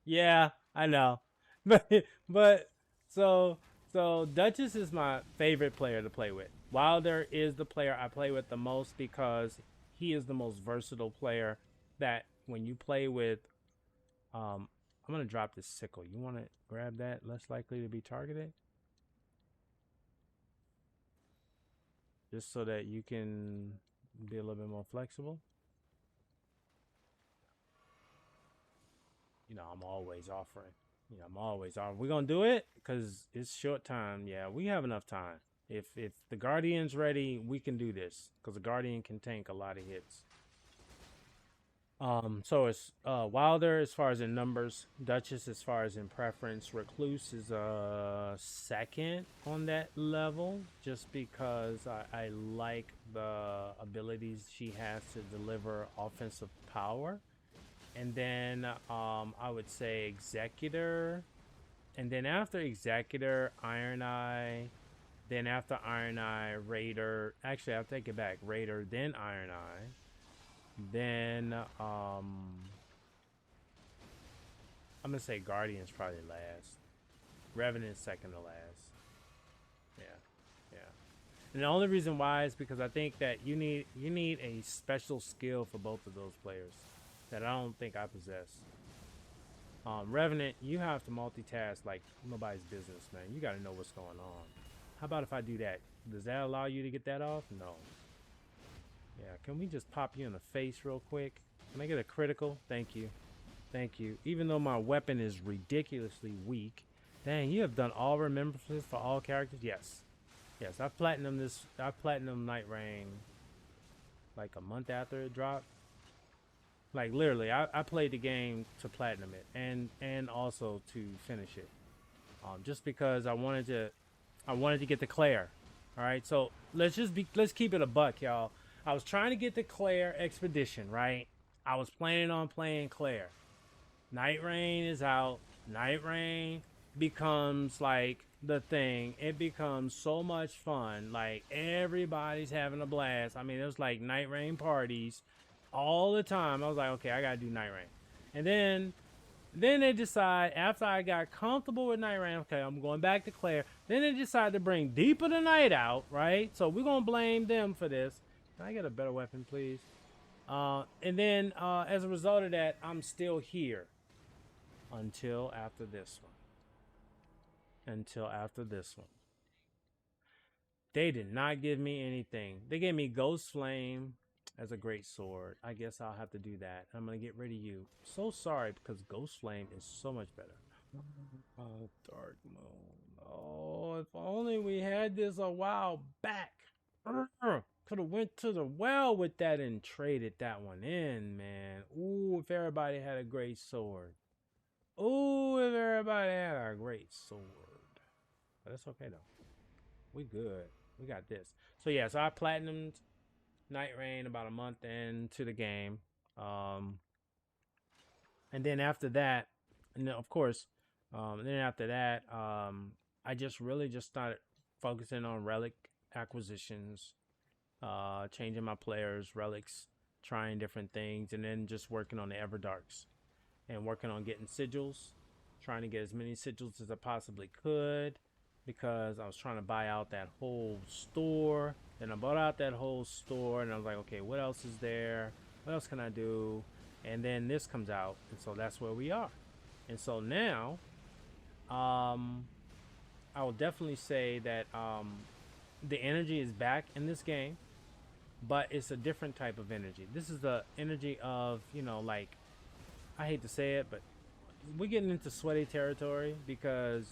yeah, I know. But so so Duchess is my favorite player to play with. Wilder is the player I play with the most because he is the most versatile player that when you play with I'm gonna drop this sickle. You wanna grab that? Less likely to be targeted? Just so that you can be a little bit more flexible. You know, I'm always offering. You know, I'm always offering. We're gonna do it because it's short time. Yeah, we have enough time. If the Guardian's ready, we can do this because the Guardian can tank a lot of hits. So it's Wilder as far as in numbers, Duchess as far as in preference, Recluse is second on that level, just because I like the abilities she has to deliver offensive power. And then I would say Executor, and then after Executor, Iron Eye, then after Iron Eye, Raider. Actually, I'll take it back. Raider, then Iron Eye. Then I'm gonna say Guardian's probably last. Revenant's second to last. Yeah, yeah. And the only reason why is because I think that you need a special skill for both of those players that I don't think I possess. Revenant, you have to multitask like nobody's business, man. You got to know what's going on. How about if I do that? Does that allow you to get that off? No. Yeah, can we just pop you in the face real quick? Can I get a critical? Thank you. Thank you. Even though my weapon is ridiculously weak. Dang, you have done all remembrances for all characters? Yes. Yes, I platinum Night Rain like a month after it dropped. Like literally, I played the game to platinum it and also to finish it. Just because I wanted to get the Claire. Alright, so let's keep it a buck, y'all. I was trying to get the Claire Expedition, right? I was planning on playing Claire. Night Rain is out. Night Rain becomes like the thing. It becomes so much fun. Like everybody's having a blast. I mean, it was like Night Rain parties all the time. I was like, okay, I gotta do Night Rain. And then they decide, after I got comfortable with Night Rain, okay, I'm going back to Claire. Then they decide to bring Deep of the Night out, right? So we're gonna blame them for this. Can I get a better weapon, please? And then as a result of that, I'm still here until after this one. until after this one. They did not give me anything. They gave me Ghost Flame as a great sword. I guess I'll have to do that. I'm going to get rid of you. So sorry, because Ghost Flame is so much better. Oh, Dark Moon. Oh, if only we had this a while back. Could have went to the well with that and traded that one in, man. Ooh, if everybody had a great sword. Ooh, if everybody had a great sword. But that's okay, though. We good. We got this. So, yeah, so I platinumed Night Rain about a month into the game. And then after that, and then of course, I just really just started focusing on relic acquisitions, changing my players, relics, trying different things, and then just working on the Everdarks and working on getting sigils, trying to get as many sigils as I possibly could because I was trying to buy out that whole store. Then I bought out that whole store and I was like, okay, what else is there? What else can I do? And then this comes out, and so that's where we are. And so now, I will definitely say that the energy is back in this game, but it's a different type of energy. This is the energy of, you know, like, I hate to say it, but we're getting into sweaty territory because,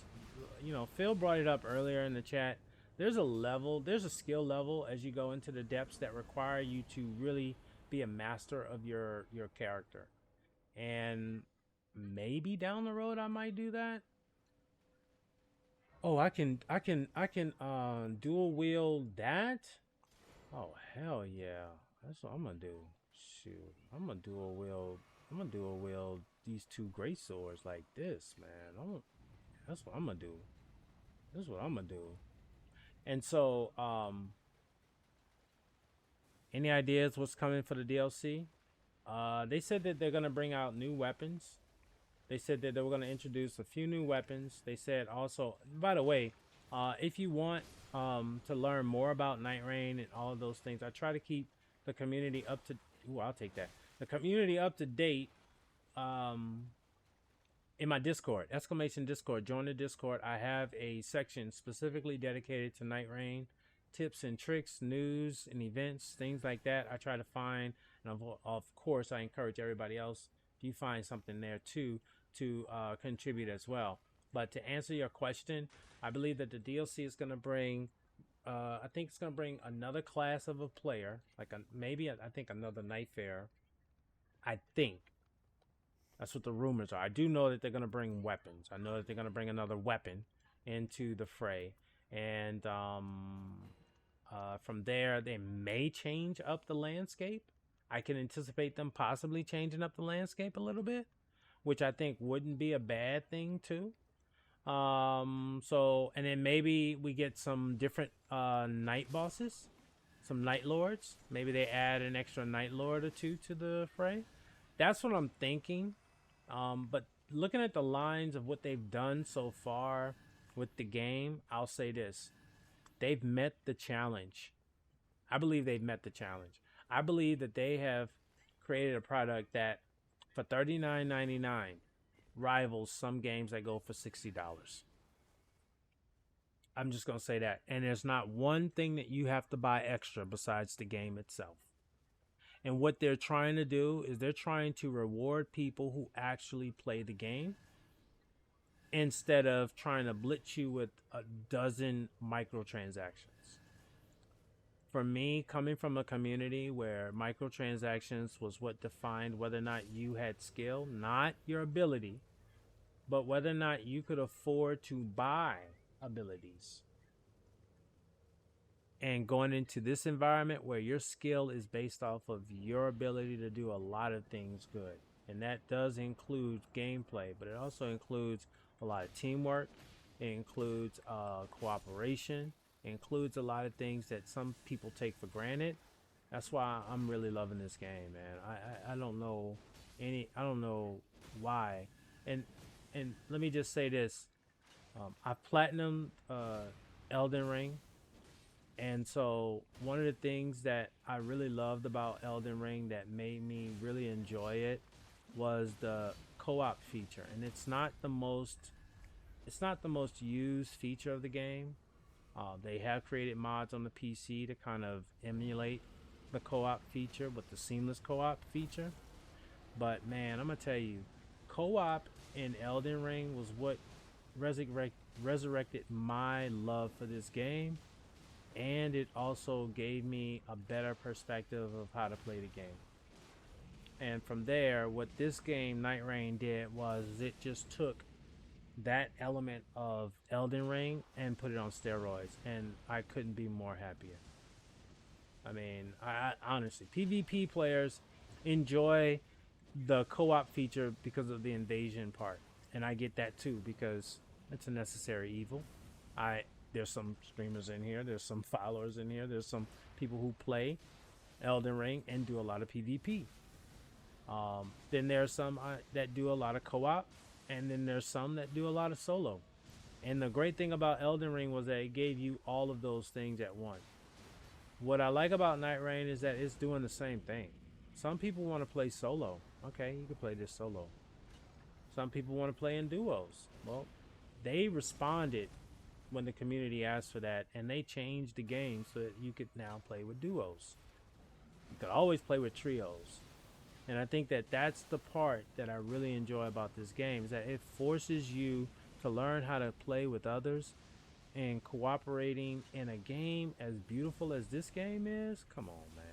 you know, Phil brought it up earlier in the chat. There's a skill level as you go into the depths that require you to really be a master of your character. And maybe down the road I might do that. Oh, I can dual wield that? Oh, hell yeah. That's what I'm gonna do. Shoot. I'm gonna dual wield these two great swords like this, man. That's what I'm gonna do. That's what I'm gonna do. And so, any ideas what's coming for the DLC? They said that they're gonna bring out new weapons. They said that they were gonna introduce a few new weapons. They said also, by the way, if you want to learn more about Night Rain and all of those things, I try to keep the community up to. Ooh, I'll take that. The community up to date. In my Discord, exclamation Discord, join the Discord. I have a section specifically dedicated to Night Rain, tips and tricks, news and events, things like that. I try to find, and of course, I encourage everybody else, if you find something there too, to contribute as well. But to answer your question, I believe that the DLC is going to bring, I think it's going to bring another class of a player, like I think another Night Fair. I think. That's what the rumors are. I do know that they're going to bring weapons. I know that they're going to bring another weapon into the fray. And from there, they may change up the landscape. I can anticipate them possibly changing up the landscape a little bit, which I think wouldn't be a bad thing too. So, and then maybe we get some different night bosses, some night lords. Maybe they add an extra night lord or two to the fray. That's what I'm thinking. But looking at the lines of what they've done so far with the game, I'll say this. They've met the challenge. I believe they've met the challenge. I believe that they have created a product that for $39.99 rivals some games that go for $60. I'm just going to say that. And there's not one thing that you have to buy extra besides the game itself. And what they're trying to do is they're trying to reward people who actually play the game instead of trying to blitz you with a dozen microtransactions. For me, coming from a community where microtransactions was what defined whether or not you had skill, not your ability, but whether or not you could afford to buy abilities. And going into this environment where your skill is based off of your ability to do a lot of things good. And that does include gameplay, but it also includes a lot of teamwork. It includes cooperation. It includes a lot of things that some people take for granted. That's why I'm really loving this game, man. I don't know I don't know why. And let me just say this. I've platinumed Elden Ring. And so one of the things that I really loved about Elden Ring that made me really enjoy it was the co-op feature. And it's not the most it's not the most used feature of the game. They have created mods on the PC to kind of emulate the co-op feature with the seamless co-op feature. But man, I'm gonna tell you, co-op in Elden Ring was what resurrected my love for this game, and it also gave me a better perspective of how to play the game. And from there, what this game Night Rain did was it just took that element of Elden Ring and put it on steroids, and I couldn't be more happier. I mean, I honestly, PvP players enjoy the co-op feature because of the invasion part, and I get that too because it's a necessary evil. I There's some streamers in here, there's some followers in here, there's some people who play Elden Ring and do a lot of PvP. Then there's some that do a lot of co-op, and then there's some that do a lot of solo. And the great thing about Elden Ring was that it gave you all of those things at once. What I like about Night Rain is that it's doing the same thing. Some people want to play solo. Okay, you can play this solo. Some people want to play in duos. Well, they responded when the community asked for that, and they changed the game so that you could now play with duos. You could always play with trios. And I think that that's the part that I really enjoy about this game, is that it forces you to learn how to play with others, and cooperating in a game as beautiful as this game is. Come on, man.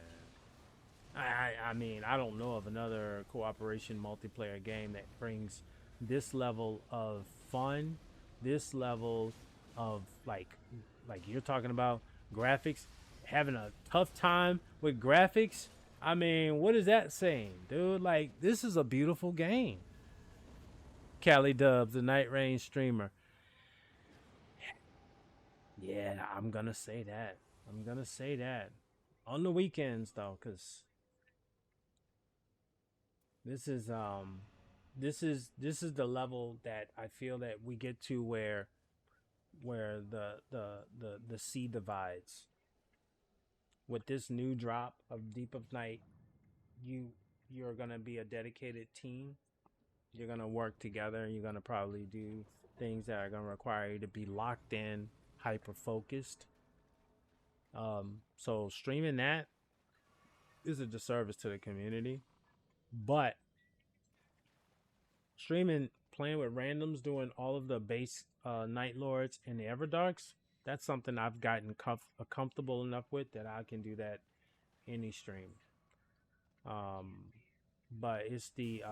I mean, I don't know of another cooperation multiplayer game that brings this level of fun, this level of like you're talking about graphics, having a tough time with graphics. I mean, what is that saying, dude? Like, this is a beautiful game. Cali Dubs, the Night Rain streamer. Yeah, I'm gonna say that. I'm gonna say that. On the weekends though, cause this is this is the level that I feel that we get to where the sea divides. With this new drop of Deep of Night, you're gonna be a dedicated team. You're gonna work together, and you're gonna probably do things that are gonna require you to be locked in, hyper focused. So streaming that is a disservice to the community, but streaming, playing with randoms, doing all of the base Night Lords and the Everdarks, that's something I've gotten comfortable enough with that I can do that any stream. Um, but it's the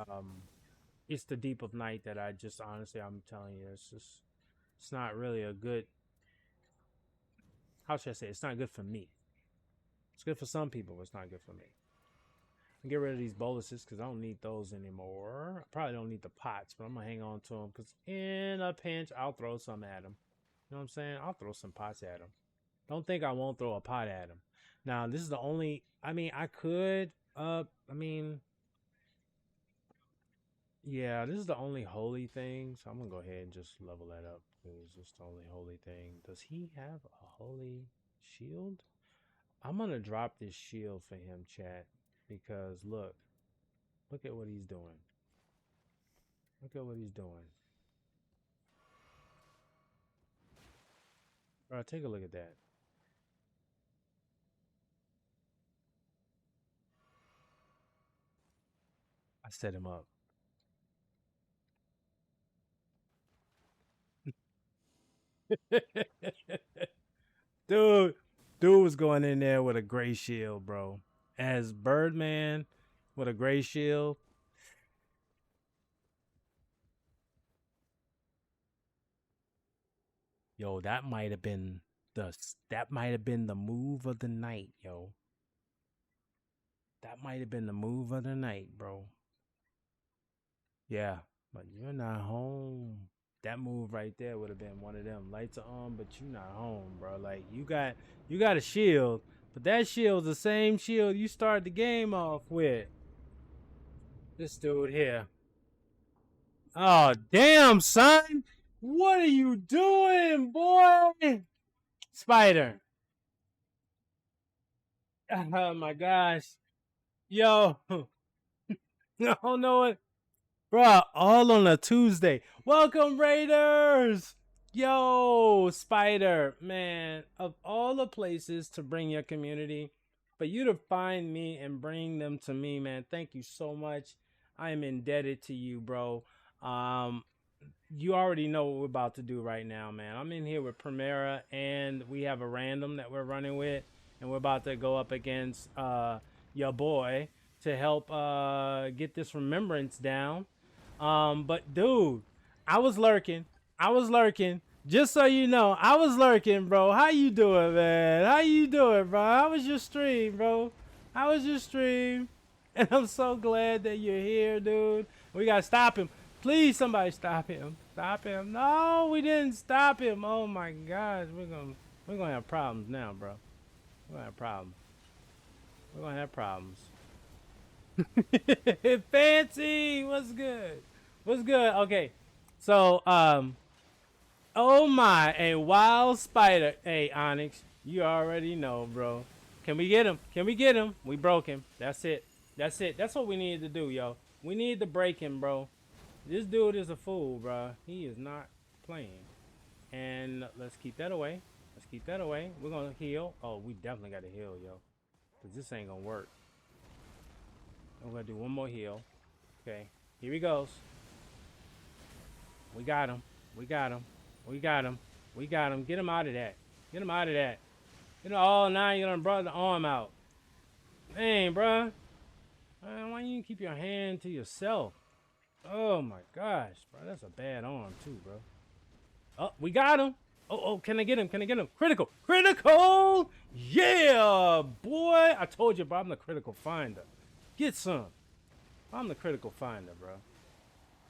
Deep of Night that I just honestly, I'm telling you, it's not really a good, how should I say, it's not good for me. It's good for some people, but it's not good for me. Get rid of these boluses because I don't need those anymore. I probably don't need the pots, but I'm gonna hang on to them because in a pinch I'll throw some at them. You know what I'm saying? I'll throw some pots at them. Don't think I won't throw a pot at them. Now this is the only. I mean, I could. I mean, yeah, this is the only holy thing. So I'm gonna go ahead and just level that up because it's the only holy thing. Does he have a holy shield? I'm gonna drop this shield for him, chat, because look at what he's doing. Look at what he's doing. Bro, take a look at that. I set him up. dude, dude was going in there with a gray shield, bro. As Birdman with a gray shield. Yo, that might have been the move of the night, yo. That might have been the move of the night, bro. Yeah, but you're not home. That move right there would have been one of them. Lights are on, but you're not home, bro. Like you got a shield, but that shield's the same shield you started the game off with. This dude here. Oh damn, son! What are you doing, boy? Spider. Oh my gosh. Yo. I don't know what. Bruh, all on a Tuesday. Welcome, Raiders! Yo, Spider, man, of all the places to bring your community, for you to find me and bring them to me, man, thank you so much. I am indebted to you, bro. Um, you already know what we're about to do right now, man. I'm in here with Primera, and we have a random that we're running with, and we're about to go up against your boy to help get this remembrance down. But dude, I was lurking. I was lurking. Just so you know, I was lurking, bro. How you doing, man? How you doing, bro? How was your stream, bro? How was your stream? And I'm so glad that you're here, dude. We gotta stop him. Please, somebody stop him. Stop him. No, we didn't stop him. Oh my gosh, we're gonna have problems now, bro. We're gonna have problems. We're gonna have problems. Fancy, what's good? What's good? Okay, so oh my, a wild spider. Hey, Onyx, you already know, bro. Can we get him? Can we get him? We broke him. That's it. That's it. That's what we needed to do, yo. We need to break him, bro. This dude is a fool, bro. He is not playing. And let's keep that away. Let's keep that away. We're gonna heal. Oh, we definitely gotta heal, yo. Cause this ain't gonna work. We're gonna do one more heal. Okay, here he goes. We got him. We got him. We got him. We got him. Get him out of that. Get him out of that. You know, all now you done brought the arm out. Man, bruh. Man, why you keep your hand to yourself? Oh my gosh, bro. That's a bad arm too, bro. Oh, we got him. Oh, can I get him? Can I get him? Critical. Critical! Yeah, boy. I told you, bro, I'm the critical finder. Get some. I'm the critical finder, bro.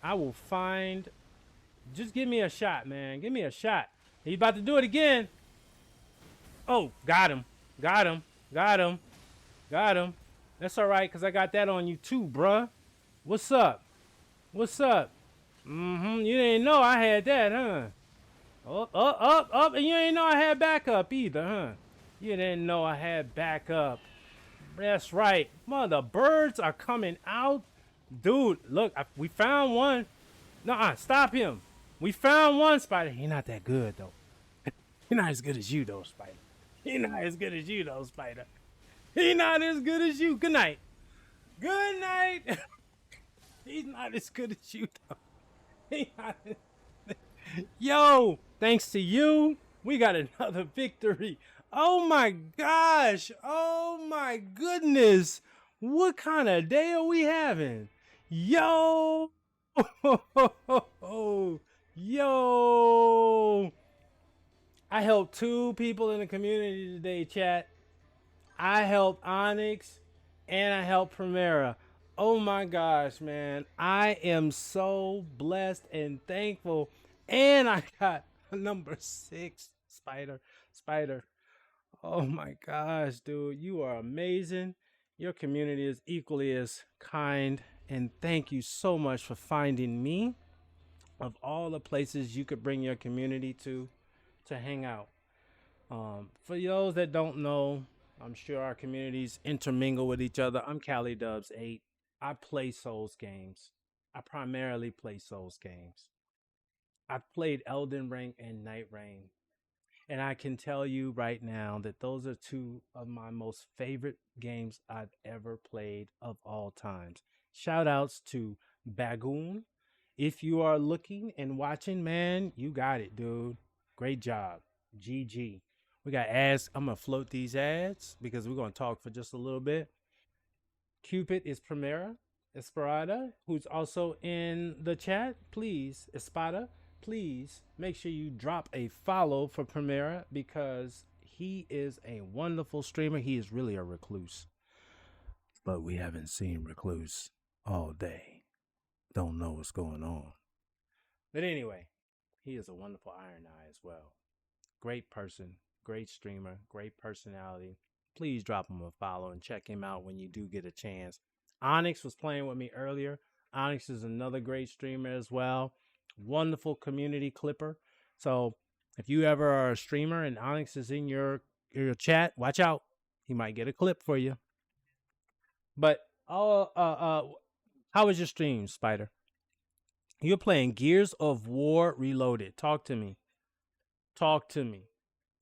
I will find. Just give me a shot, man. Give me a shot. He's about to do it again. Oh, got him. Got him. Got him. Got him. That's all right, because I got that on you too, bruh. What's up? What's up? You didn't know I had that, huh? Up. And you didn't know I had backup either, huh? You didn't know I had backup. That's right. Mother, birds are coming out. Dude, look, we found one. Nuh-uh, stop him. We found one, Spider. He not that good, though. He not as good as you, though, Spider. He not as good as you, though, Spider. He not as good as you. Good night. Good night. He's not as good as you, though. He not Yo, thanks to you, we got another victory. Oh my gosh. Oh my goodness. What kind of day are we having? Yo. Yo. I helped two people in the community today, chat. I helped Onyx and I helped Primera. Oh my gosh, man. I am so blessed and thankful. And I got number 6, Spider. Spider. Oh my gosh, dude. You are amazing. Your community is equally as kind. And thank you so much for finding me of all the places you could bring your community to hang out. For those that don't know, I'm sure our communities intermingle with each other. I'm Cali Dubs 8. I play Souls games. I primarily play Souls games. I've played Elden Ring and Night Rain. And I can tell you right now that those are two of my most favorite games I've ever played of all times. Shout outs to Bagoon. If you are looking and watching, man, you got it, dude. Great job. GG. We got ads. I'm going to float these ads because we're going to talk for just a little bit. Cupid is Primera. Esparada, who's also in the chat, please, Espada, please make sure you drop a follow for Primera because he is a wonderful streamer. He is really a recluse. But we haven't seen Recluse all day. Don't know what's going on. But anyway, he is a wonderful Iron Eye as well. Great person, great streamer, great personality. Please drop him a follow and check him out when you do get a chance. Onyx was playing with me earlier. Onyx is another great streamer as well. Wonderful community clipper. So if you ever are a streamer and Onyx is in your chat, watch out. He might get a clip for you. But how was your stream, Spider? You're playing Gears of War Reloaded. Talk to me. Talk to me.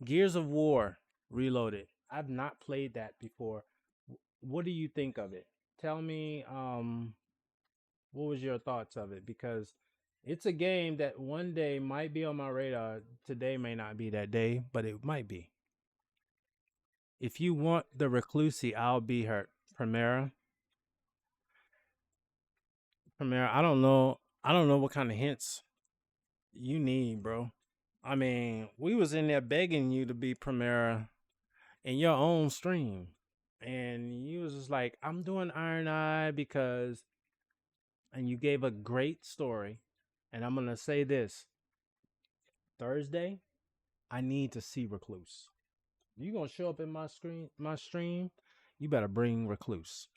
Gears of War Reloaded. I've not played that before. What do you think of it? Tell me, what was your thoughts of it? Because it's a game that one day might be on my radar. Today may not be that day, but it might be. If you want the reclusy, I'll be her. Primera. Primera, I don't know. I don't know what kind of hints you need, bro. I mean, we was in there begging you to be Primera in your own stream. And you was just like, I'm doing Iron Eye because, and you gave a great story. And I'm gonna say this: Thursday, I need to see Recluse. You gonna show up in my stream? You better bring Recluse.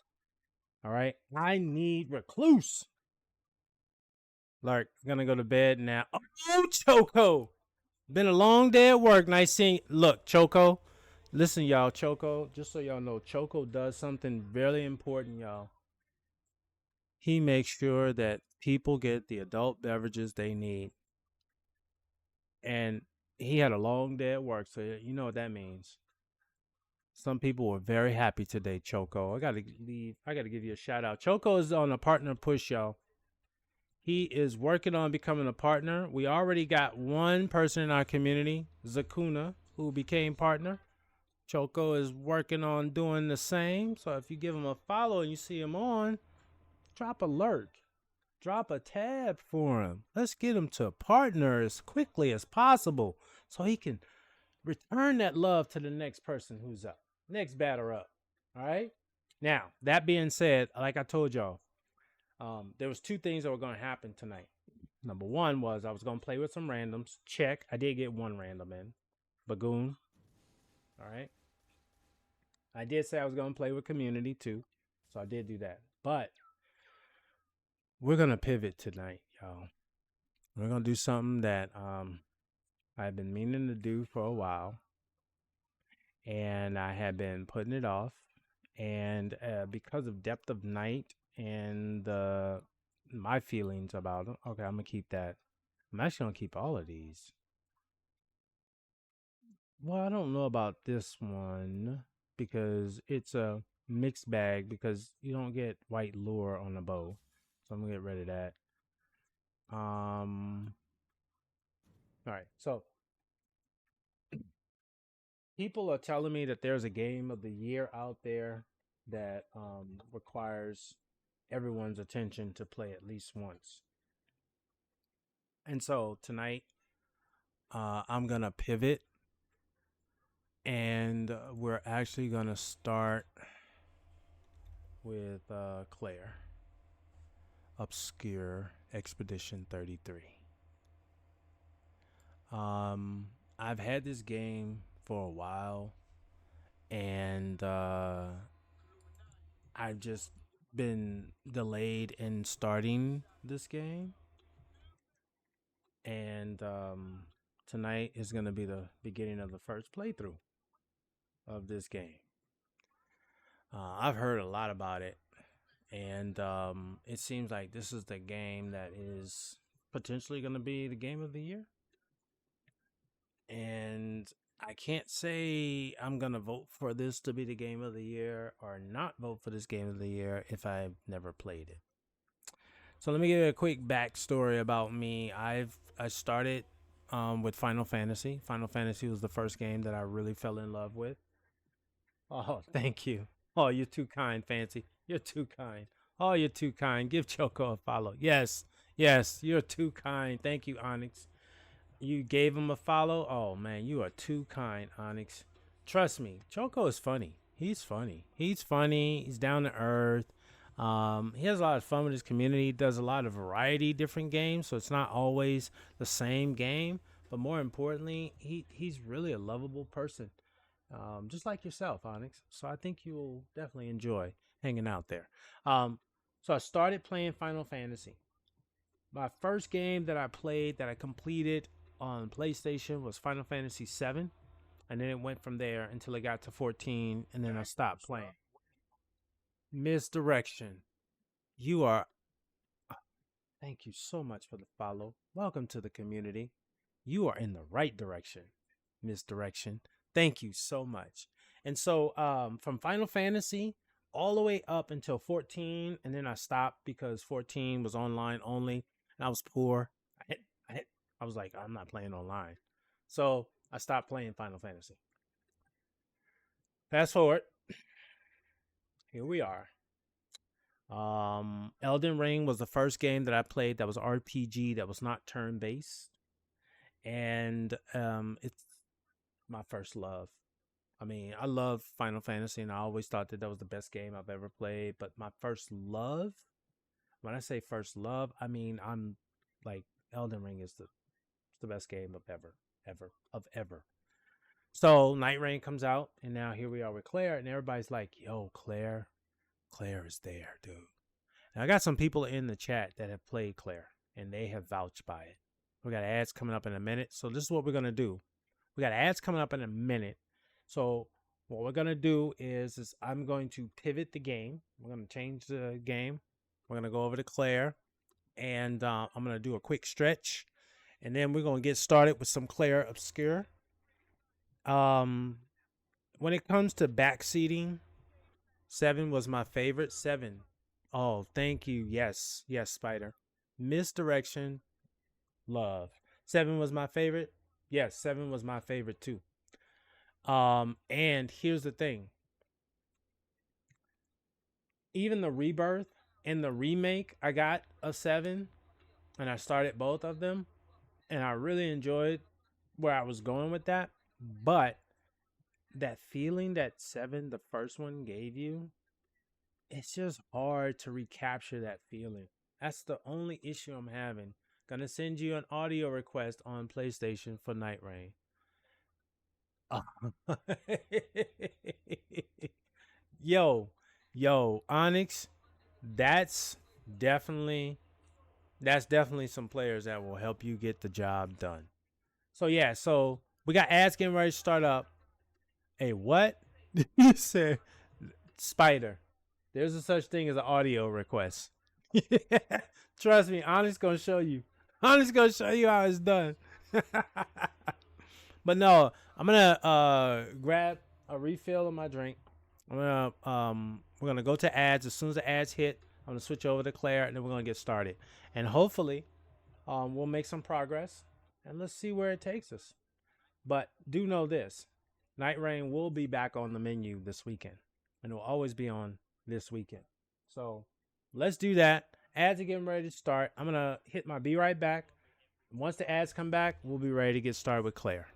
All right, I need Recluse. Lark, gonna go to bed now. Oh, Choco, been a long day at work. Nice seeing. Look, Choco. Listen, y'all. Choco, just so y'all know, Choco does something very important, y'all. He makes sure that people get the adult beverages they need. And he had a long day at work, so you know what that means. Some people were very happy today, Choco. I gotta leave. I gotta give you a shout out. Choco is on a partner push, y'all. He is working on becoming a partner. We already got one person in our community, Zakuna, who became partner. Choco is working on doing the same. So if you give him a follow and you see him on, drop a lurk. Drop a tab for him. Let's get him to partner as quickly as possible so he can return that love to the next person who's up. Next batter up. All right. Now, that being said, like I told y'all, there was two things that were going to happen tonight. Number one was I was going to play with some randoms. Check. I did get one random in. Bagoon. All right. I did say I was going to play with community too. So I did do that. But we're going to pivot tonight, y'all. We're going to do something that I've been meaning to do for a while. And I had been putting it off. And because of depth of night and my feelings about them, okay, I'm going to keep that. I'm actually going to keep all of these. Well, I don't know about this one because it's a mixed bag because you don't get white lure on the bow. So I'm going to get rid of that. All right. So people are telling me that there's a game of the year out there that requires everyone's attention to play at least once. And so tonight, I'm going to pivot and we're actually going to start with Claire. Obscure Expedition 33. I've had this game for a while and I've just been delayed in starting this game. And tonight is going to be the beginning of the first playthrough of this game. I've heard a lot about it, and it seems like this is the game that is potentially going to be the game of the year. And I can't say I'm going to vote for this to be the game of the year or not vote for this game of the year if I've never played it. So let me give you a quick backstory about me. I started with Final Fantasy. Final Fantasy was the first game that I really fell in love with. Oh, thank you. Oh, you're too kind, Fancy. You're too kind. Oh, you're too kind. Give Choco a follow. Yes, yes, you're too kind. Thank you, Onyx. You gave him a follow. Oh man, you are too kind, Onyx. Trust me, Choco is funny. He's funny. He's funny. He's down to earth. He has a lot of fun with his community. He does a lot of variety, different games, so it's not always the same game. But more importantly, he's really a lovable person, just like yourself, Onyx. So I think you'll definitely enjoy hanging out there. So I started playing Final Fantasy. My first game that I played that I completed on PlayStation was Final Fantasy 7, and then it went from there until it got to 14, and then I stopped playing. Misdirection. You are Thank you so much for the follow. Welcome to the community. You are in the right direction, misdirection. Thank you so much. And so, from Final Fantasy all the way up until 14, and then I stopped because 14 was online only, and I was poor. I, I, I was like, I'm not playing online, so I stopped playing Final Fantasy. Fast forward, here we are. Elden Ring was the first game that I played that was RPG that was not turn based, and it's my first love. I mean, I love Final Fantasy, and I always thought that that was the best game I've ever played. But my first love, when I say first love, I mean I'm like Elden Ring is the best game of ever. So Night Rain comes out, and now here we are with Claire, and everybody's like, "Yo, Claire is there, dude." And I got some people in the chat that have played Claire, and they have vouched by it. We got ads coming up in a minute, so this is what we're gonna do. We got ads coming up in a minute. So what we're gonna do is I'm going to pivot the game. We're gonna change the game. We're gonna go over to Claire, and I'm gonna do a quick stretch, and then we're gonna get started with some Claire Obscure. Um, when it comes to backseating, 7 was my favorite. 7. Oh, thank you. Yes, yes, Spider. Misdirection, love. 7 was my favorite. Yes, 7 was my favorite too. And here's the thing. Even the rebirth and the remake, I got a 7, and I started both of them, and I really enjoyed where I was going with that. But that feeling that 7, the first one, gave you, it's just hard to recapture that feeling. That's the only issue I'm having. Gonna send you an audio request on PlayStation for Night Rain. yo, Onyx, that's definitely some players that will help you get the job done. So yeah, so we got ads getting ready to start up. Hey, what? You said Spider. There's a such thing as an audio request. Trust me, Onyx gonna show you. Onyx gonna show you how it's done. But no, I'm gonna grab a refill of my drink. We're gonna go to ads. As soon as the ads hit, I'm gonna switch over to Claire, and then we're gonna get started. And hopefully, we'll make some progress, and let's see where it takes us. But do know this: Night Rain will be back on the menu this weekend, and it will always be on this weekend. So let's do that. Ads are getting ready to start. I'm gonna hit my be right back. Once the ads come back, we'll be ready to get started with Claire.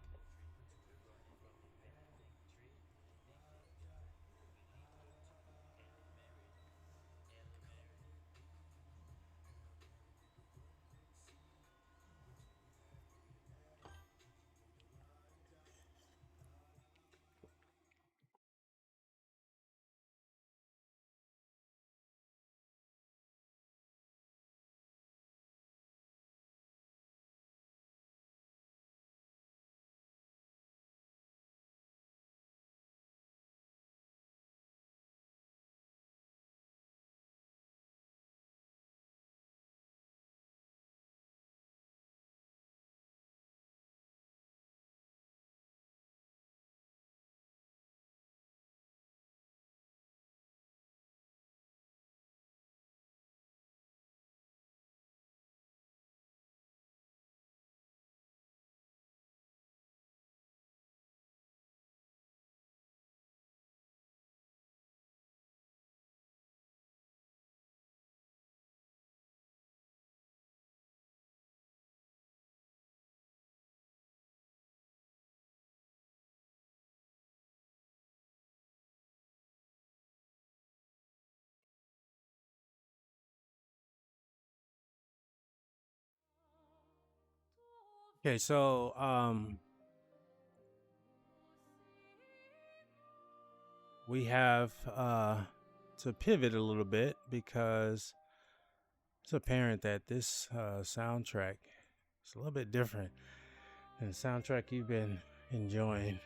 Okay, so we have to pivot a little bit because it's apparent that this soundtrack is a little bit different than the soundtrack you've been enjoying.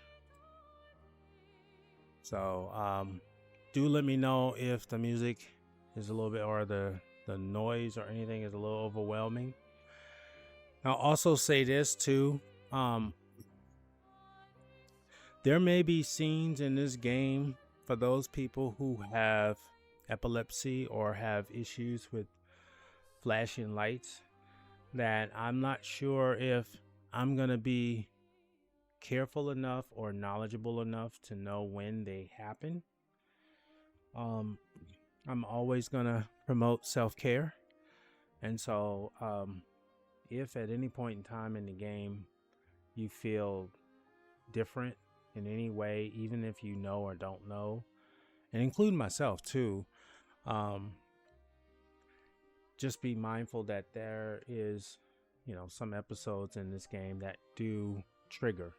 So do let me know if the music is a little bit, or the the noise or anything is a little overwhelming. I'll also say this too. Um, there may be scenes in this game for those people who have epilepsy or have issues with flashing lights that I'm not sure if I'm going to be careful enough or knowledgeable enough to know when they happen. I'm always going to promote self-care. And so if at any point in time in the game you feel different in any way, even if you know or don't know, and include myself too, just be mindful that there is, some episodes in this game that do trigger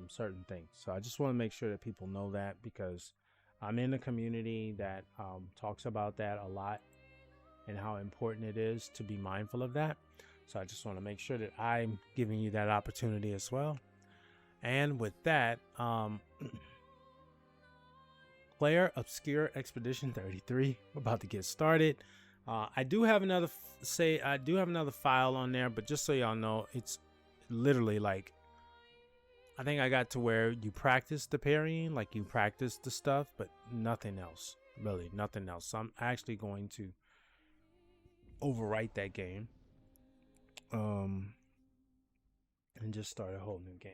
certain things. So I just want to make sure that people know that, because I'm in a community that talks about that a lot and how important it is to be mindful of that. So I just want to make sure that I'm giving you that opportunity as well. And with that, player Obscure Expedition 33, we're about to get started. I do have another file on there, but just so y'all know, it's literally like, I think I got to where you practice the parrying, like you practice the stuff, but nothing else, really nothing else. So I'm actually going to overwrite that game, and just start a whole new game.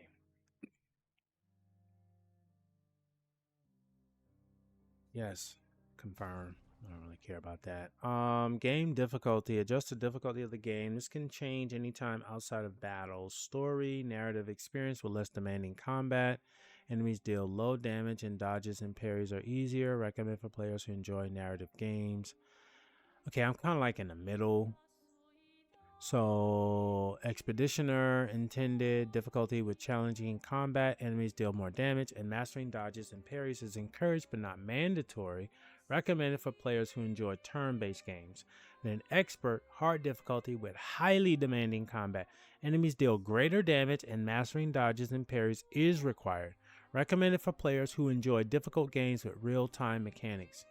Yes, confirm. I don't really care about that. Game difficulty. Adjust the difficulty of the game. This can change anytime outside of battles. Story, narrative experience with less demanding combat. Enemies deal low damage and dodges and parries are easier. Recommend for players who enjoy narrative games. Okay, I'm kind of like in the middle. So, Expeditioner intended difficulty with challenging combat. Enemies deal more damage, and mastering dodges and parries is encouraged but not mandatory. Recommended for players who enjoy turn-based games. Then Expert, hard difficulty with highly demanding combat. Enemies deal greater damage, and mastering dodges and parries is required. Recommended for players who enjoy difficult games with real-time mechanics.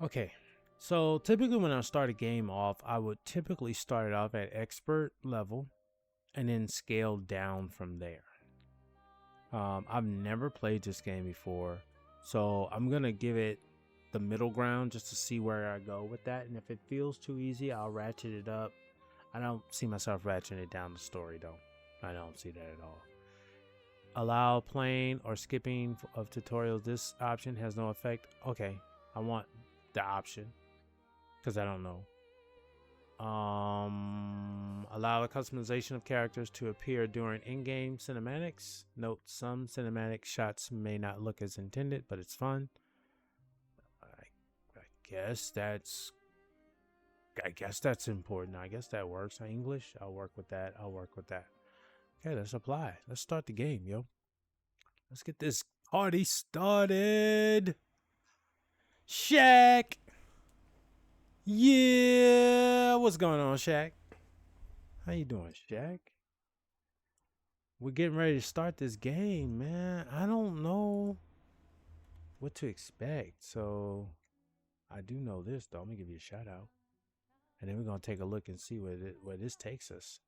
Okay. So typically when I start a game off, I would typically start it off at expert level and then scale down from there. I've never played this game before, so I'm going to give it the middle ground just to see where I go with that. And if it feels too easy, I'll ratchet it up. I don't see myself ratcheting it down the story though. I don't see that at all. Allow playing or skipping of tutorials. This option has no effect. Okay, I want the option, because I don't know. Allow the customization of characters to appear during in-game cinematics. Note some cinematic shots may not look as intended, but it's fun. I guess that's important. I guess that works. English, I'll work with that. Okay, let's apply. Let's start the game, yo. Let's get this party started. Shaq. Yeah, what's going on, Shaq? How you doing, Shaq? We're getting ready to start this game, man. I don't know what to expect, so I do know this, though. I'm gonna give you a shout out, and then we're gonna take a look and see where this takes us.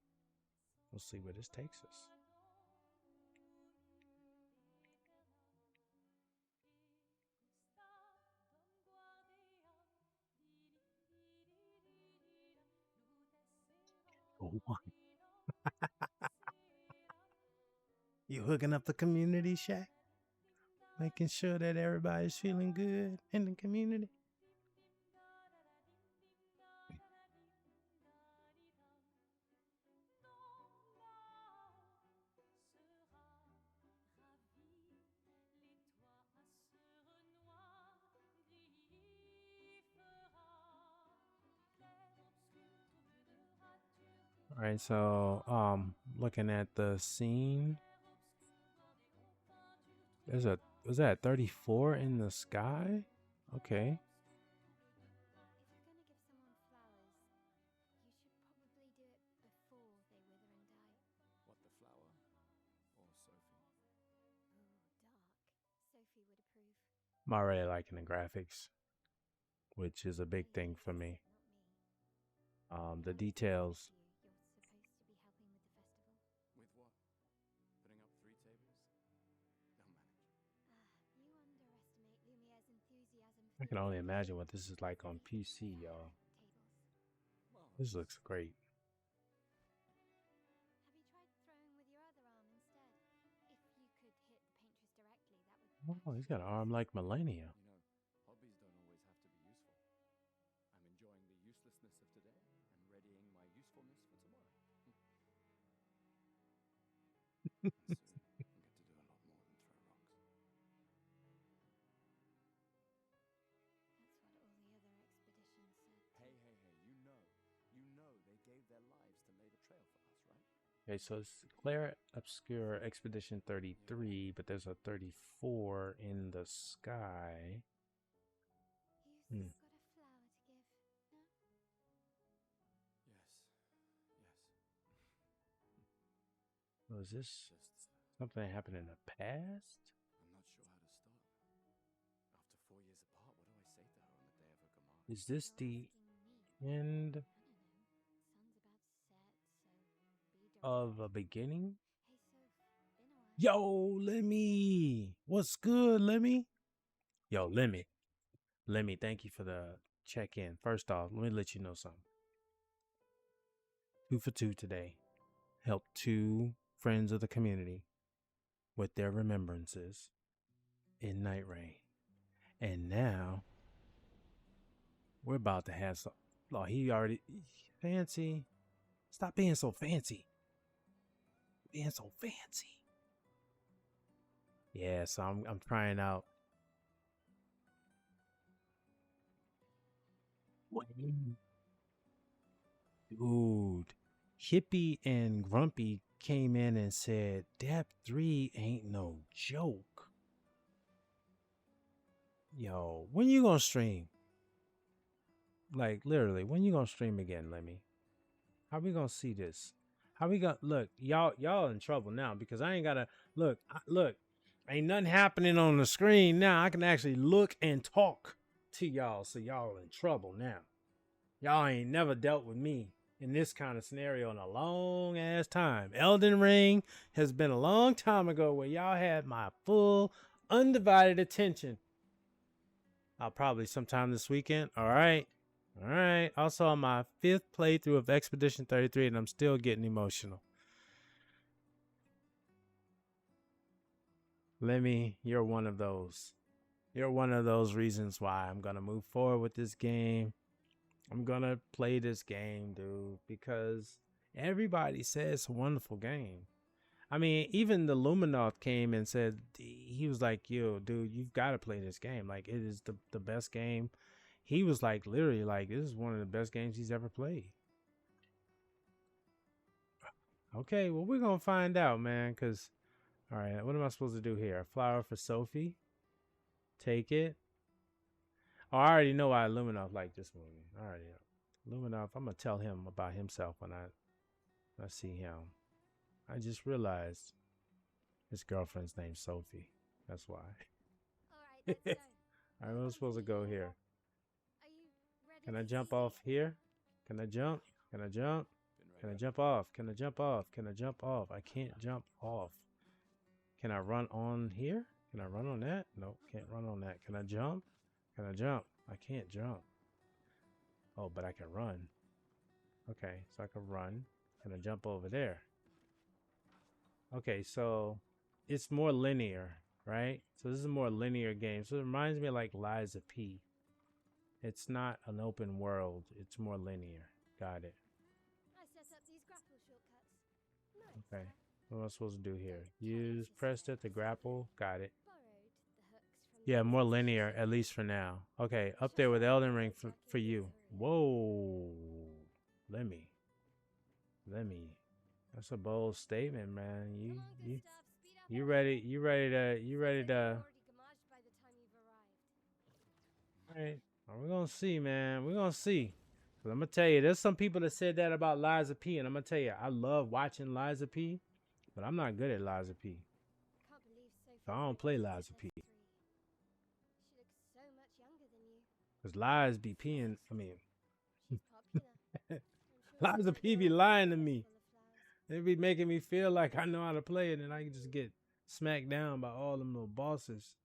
We'll see where this takes us. Oh, you hooking up the community, Shaq? Making sure that everybody's feeling good in the community. All right, so looking at the scene, was that 34 in the sky? Okay. I'm already liking the graphics. which is a big thing for me. The details. With what? Putting up 3 tables? They'll manage. I can only imagine what this is like on PC, y'all. This looks great. Oh, he's got an arm like Millennia. You know, hobbies don't always have to be useful. I'm enjoying the uselessness of today and readying my usefulness for tomorrow. And soon, I'll get to do a lot more than throw rocks. Hey, you know they gave their lives to lay the trail for us, right? Okay, so it's Claire Obscure Expedition 33, but there's a 34 in the sky. Yes. Oh, is this something that happened in the past? I'm not sure how to start. After 4 years apart, what do I say to her on the day of her command? Is this the end of a beginning? Yo, Lemmy! What's good, Lemmy? Yo, Lemmy, thank you for the check-in. First off, let me let you know something. 2 for 2 today. Helped 2 friends of the community with their remembrances in Night Rain. And now we're about to have some. Oh, he already fancy. Stop being so fancy. Being so fancy. Yeah, so I'm trying out. Dude, Hippie and Grumpy came in and said, Depth 3 ain't no joke. Yo, when you gonna stream? Like, literally, when you gonna stream again, Lemmy? How we gonna see this? How we gonna, look, y'all in trouble now because I ain't gotta, look, ain't nothing happening on the screen now. I can actually look and talk to y'all, so y'all in trouble now. Y'all ain't never dealt with me in this kind of scenario in a long ass time. Elden Ring has been a long time ago where y'all had my full undivided attention. I'll probably sometime this weekend. All right. Also on my 5th playthrough of Expedition 33 and I'm still getting emotional. Lemmy, you're one of those. You're one of those reasons why I'm going to move forward with this game. I'm going to play this game, dude, because everybody says it's a wonderful game. I mean, even the Luminoth came and said, he was like, yo, dude, you've got to play this game. Like, it is the best game. He was like, literally, like, this is one of the best games he's ever played. Okay, well, we're going to find out, man, because, all right, what am I supposed to do here? A flower for Sophie. Take it. Oh, I already know why Luminoth liked this movie. I already know. Luminoth, I'm going to tell him about himself when I see him. I just realized his girlfriend's name's Sophie. That's why. All right, I'm supposed to go here. Can I jump off here? Can I jump? Can I jump? Can I jump off? Can I jump off? Can I jump off? I can't jump off. Can I run on here? Can I run on that? Nope, can't run on that. Can I jump? Can I jump? I can't jump. Oh, but I can run. Okay, so I can run. Can I jump over there? Okay, so it's more linear, right? So this is a more linear game. So it reminds me of like Lies of P. It's not an open world. It's more linear. Got it. Okay. What am I supposed to do here? Use, press it to grapple. Got it. Yeah, more linear, at least for now. Okay, up there with Elden Ring for you. Whoa. Lemmy. That's a bold statement, man. You ready to All right. Well, we're gonna see, man. We're gonna see. Cause I'm gonna tell you, there's some people that said that about Liza P, and I'm gonna tell you, I love watching Liza P, but I'm not good at Liza P. So I don't play Liza P. Because lies be peeing. I mean, She's popular. I'm sure lies she of might P go be on a lying to field me. full of flowers. They be making me feel like I know how to play it, and I can just get smacked down by all them little bosses.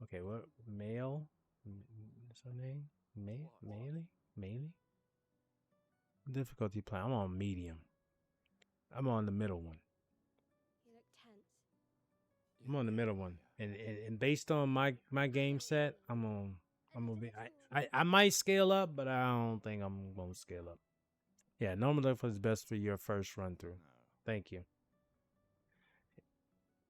Okay, what male? What's her name? Melee? Difficulty play. I'm on medium. I'm on the middle one. You look tense. I'm on the middle one, and based on my game set, I'm gonna be. I might scale up, but I don't think I'm gonna scale up. Yeah, normal difficulty is best for your first run through. Thank you.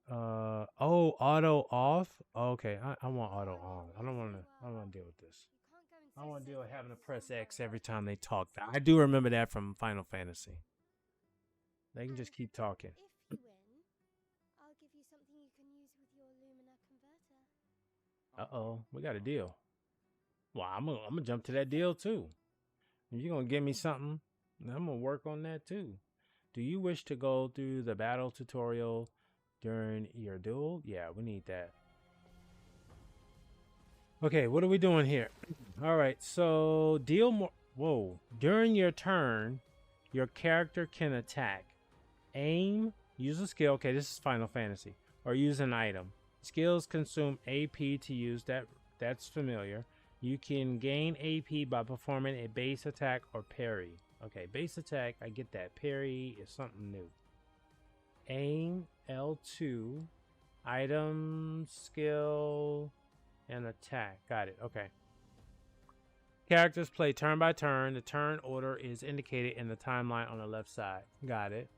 Auto off. Okay, I want auto on. I don't want to deal with this. You can't go and I don't want to deal with having to press somewhere X every time they talk. I do remember that from Final Fantasy. They can just keep talking. If you win, I'll give you something you can use with your Lumina converter. We got a deal. Well, I'm gonna jump to that deal too. If you're gonna give me something, I'm gonna work on that too. Do you wish to go through the battle tutorial during your duel? Yeah, we need that. Okay, what are we doing here? All right, so deal more. Whoa. During your turn, your character can attack, aim, use a skill. Okay, this is Final Fantasy. Or use an item. Skills consume AP to use. That's familiar. You can gain AP by performing a base attack or parry. Okay, base attack, I get that. Parry is something new. Aim, L2, item, skill, and attack. Got it. Okay. Characters play turn by turn. The turn order is indicated in the timeline on the left side. Got it.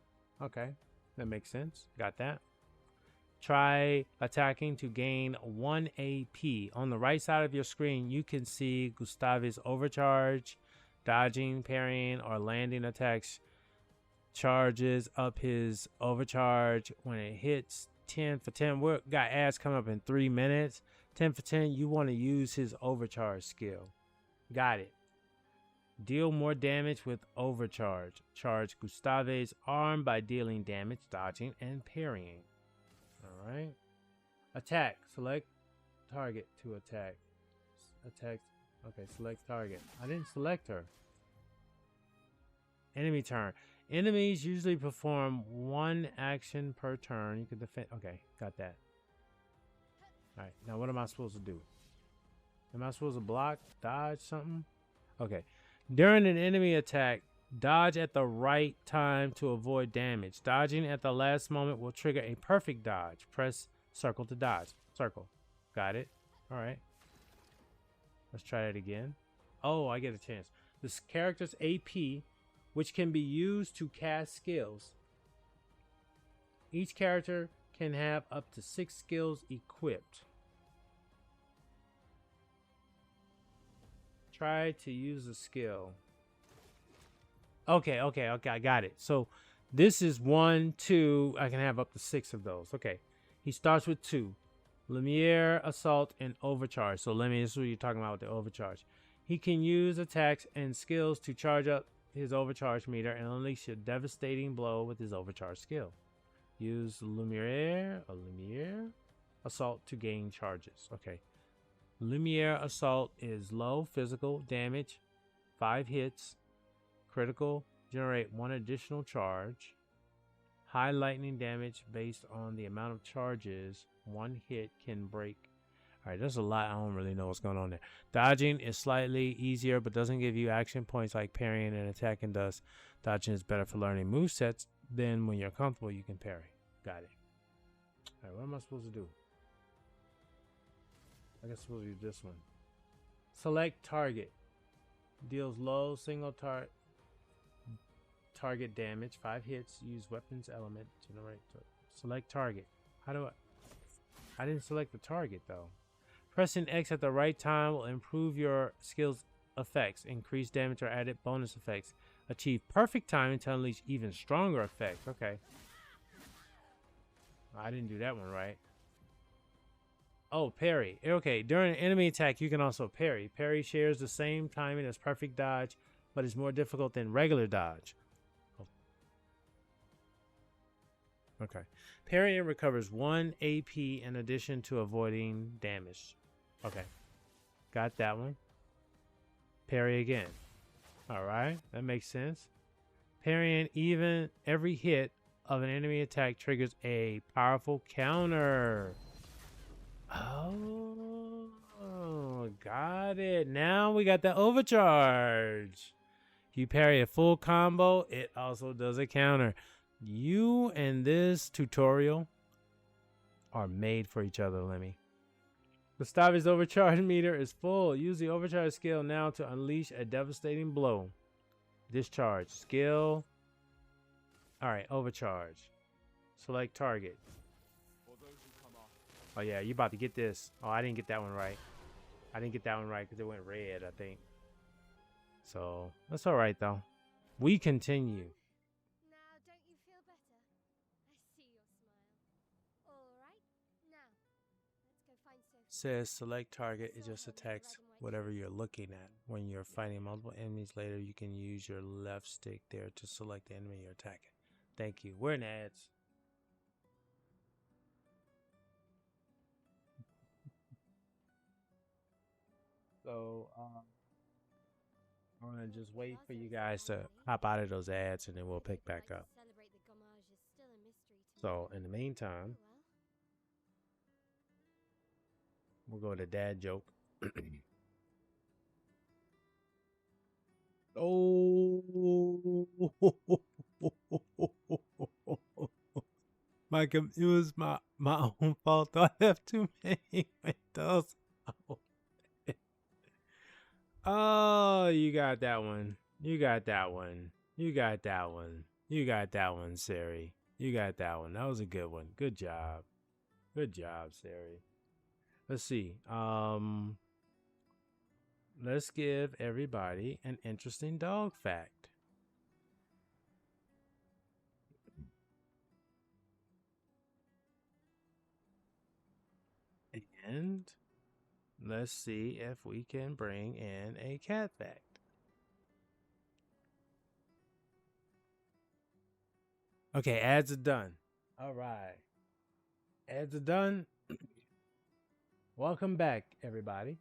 Okay. That makes sense. Got that. Try attacking to gain 1 AP. On the right side of your screen, you can see Gustave's overcharge, dodging, parrying, or landing attacks. Charges up his overcharge when it hits 10 for 10. We got ads coming up in 3 minutes. 10 for 10, you want to use his overcharge skill. Got it. Deal more damage with overcharge. Charge Gustave's arm by dealing damage, dodging, and parrying. Alright. Attack. Select target to attack. Attack. Okay, select target. I didn't select her. Enemy turn. Enemies usually perform 1 action per turn. You can defend. Okay, got that. Alright, now what am I supposed to do? Am I supposed to block, dodge something? Okay. During an enemy attack, dodge at the right time to avoid damage. Dodging at the last moment will trigger a perfect dodge. Press circle to dodge. Circle. Got it. Alright. Let's try it again. Oh, I get a chance. This character's AP, which can be used to cast skills. Each character can have up to 6 skills equipped. Try to use a skill. Okay, I got it. So this is 1, 2. I can have up to 6 of those. Okay. He starts with 2. Lumiere, Assault, and Overcharge. So this is what you're talking about with the Overcharge. He can use attacks and skills to charge up his Overcharge meter and unleash a devastating blow with his Overcharge skill. Use Lumiere, Assault to gain charges. Okay. Lumiere Assault is low physical damage, 5 hits, critical, generate 1 additional charge, high lightning damage based on the amount of charges 1 hit can break. Alright, there's a lot. I don't really know what's going on there. Dodging is slightly easier, but doesn't give you action points like parrying and attacking does. Dodging is better for learning movesets. Then when you're comfortable, you can parry. Got it. Alright, what am I supposed to do? I guess I'm supposed to use this one. Select target. Deals low single target damage. 5 hits. Use weapons element. Generate. Select target. How do I didn't select the target though. Pressing X at the right time will improve your skill's effects. Increase damage or added bonus effects. Achieve perfect timing to unleash even stronger effects. Okay. I didn't do that one right. Oh, parry. Okay, during an enemy attack, you can also parry. Parry shares the same timing as perfect dodge, but is more difficult than regular dodge. Oh. Okay. Parrying recovers 1 AP in addition to avoiding damage. Okay. Got that one. Parry again. Alright, that makes sense. Parrying even every hit of an enemy attack triggers a powerful counter. Oh, got it. Now we got the overcharge. If you parry a full combo, it also does a counter. You and this tutorial are made for each other, Lemmy. Gustavi's overcharge meter is full. Use the overcharge skill now to unleash a devastating blow. Discharge. Skill. Alright, overcharge. Select target. Oh yeah, you about to get this. Oh, I didn't get that one right. I didn't get that one right because it went red, I think. So, that's alright though. We continue. Now, don't you feel better? I see your smile. All right, now let's go find Sophie. Says select target. It just attacks whatever you're looking at. When you're fighting multiple enemies later, you can use your left stick there to select the enemy you're attacking. Thank you. We're in ads. So, I'm gonna just wait for you guys to hop out of those ads and then we'll pick back up. So, in the meantime, we'll go to dad joke. Oh, it was my own fault. I have too many windows. Oh, you got that one. You got that one. You got that one. You got that one, Sari. You got that one. That was a good one. Good job. Good job, Sari. Let's see. Let's give everybody an interesting dog fact. And let's see if we can bring in a cat fact. Okay, ads are done. All right. Ads are done. Welcome back, everybody.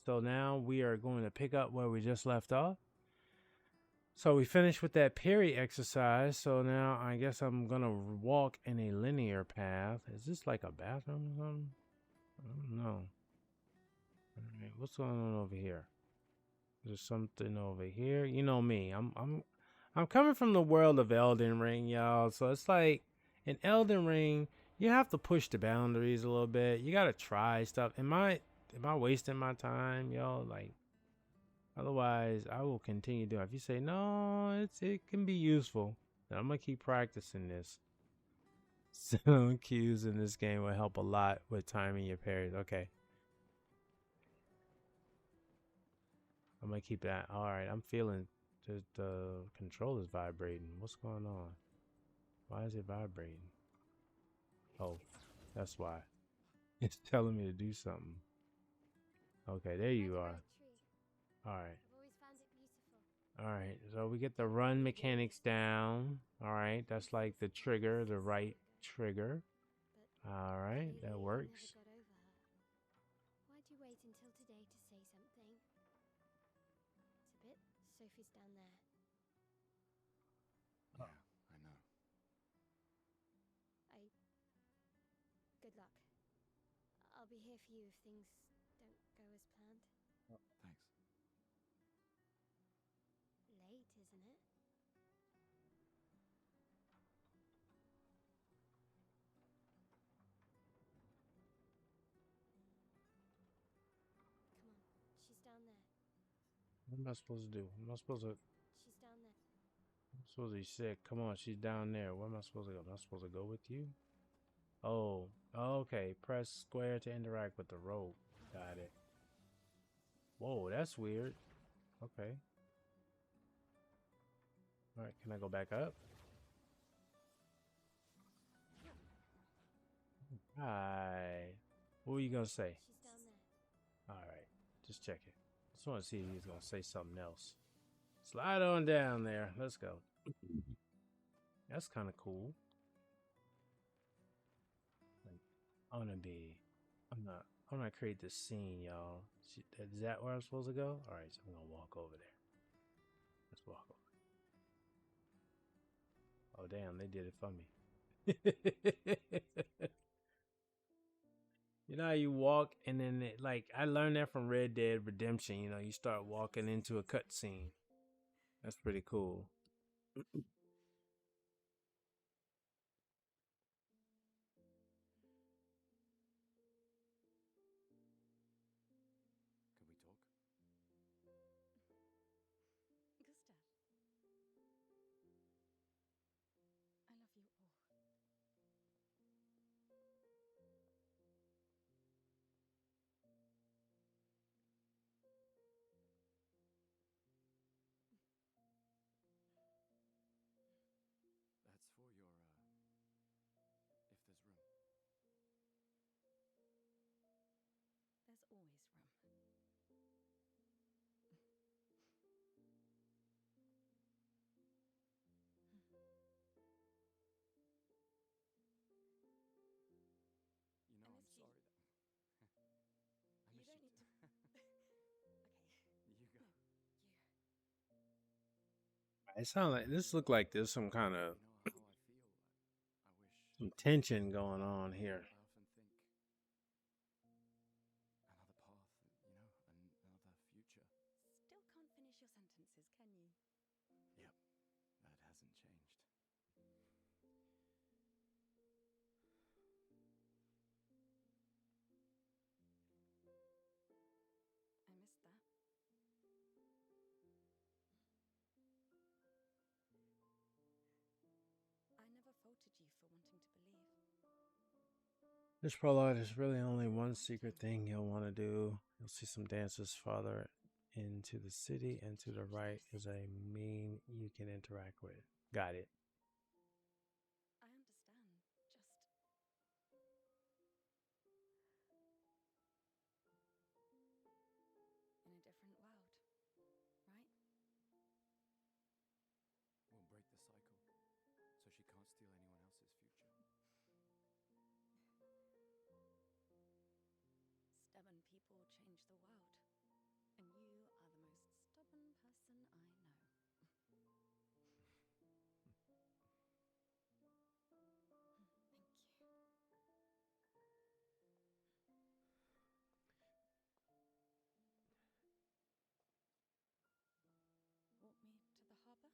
So now we are going to pick up where we just left off. So we finished with that parry exercise. So now I guess I'm going to walk in a linear path. Is this like a bathroom or something? I don't know. All right, what's going on over here? There's something over here. You know me. I'm coming from the world of Elden Ring, y'all. So it's like in Elden Ring, you have to push the boundaries a little bit. You gotta try stuff. Am I wasting my time, y'all? Like, otherwise, I will continue doing. If you say no, it can be useful, then I'm gonna keep practicing this. Sound cues in this game will help a lot with timing your parries. Okay. I'm gonna keep that. All right, I'm feeling the controller's vibrating. What's going on? Why is it vibrating? Oh, that's why. It's telling me to do something. Okay, there you are. All right. All right, so we get the run mechanics down. All right, that's like the trigger, the right trigger. All right, that works. Why'd you wait until today to say something? It's a bit. Sophie's down there. Yeah, I know. Good luck. I'll be here for you if things don't go as planned. Thanks. Late, isn't it? Come on, she's down there. What am I supposed to do? Am I supposed to? She's down there. I'm supposed to be sick. Come on, she's down there. Where am I supposed to go? Am I supposed to go with you? Oh, okay. Press square to interact with the rope. Got it. Whoa, that's weird. Okay. All right, can I go back up? Hi. What were you gonna say? She's down there. All right, just check it. Just want to see if he's gonna say something else. Slide on down there. Let's go. That's kind of cool. Like, I'm I'm gonna create this scene, y'all. Is that where I'm supposed to go? All right, so I'm gonna walk over there. Let's walk over. Oh damn, they did it for me. You know how you walk and then like I learned that from Red Dead Redemption. You know, you start walking into a cutscene. That's pretty cool. Can we talk? Gustav, I love you all. That's for your, if there's room. There's always room. You know, I I'm missed you. sorry that... I You miss don't you need too. to. Okay. You go. No, you. It sounds like this look like there's some kind of You know how I feel? I wish... some tension going on here. I often think... Another path, you know, another future. Still can't finish your sentences, can you? Yep, that hasn't changed. I missed that. I never faulted you for wanting to believe. This prologue is really only one secret thing you'll want to do. You'll see some dancers farther into the city, and to the right is a mean you can interact with. Got it. I understand. Just. In a different world, right? We'll break the cycle, so she can't steal anyone else's future. Stubborn people change the world. And you are the most stubborn person I know. Thank you. Want me to the harbour?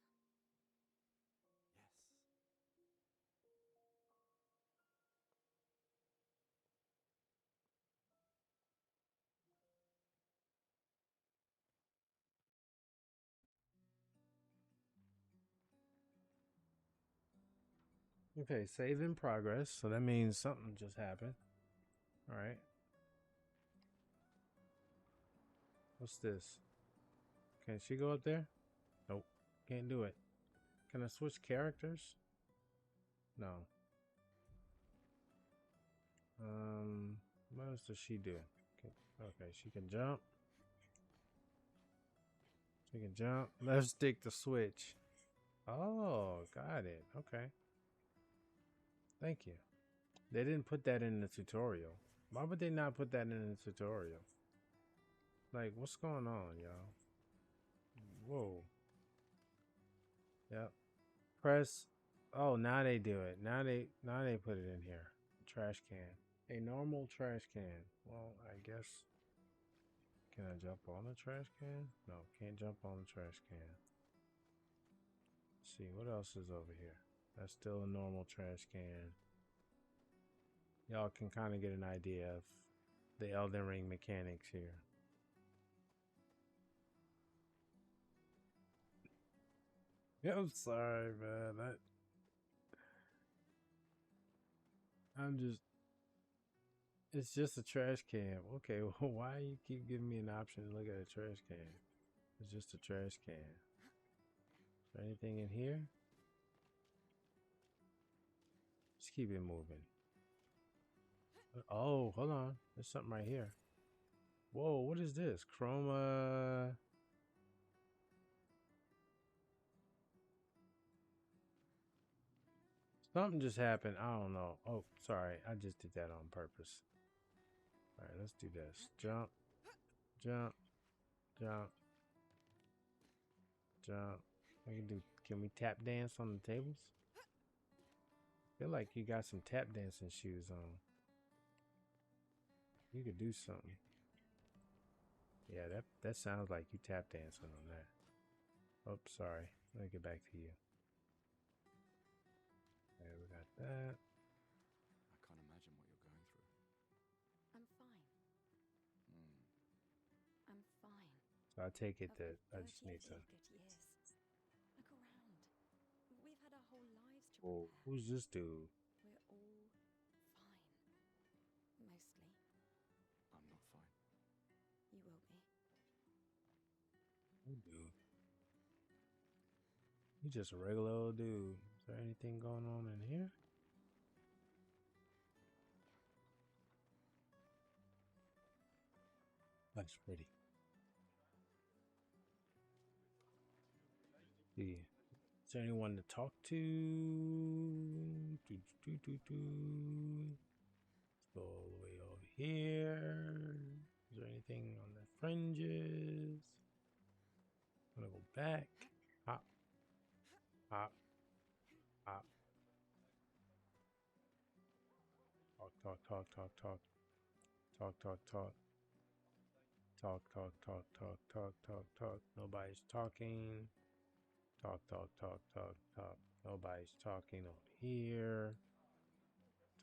Yes. Okay, save in progress. So that means something just happened. All right. What's this? Can she go up there? Nope. Can't do it. Can I switch characters? No. What else does she do? Okay, she can jump. She can jump. Let's stick the switch. Oh, got it. Okay. Thank you. They didn't put that in the tutorial. Why would they not put that in the tutorial? Like, what's going on, y'all? Whoa. Yep. Press. Oh, now they do it. Now they put it in here. Trash can. A normal trash can. Well, I guess. Can I jump on the trash can? No, can't jump on the trash can. Let's see, what else is over here? That's still a normal trash can. Y'all can kind of get an idea of the Elden Ring mechanics here. Yeah, I'm sorry, man. It's just a trash can. Okay, well, why you keep giving me an option to look at a trash can? It's just a trash can. Is there anything in here? Just keep it moving. Oh, hold on. There's something right here. Whoa, what is this? Chroma. Something just happened. I don't know. Oh, sorry. I just did that on purpose. All right, let's do this. Jump, jump, jump, jump. Can we tap dance on the tables? I feel like you got some tap dancing shoes on. You could do something. Yeah, that sounds like you tap dancing on that. Oh, sorry. Let me get back to you. There, we got that. I can't imagine what you're going through. I'm fine. I'm fine. So I take it I've that had I just need 38 to. good years. Look around. We've had our whole lives to Oh, prepare. who's this dude? We're all fine. Mostly. I'm not fine. You will be. Oh, dude. You just a regular old dude. Is there anything going on in here? That's pretty. See, is there anyone to talk to? Let's go all the way over here. Is there anything on the fringes? I'm gonna go back. Hop, hop, hop. Talk, talk, talk, talk, talk. Talk, talk, talk. Talk, talk, talk, talk, talk, talk, talk. Nobody's talking. Talk, talk, talk, talk, talk. Nobody's talking over here.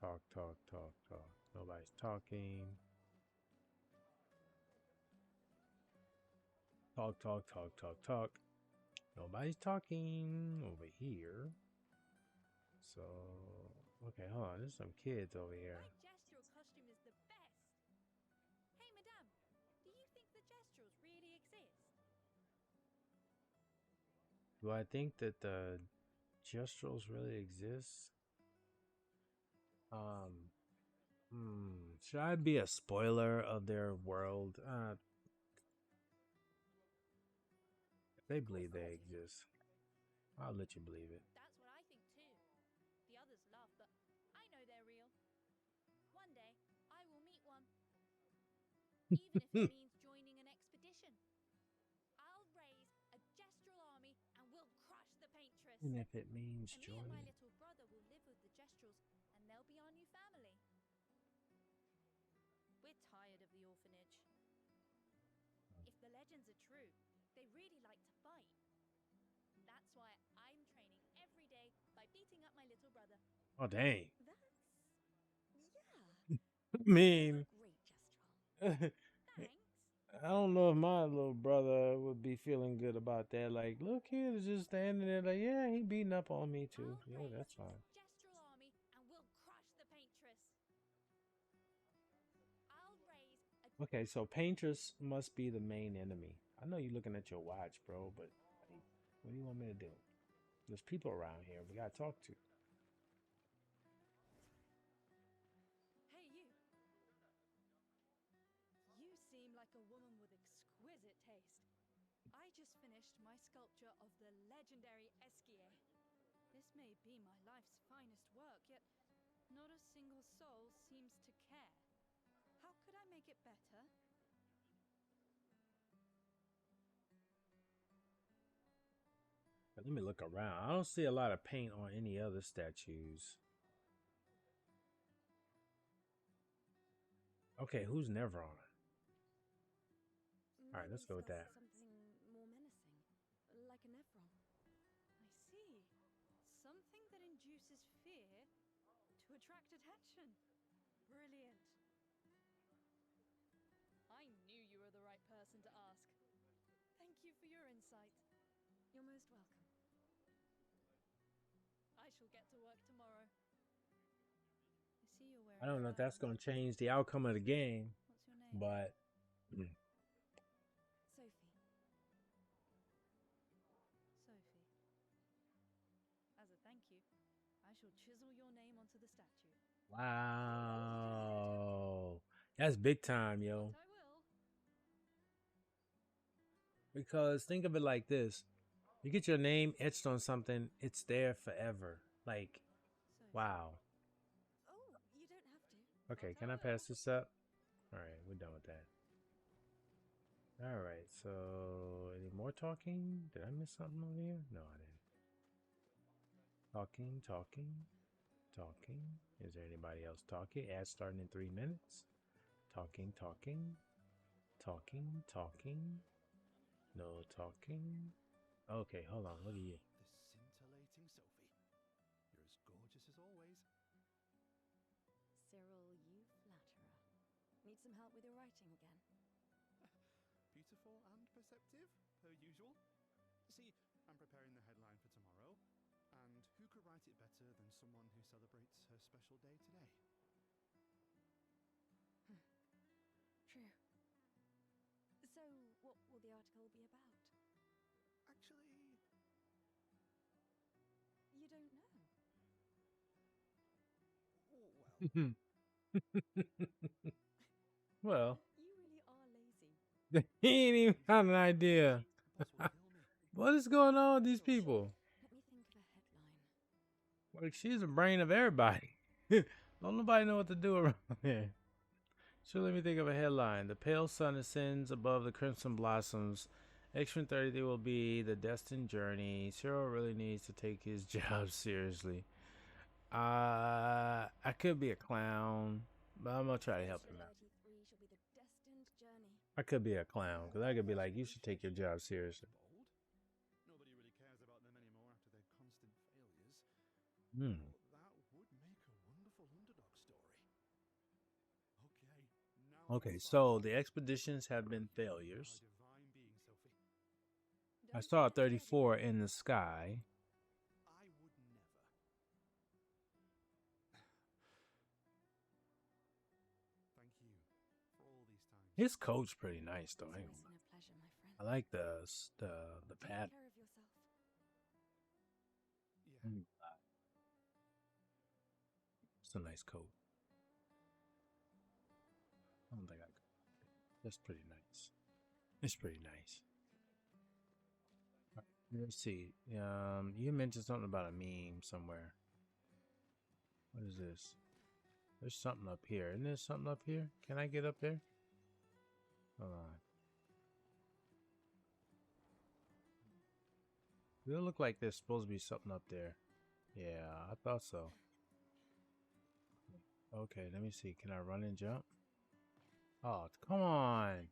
Talk, talk, talk, talk. Nobody's talking. Talk, talk, talk, talk, talk. Nobody's talking over here. So, okay, hold on. There's some kids over here. My gestural costume is the best. Hey, madame, do you think the gestuals really exist? Do I think that the gestrals really exist? Should I be a spoiler of their world? They believe they exist. I'll let you believe it. That's what I think too. The others laugh, but I know they're real. One day, I will meet one. Even if it means joining an expedition. I'll raise a gestural army and we'll crush the paintress. And if it means And me and my joining. little brother will live with the gestrals and they'll be our new family. We're tired of the orphanage. If the legends are true, they really like to fight. That's why I'm training every day by beating up my little brother. Oh, dang. That's... yeah. I mean, Great gestural. Thanks. I don't know if my little brother would be feeling good about that. Like, little kid is just standing there like, yeah, he beating up on me too. I'll Yeah, raise that's this fine. gestural army and we'll crush the paintress. I'll raise a Okay, so Paintress must be the main enemy. I know you're looking at your watch, bro, but like, what do you want me to do? There's people around here we gotta talk to. Hey, you. You seem like a woman with exquisite taste. I just finished my sculpture of the legendary Esquier. This may be my life's finest work, yet not a single soul seems to care. How could I make it better? But let me look around. I don't see a lot of paint on any other statues. Okay, who's Nevron? All right, let's go with that. Something more menacing, like a Nevron. I see. Something that induces fear to attract attention. Brilliant. I knew you were the right person to ask. Thank you for your insight. You're most welcome. I shall get to work tomorrow. I see you're wearing I don't know if that's fine. gonna change the outcome of the game, What's your name? but Sophie. Sophie. As a thank you, I shall chisel your name onto the statue. wow, that's big time, yo. But I will. Because think of it like this: you get your name etched on something, it's there forever. Like, Sophie. wow. Oh, you don't have to. Okay, But can I will. pass this up? All right, we're done with that. All right, so any more talking? Did I miss something over here? No, I didn't. Talking, talking, talking. Is there anybody else talking? Ad starting in 3 minutes. Talking, talking, talking, talking. No talking. Okay, hold on. Look at you. The scintillating Sophie. You're as gorgeous as always. Cyril, you flatterer. Need some help with your writing again? Beautiful and perceptive, per usual. See, I'm preparing the headline for tomorrow, and who could write it better than someone who celebrates her special day today? True. So, what will the article be about? Actually, You don't know. Well, You really are lazy. he ain't even got an idea. boss will kill me. What is going on with these people? Let me think of a headline. Like, she's the brain of everybody. Don't nobody know what to do around here. So let me think of a headline. The pale sun ascends above the crimson blossoms. X-Men 33 will be the destined journey. Cyril really needs to take his job seriously. I could be a clown, but I'm gonna try to help him out. 33 shall be the destined journey. I could be a clown, because I could be like, you should take your job seriously. Bold. Nobody really cares about them anymore after their constant failures. Hmm. But that would make a wonderful underdog story. Okay, now. Okay, so the expeditions have been failures. Divine being, Sophie. I Don't saw get ahead of 34 in the sky. I would never. Thank you for all these times. His coat's pretty nice, though. It's Hang always on. been a pleasure, my friend. I like the Take pad. care of yourself. Yeah. It's a nice coat. I don't think I could. That's pretty nice. It's pretty nice. Let's see. You mentioned something about a meme somewhere. What is this? There's something up here. Isn't there something up here? Can I get up there? Hold on. Does it look like there's supposed to be something up there? Yeah, I thought so. Okay, let me see. Can I run and jump? Oh, come on.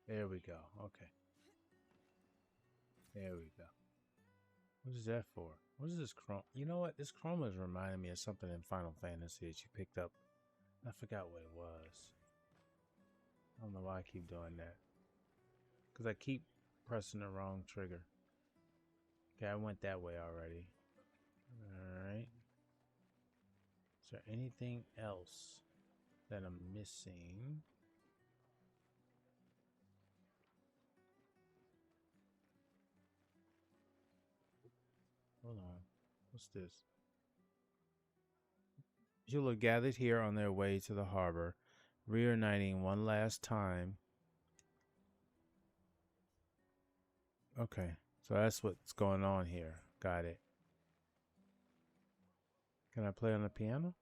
There we go. Okay. There we go. What is that for? What is this chrome? You know what? This chroma is reminding me of something in Final Fantasy that you picked up. I forgot what it was. I don't know why I keep doing that. Because I keep pressing the wrong trigger. Okay, I went that way already. Alright. Is there anything else that I'm missing? Hold on. What's this? You'll have gathered here on their way to the harbor, reuniting one last time. Okay, so that's what's going on here. Got it. Can I play on the piano?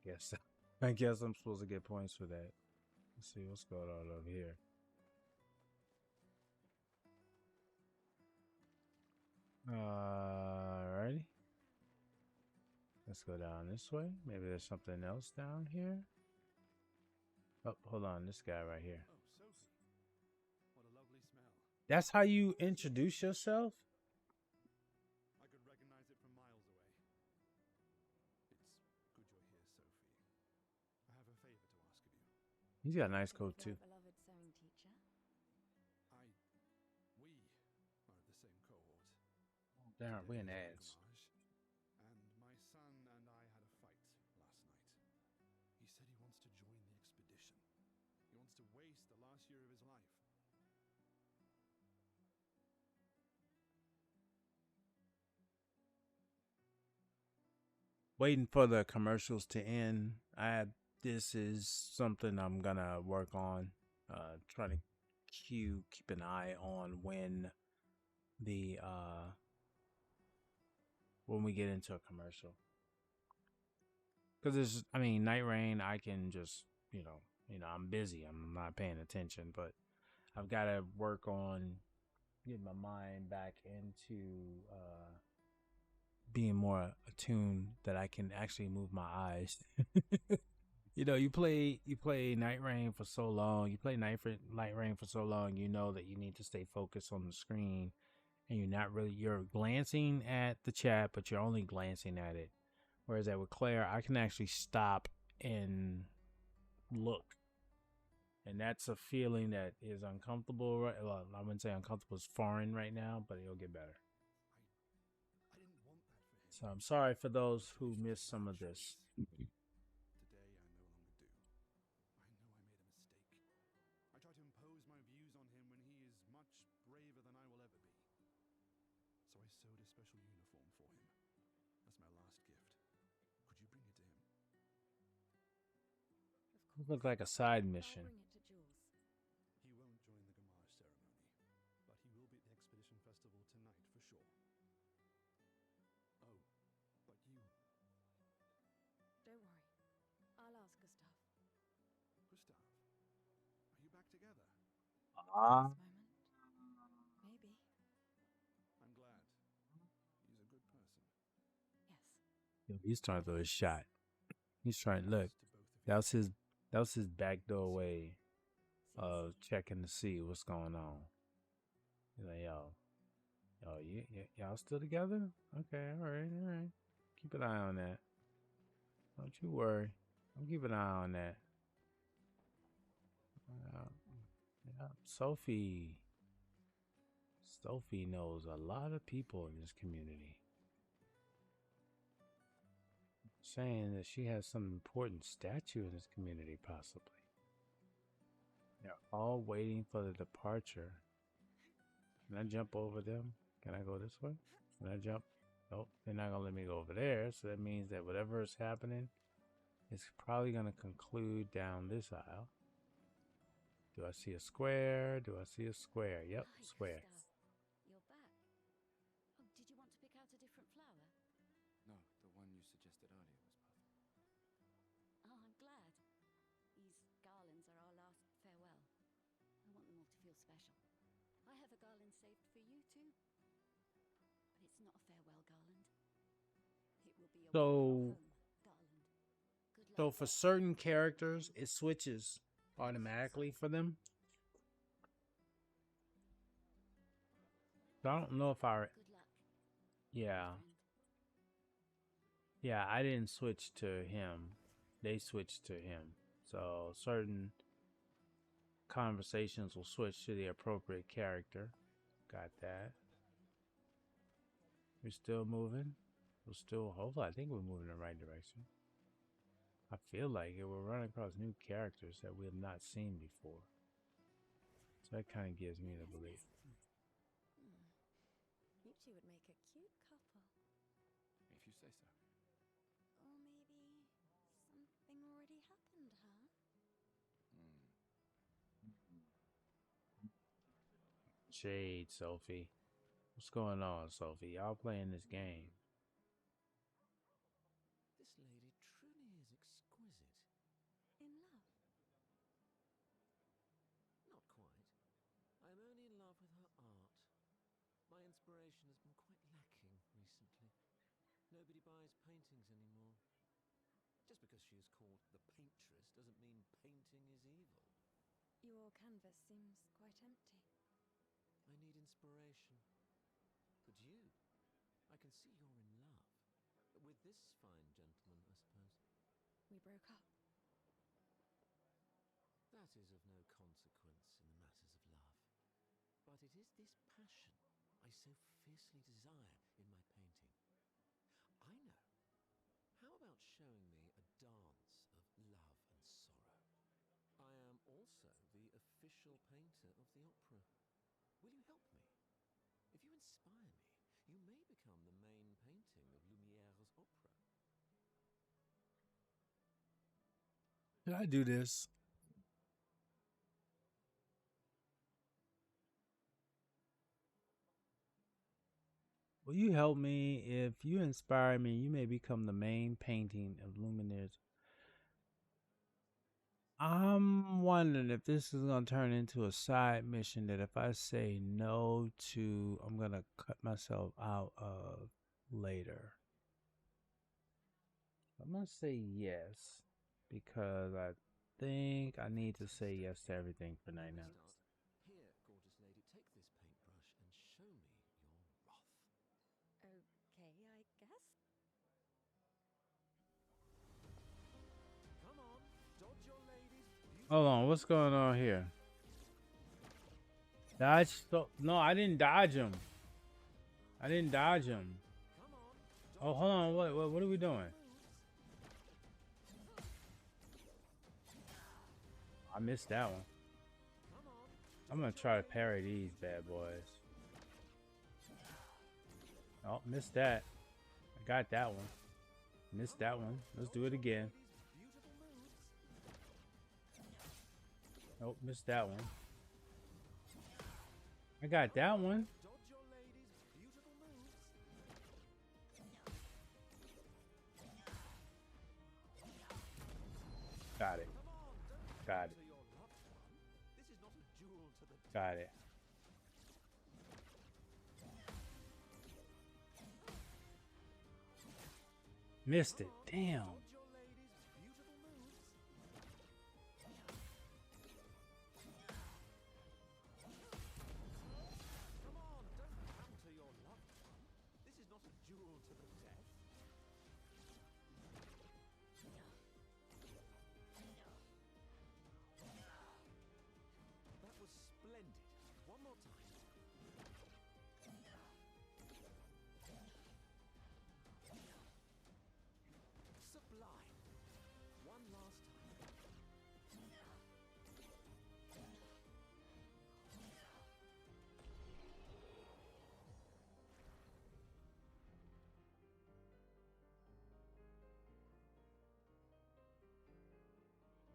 Yes. I guess I'm supposed to get points for that. Let's see what's going on over here. Alrighty. Let's go down this way. Maybe there's something else down here. Oh, hold on. This guy right here. Oh, Sophie. What a lovely smell. That's how you introduce yourself? I could recognize it from miles away. It's good you're here, Sophie. I have a favor to ask of you. He's got a nice Is coat this too. our beloved sewing teacher? We are of the same cohort. Darn, we're in Today ads. is homage, and my son and I had a fight last night. He said he wants to join the expedition. He wants to waste the last year of his life. waiting for the commercials to end. This is something I'm gonna work on. Try to keep an eye on when we get into a commercial. Because there's, I mean, Night Rain, I can just, I'm busy. I'm not paying attention, but I've got to work on getting my mind back into being more attuned that I can actually move my eyes. You play Night Rain for so long. You play Night Rain for so long. You know that you need to stay focused on the screen, and you're glancing at the chat, but you're only glancing at it. Whereas that with Claire, I can actually stop and look. And that's a feeling that is uncomfortable. Right? Well, I wouldn't say uncomfortable, it's foreign right now, but it'll get better. I didn't want that for him. So I'm sorry for those who missed some of this. Today I no longer do. I know I made a mistake. I try to impose my views on him when he is much braver than I will ever be. So I sewed a special uniform for him. That's my last gift. Could you bring it to him? It looked like a side I'll mission. bring it to Jules. He won't join the Gamage ceremony, but he will be at the Expedition Festival tonight for sure. Oh, but you, Don't worry. I'll ask Gustav. Gustav, are you back together? This moment. Maybe. I'm glad. He's a good person. Yes. He's trying to throw his shot. He's trying. Look, To both of you. that was his backdoor way of checking to see what's going on. He's like, y'all still together? Okay, all right. Keep an eye on that. Don't you worry. I'm keeping an eye on that. Yeah, Sophie knows a lot of people in this community. Saying that she has some important statue in this community, possibly. They're all waiting for the departure. Can I jump over them? Can I go this way? Can I jump? Nope, they're not gonna let me go over there. So that means that whatever is happening is probably gonna conclude down this aisle. Do I see a square? Yep, Hi, square. Gustav. You're back. Oh, did you want to pick out a different flower? No, the one you suggested earlier was perfect. Oh, I'm glad. These garlands are our last farewell. I want them all to feel special. I have a garland saved for you too. But it's not a farewell garland. It will be a So- welcome home garland. Good luck. So for certain characters, it switches automatically for them. So I don't know if I. Good luck. Yeah. friend. Yeah, I didn't switch to him. They switched to him. So certain conversations will switch to the appropriate character. Got that. We're still moving. Hopefully, I think we're moving in the right direction. I feel like it. We're running across new characters that we have not seen before. So that kind of gives me the belief. You two would make a cute couple. If you say so. Or maybe something already happened, huh? Shade, Sophie. What's going on, Sophie? Y'all playing this game. This lady truly is exquisite. In love. Not quite. I am only in love with her art. My inspiration has been quite lacking recently. Nobody buys paintings anymore. Just because she is called the paintress doesn't mean painting is evil. Your canvas seems quite empty. I need inspiration. But you, I can see you're in love. With this fine gentleman, I suppose. We broke up. That is of no consequence in the matters of love. But it is this passion I so fiercely desire in my painting. I know. How about showing me a dance of love and sorrow? I am also the official painter of the opera. Will you help me? If you inspire me, you may become the main painting of Lumiere's opera. Can I do this? Will you help me? If you inspire me, you may become the main painting of Lumineers. I'm wondering if this is going to turn into a side mission that if I say no to, I'm going to cut myself out of later. I'm going to say yes because I think I need to say yes to everything for right now. Here, gorgeous lady, take this paintbrush and show me your wrath. Okay, I guess. Come on, dodge your ladies. Hold on, what's going on here? Dodge? No, I didn't dodge him. I didn't dodge him. Oh, hold on. What are we doing? I missed that one. I'm gonna try to parry these bad boys. Oh, missed that. I got that one. Missed that one. Let's do it again. Nope, missed that one. I got that one. Got it. Got it. Got it. Missed it. Damn.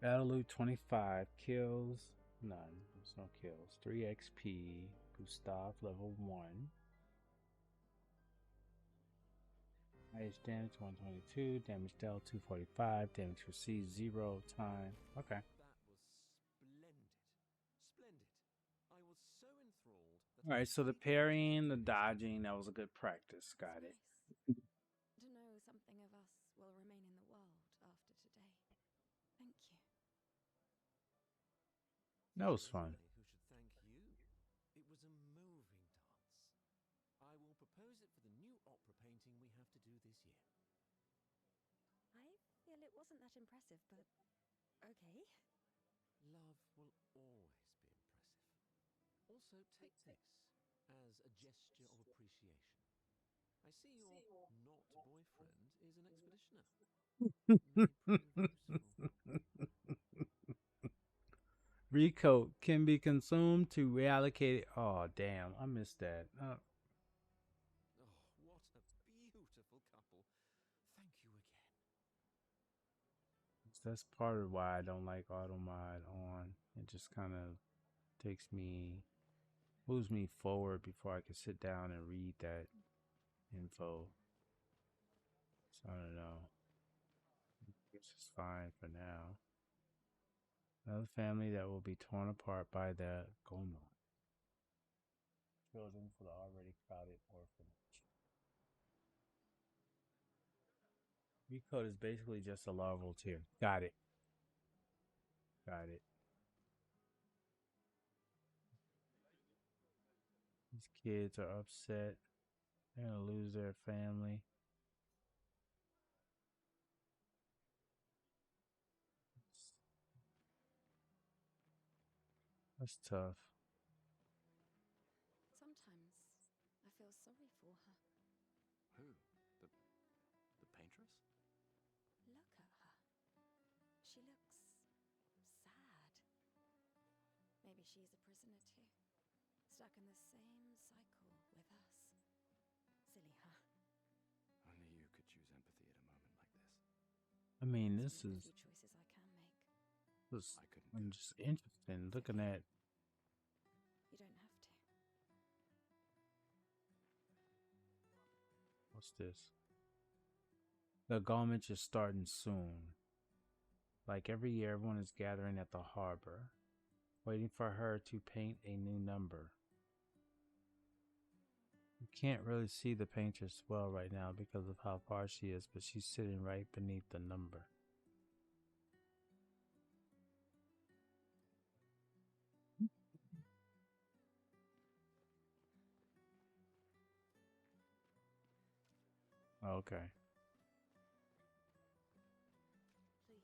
Battle loot 25. Kills. None. There's no kills. 3 XP. Gustav level 1. Highest damage 122. Damage dealt 245. Damage received 0 time. Okay. Alright, so the parrying, the dodging, that was a good practice. Got it. To know something of us will remain in the world after today. Thank you. That was fun. Who should thank you? It was a moving dance. I will propose it for the new opera painting we have to do this year. I feel it wasn't that impressive, but okay. Love will always be impressive. Also, take this as a gesture of appreciation. I see your not boyfriend is an expeditioner. May prove useful. Recoat can be consumed to reallocate. Oh, damn. I missed that. Oh, what a beautiful couple. Thank you again. That's part of why I don't like auto mod on. It just kind of moves me forward before I can sit down and read that info. So I don't know. This is fine for now. Another family that will be torn apart by the Goma. Children for the already crowded orphanage. Recode is basically just a larval tier. Got it. Got it. These kids are upset. They're gonna lose their family. That's tough. Sometimes I feel sorry for her. Who? The paintress? Look at her. She looks sad. Maybe she's a prisoner too. Stuck in the same cycle with us. Silly her. Only you could choose empathy at a moment like this. I mean, It's this one of is the few choices I can make. was, I couldn't I'm do just interested in looking at You don't have to. what's this. The garment is starting soon. Like every year, everyone is gathering at the harbor, waiting for her to paint a new number. You can't really see the painter's well right now because of how far she is, but she's sitting right beneath the number. Okay. Please,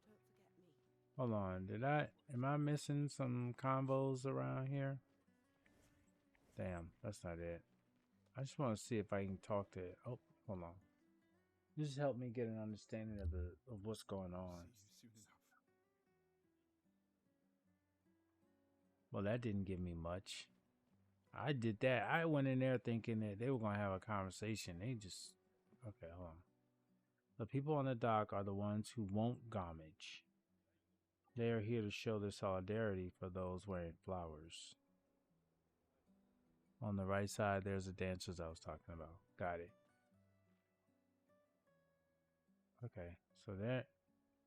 don't forget me. Hold on. Am I missing some combos around here? Damn, that's not it. I just want to see if I can talk to it. Oh, hold on. Just help me get an understanding of what's going on. See you soon enough. Well, that didn't give me much. I did that. I went in there thinking that they were going to have a conversation. They just... Okay, hold on. The people on the dock are the ones who won't gomage. They are here to show their solidarity for those wearing flowers. On the right side, there's the dancers I was talking about. Got it. Okay, so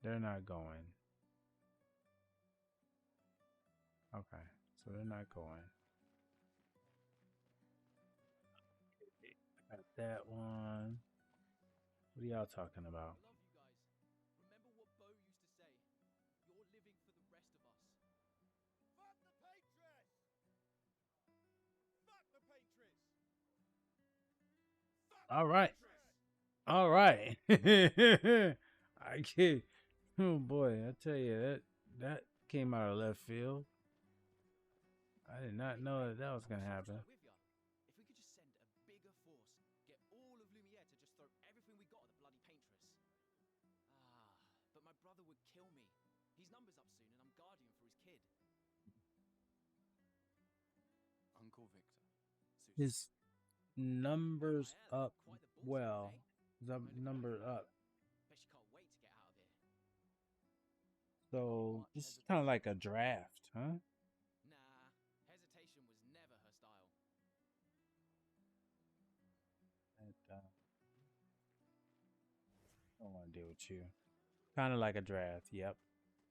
they're not going. Okay, so they're not going. Got that one. What are y'all talking about? I love you guys. Remember what Bo used to say. You're living for the rest of us. Fuck the paintress! Fuck the paintress! Fuck All the right. paintress! All right. I get. Oh boy, I tell you that came out of left field. I did not know that was gonna happen. With ya. If we could just send a bigger force, get all of Lumiere to just throw everything we got at the bloody paintress. But my brother would kill me. His number's up soon, and I'm guardian for his kid. Uncle Victor. Suits His numbers I am. up. Quite the ballsy Well, one, eh? the Kinda number glad. up. Bet she can't wait to get out of here. So this is kind of like a draft, huh? Nah, hesitation was never her style. I don't want to deal with you. Kind of like a draft. Yep,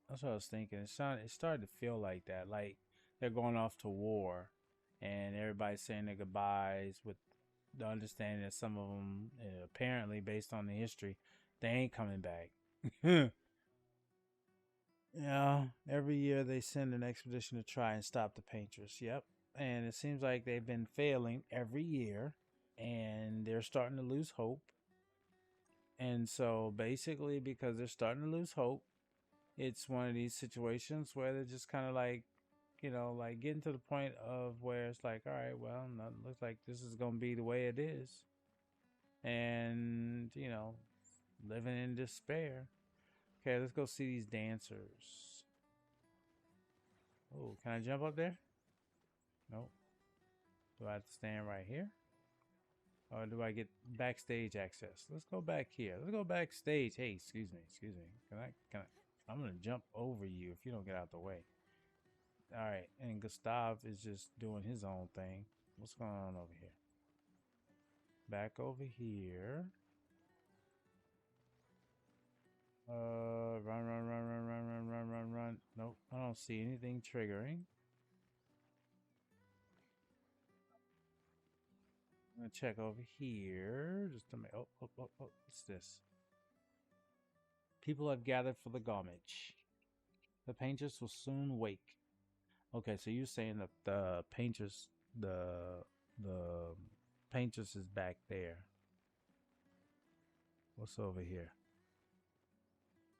that's what I was thinking. It started to feel like that. Like they're going off to war, and everybody's saying their goodbyes with the understanding that some of them, apparently based on the history, they ain't coming back. Yeah, every year they send an expedition to try and stop the paintress. Yep, and it seems like they've been failing every year, and they're starting to lose hope. And so basically, because they're starting to lose hope, it's one of these situations where they're just kind of like, like getting to the point of where it's like, all right, well, no, it looks like this is going to be the way it is. And, living in despair. Okay, let's go see these dancers. Oh, can I jump up there? Nope. Do I have to stand right here? Or do I get backstage access? Let's go back here. Let's go backstage. Hey, excuse me. Can I? I'm going to jump over you if you don't get out the way. All right. And Gustav is just doing his own thing. What's going on over here? Back over here. Run. Nope. I don't see anything triggering. I'm gonna check over here. Just to make. Oh, what's this? People have gathered for the gomage. The painters will soon wake. Okay, so you're saying that the painters is back there. What's over here?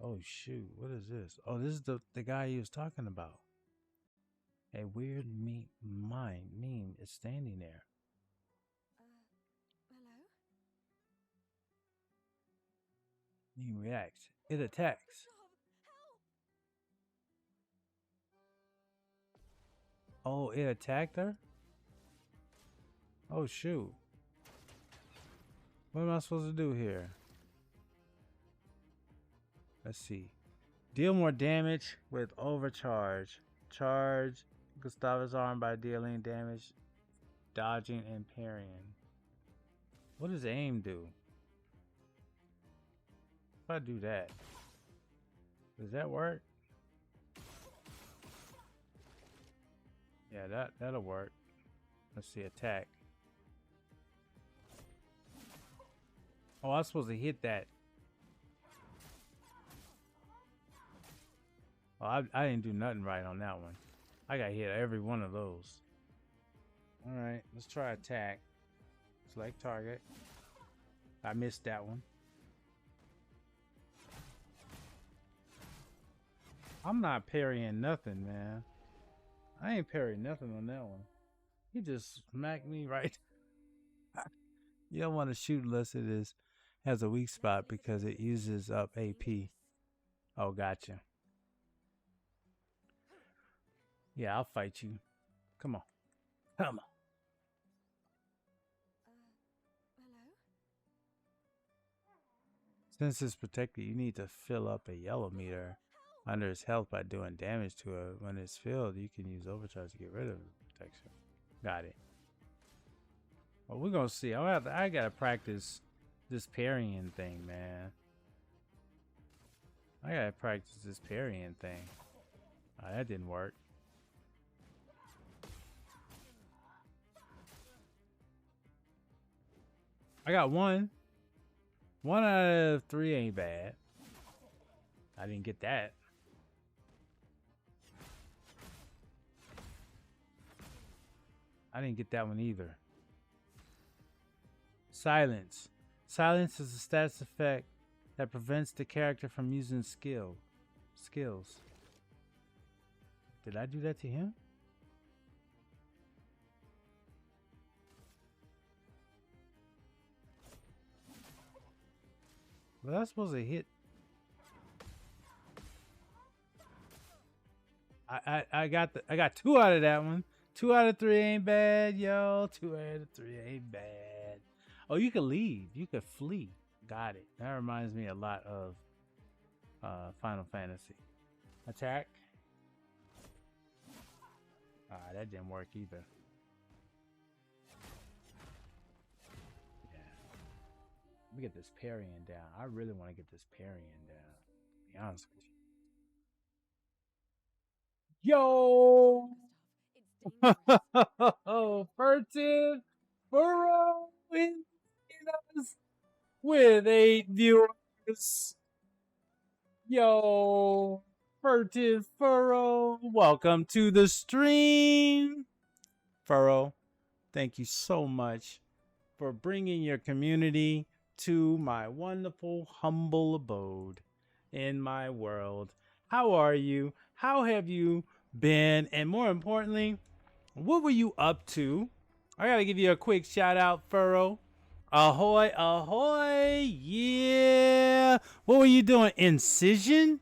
Oh shoot, what is this? Oh, this is the guy he was talking about. A weird meme is standing there. Hello? Meme reacts. It attacks. Oh, it attacked her? Oh shoot. What am I supposed to do here? Let's see. Deal more damage with overcharge. Charge Gustavus' arm by dealing damage, dodging, and parrying. What does aim do? If I do that, does that work? Yeah, that'll work. Let's see, attack. Oh, I was supposed to hit that. Oh, I didn't do nothing right on that one. I got hit every one of those. All right, let's try attack. Select target. I missed that one. I'm not parrying nothing, man. I ain't parrying nothing on that one. He just smacked me right. You don't want to shoot unless it has a weak spot because it uses up AP. Oh, gotcha. Yeah, I'll fight you. Come on. Come on. Hello? Since it's protected, you need to fill up a yellow meter under its health by doing damage to it. When it's filled, you can use overcharge to get rid of the protection. Got it. Well, we're gonna see. I gotta practice this parrying thing, man. I gotta practice this parrying thing. That didn't work. I got one. 1 out of 3 ain't bad. I didn't get that. I didn't get that one either. Silence. Silence is a status effect that prevents the character from using skills. Did I do that to him? Was I supposed to hit? I got 2 out of that one. 2 out of 3 ain't bad, yo. 2 out of 3 ain't bad. Oh, you could leave. You could flee. Got it. That reminds me a lot of Final Fantasy. Attack. That didn't work either. Let me get this parrying down. I really want to get this parrying down. To be honest with you. Yo! Oh, Furtive Burrow in us with 8 viewers. Yo, Furtive Furrow, welcome to the stream. Furrow, thank you so much for bringing your community to my wonderful, humble abode in my world. How are you? How have you been? And more importantly, what were you up to? I gotta give you a quick shout out, Furrow. Ahoy, ahoy, yeah. What were you doing? Incision?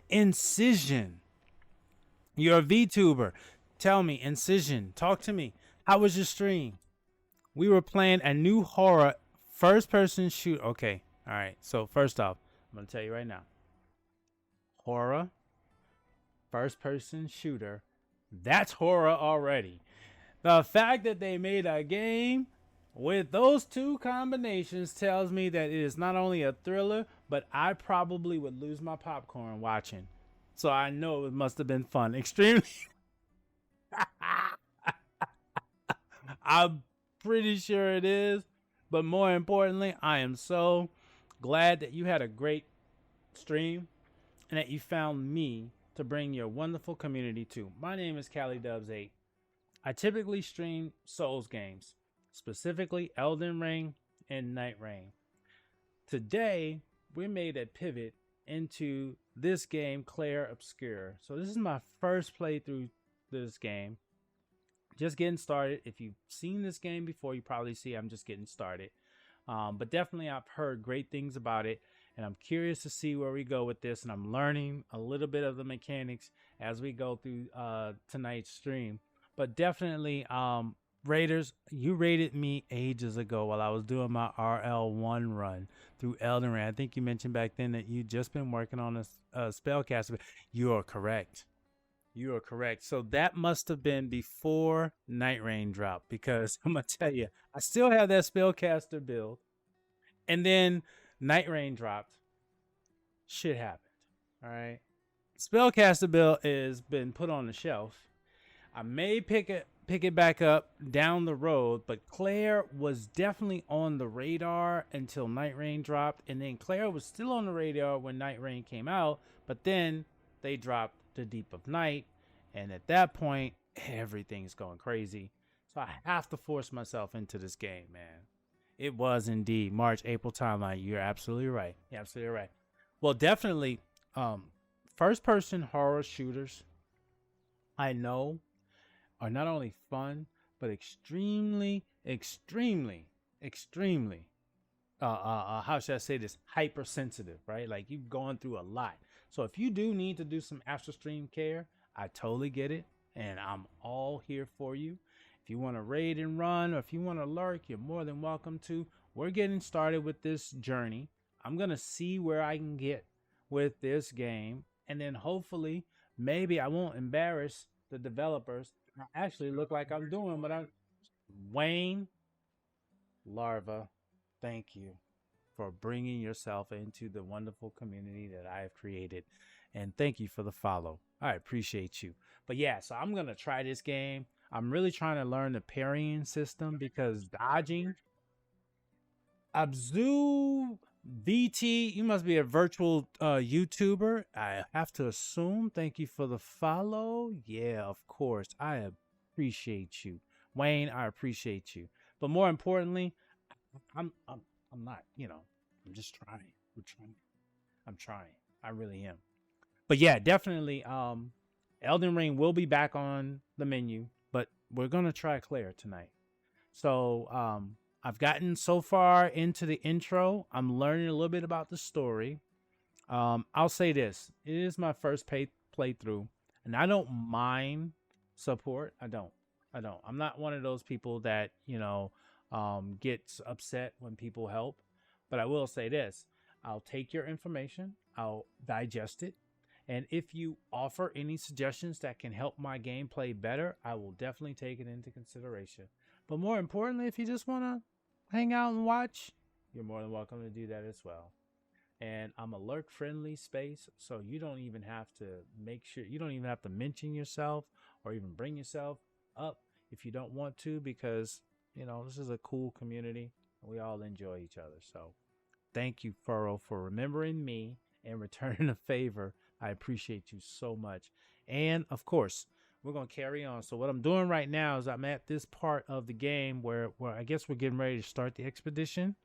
Incision. You're a VTuber. Tell me, Incision, talk to me. How was your stream? We were playing a new horror first-person shoot. Okay, all right. So first off, I'm gonna tell you right now. Horror, first-person shooter. That's horror already. The fact that they made a game with those 2 combinations tells me that it is not only a thriller, but I probably would lose my popcorn watching. So I know it must have been fun. Extremely. I'm pretty sure it is. But more importantly, I am so glad that you had a great stream and that you found me to bring your wonderful community to. My name is CaliDubs8. I typically stream Souls games, specifically Elden Ring and NIGHTREIGN. Today, we made a pivot into this game, Clair Obscur. So this is my first playthrough this game. Just getting started. If you've seen this game before, you probably see I'm just getting started. But definitely I've heard great things about it, and I'm curious to see where we go with this, and I'm learning a little bit of the mechanics as we go through tonight's stream. But definitely Raiders, you rated me ages ago while I was doing my RL1 run through Elden Ring. I think you mentioned back then that you just been working on a spellcaster. You are correct. You are correct. So that must have been before Night Rain dropped, because I'm gonna tell you, I still have that spellcaster build, and then Night Rain dropped. Shit happened. All right, spellcaster build is been put on the shelf. I may pick it back up down the road, but Claire was definitely on the radar until Night Rain dropped, and then Claire was still on the radar when Night Rain came out, but then they dropped the Deep of Night, and at that point, everything's going crazy. So I have to force myself into this game, man. It was indeed March, April timeline. You're absolutely right. You're absolutely right. Well, definitely, first-person horror shooters, I know, are not only fun, but extremely, how should I say this? Hypersensitive, right? Like, you've gone through a lot. So if you do need to do some after stream care, I totally get it. And I'm all here for you. If you want to raid and run, or if you want to lurk, you're more than welcome to. We're getting started with this journey. I'm going to see where I can get with this game. And then hopefully, maybe I won't embarrass the developers. I actually look like I'm doing what I'm... Wayne Larva, thank you for bringing yourself into the wonderful community that I have created. And thank you for the follow. I appreciate you. But yeah, so I'm going to try this game. I'm really trying to learn the parrying system, because dodging... Abzu VT, you must be a virtual YouTuber. I have to assume. Thank you for the follow. Yeah, of course. I appreciate you. Wayne, I appreciate you. But more importantly, I'm not, I'm just trying. I'm trying. I really am. But yeah, definitely Elden Ring will be back on the menu, but we're going to try Claire tonight. So, I've gotten so far into the intro. I'm learning a little bit about the story. I'll say this. It is my first playthrough, and I don't mind support. I don't. I'm not one of those people that, gets upset when people help. But I will say this. I'll take your information. I'll digest it. And if you offer any suggestions that can help my gameplay better, I will definitely take it into consideration. But more importantly, if you just want to hang out and watch, you're more than welcome to do that as well. And I'm a lurk-friendly space, so you don't even have to mention yourself or even bring yourself up if you don't want to, because, this is a cool community and we all enjoy each other. So thank you, Furrow, for remembering me and returning a favor. I appreciate you so much. And of course, we're going to carry on. So what I'm doing right now is I'm at this part of the game where I guess we're getting ready to start the expedition.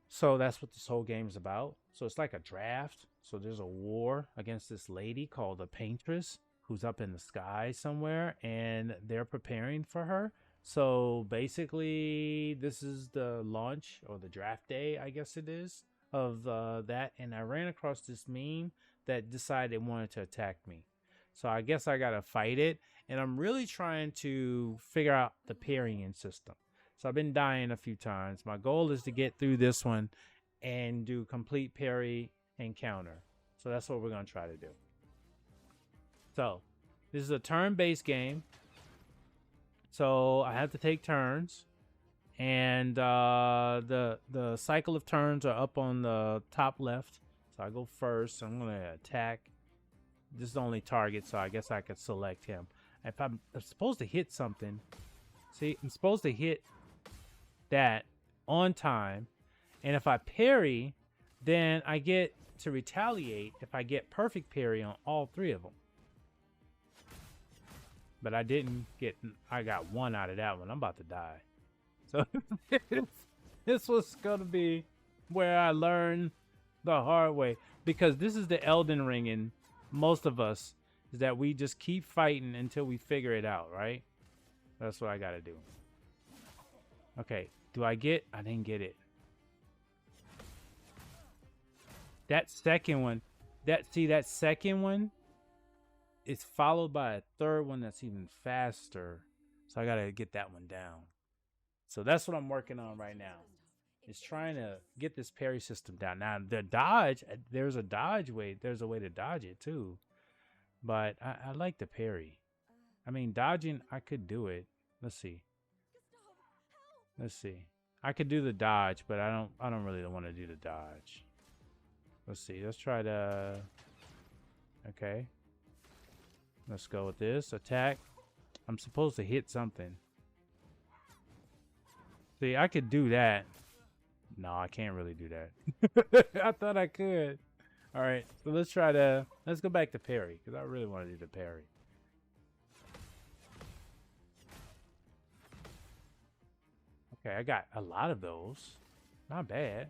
So that's what this whole game is about. So it's like a draft. So there's a war against this lady called the Paintress, who's up in the sky somewhere, and they're preparing for her. So basically, this is the launch, or the draft day, I guess it is, of that. And I ran across this meme that decided it wanted to attack me. So I guess I got to fight it. And I'm really trying to figure out the parrying system. So I've been dying a few times. My goal is to get through this one and do complete parry and counter. So that's what we're going to try to do. So this is a turn-based game. So I have to take turns. And the cycle of turns are up on the top left. So I go first. I'm going to attack. This is the only target, so I guess I could select him. If I'm supposed to hit something, see, I'm supposed to hit that on time. And if I parry, then I get to retaliate if I get perfect parry on all three of them. But I didn't get, I got one out of that one. I'm about to die. So this was going to be where I learned the hard way. Because this is the Elden Ring, and most of us, is that we just keep fighting until we figure it out, right? That's what I got to do. Okay, do I get? I didn't get it. That second one, that second one is followed by a third one that's even faster. So So I gotta get that one down. So that's what I'm working on right now. Is trying to get this parry system down. Now the dodge, there's a dodge way. There's a way to dodge it too. But I like the parry. I mean, dodging, I could do it. Let's see. Let's see. I could do the dodge, but I don't really want to do the dodge. Let's see. Let's try to. Okay. Let's go with this attack. I'm supposed to hit something. See, I could do that. No, I can't really do that. I thought I could. All right, so let's go back to parry because I really want to do the parry. Okay, I got a lot of those. Not bad.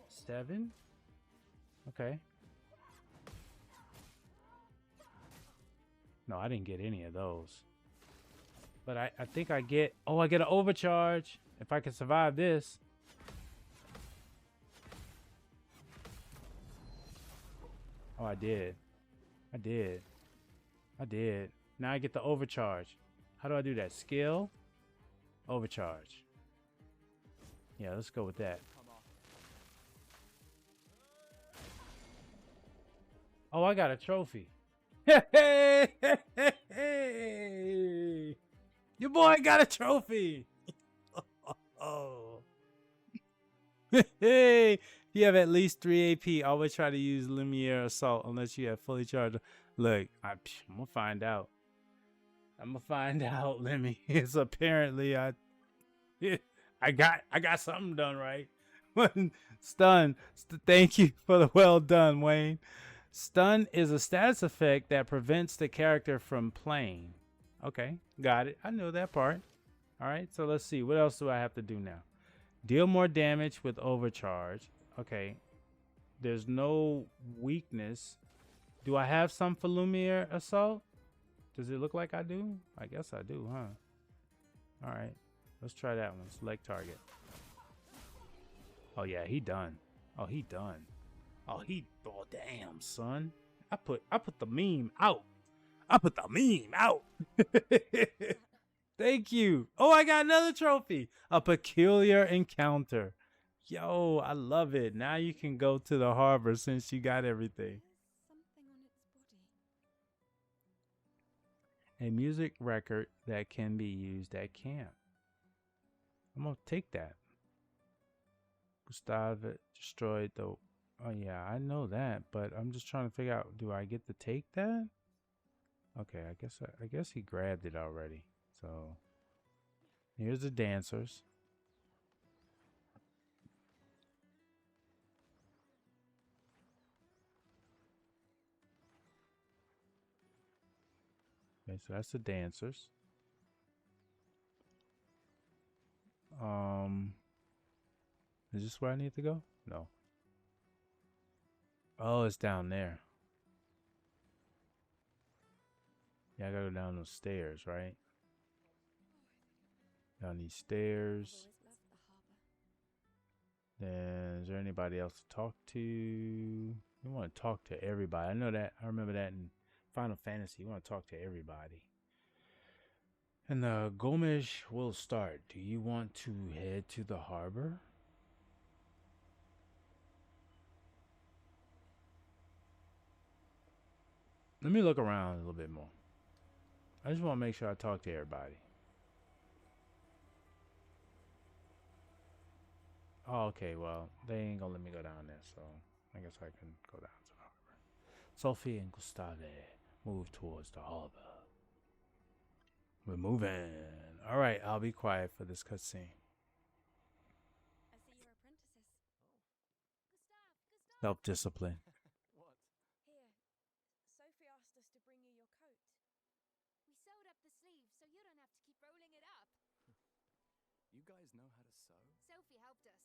7. Okay. No, I didn't get any of those. But I think I get... Oh, I get an overcharge. If I can survive this. Oh, I did. I did. I did. Now I get the overcharge. How do I do that? Skill? Overcharge. Yeah, let's go with that. Oh, I got a trophy. Hey, your boy got a trophy. Oh. Hey, you have at least 3 AP. Always try to use Lumiere Assault unless you have fully charged. Look, I'm gonna find out. I'm gonna find out, Lemmy. It's apparently I got something done right. Stun. Thank you for the well done, Wayne. Stun is a status effect that prevents the character from playing. Okay, got it. I know that part. All right, so let's see. What else do I have to do now? Deal more damage with overcharge. Okay, there's no weakness. Do I have some for Lumiere Assault? Does it look like I do? I guess I do, huh? All right, let's try that one. Select target. Oh yeah, he done. Oh, he done. Oh, damn, son. I put the meme out. I put the meme out. Thank you. Oh, I got another trophy. A peculiar encounter. Yo, I love it. Now you can go to the harbor since you got everything. Something on its body. A music record that can be used at camp. I'm going to take that. Gustav destroyed the... Oh, yeah, I know that, but I'm just trying to figure out, do I get to take that? Okay, I guess he grabbed it already. So, here's the dancers. Okay, so that's the dancers. Is this where I need to go? No. Oh, it's down there. Yeah, I gotta go down those stairs, right? Down these stairs. Then, is there anybody else to talk to? You want to talk to everybody. I know that. I remember that in Final Fantasy. You want to talk to everybody. And the Gomish will start. Do you want to head to the harbor? Let me look around a little bit more. I just want to make sure I talk to everybody. Oh, okay, well, they ain't gonna let me go down there, so I guess I can go down to the harbor. Sophie and Gustave move towards the harbor. We're moving. All right, I'll be quiet for this cutscene. I see your apprentices. Gustav! Self-discipline. What? Here, Sophie asked us to bring you your coat. We sewed up the sleeves so you don't have to keep rolling it up. You guys know how to sew? Sophie helped us.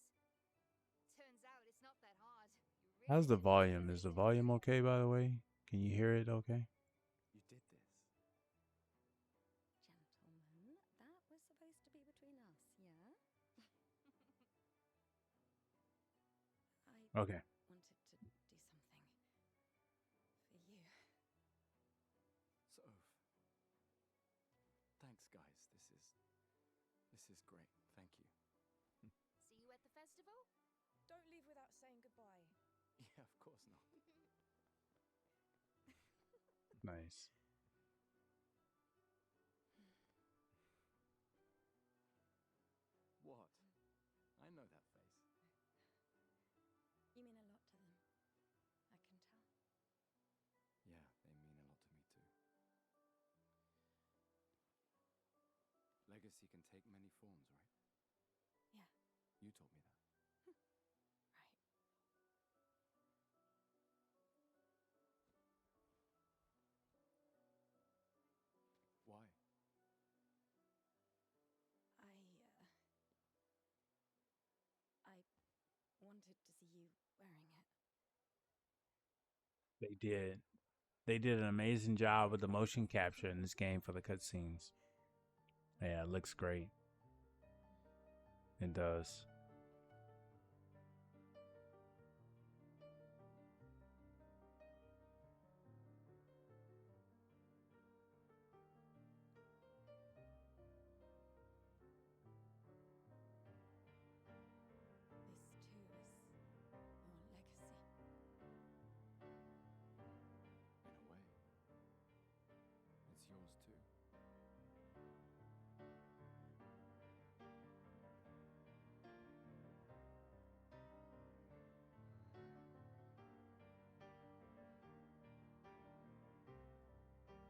Turns out it's not that hard. How's the volume? Is the volume okay, by the way? Can you hear it okay? You did this. Gentlemen, that was supposed to be between us, yeah? I Okay. wanted to do something for you. Soph. Thanks, guys. This of course not. Nice. What? I know that face. You mean a lot to them. I can tell. Yeah, they mean a lot to me too. Legacy can take many forms, right? Yeah. You told me that. Right. Why? I wanted to see you wearing it. They did. They did an amazing job with the motion capture in this game for the cutscenes. Yeah, it looks great. It does. This too is your legacy. In a way. It's yours too.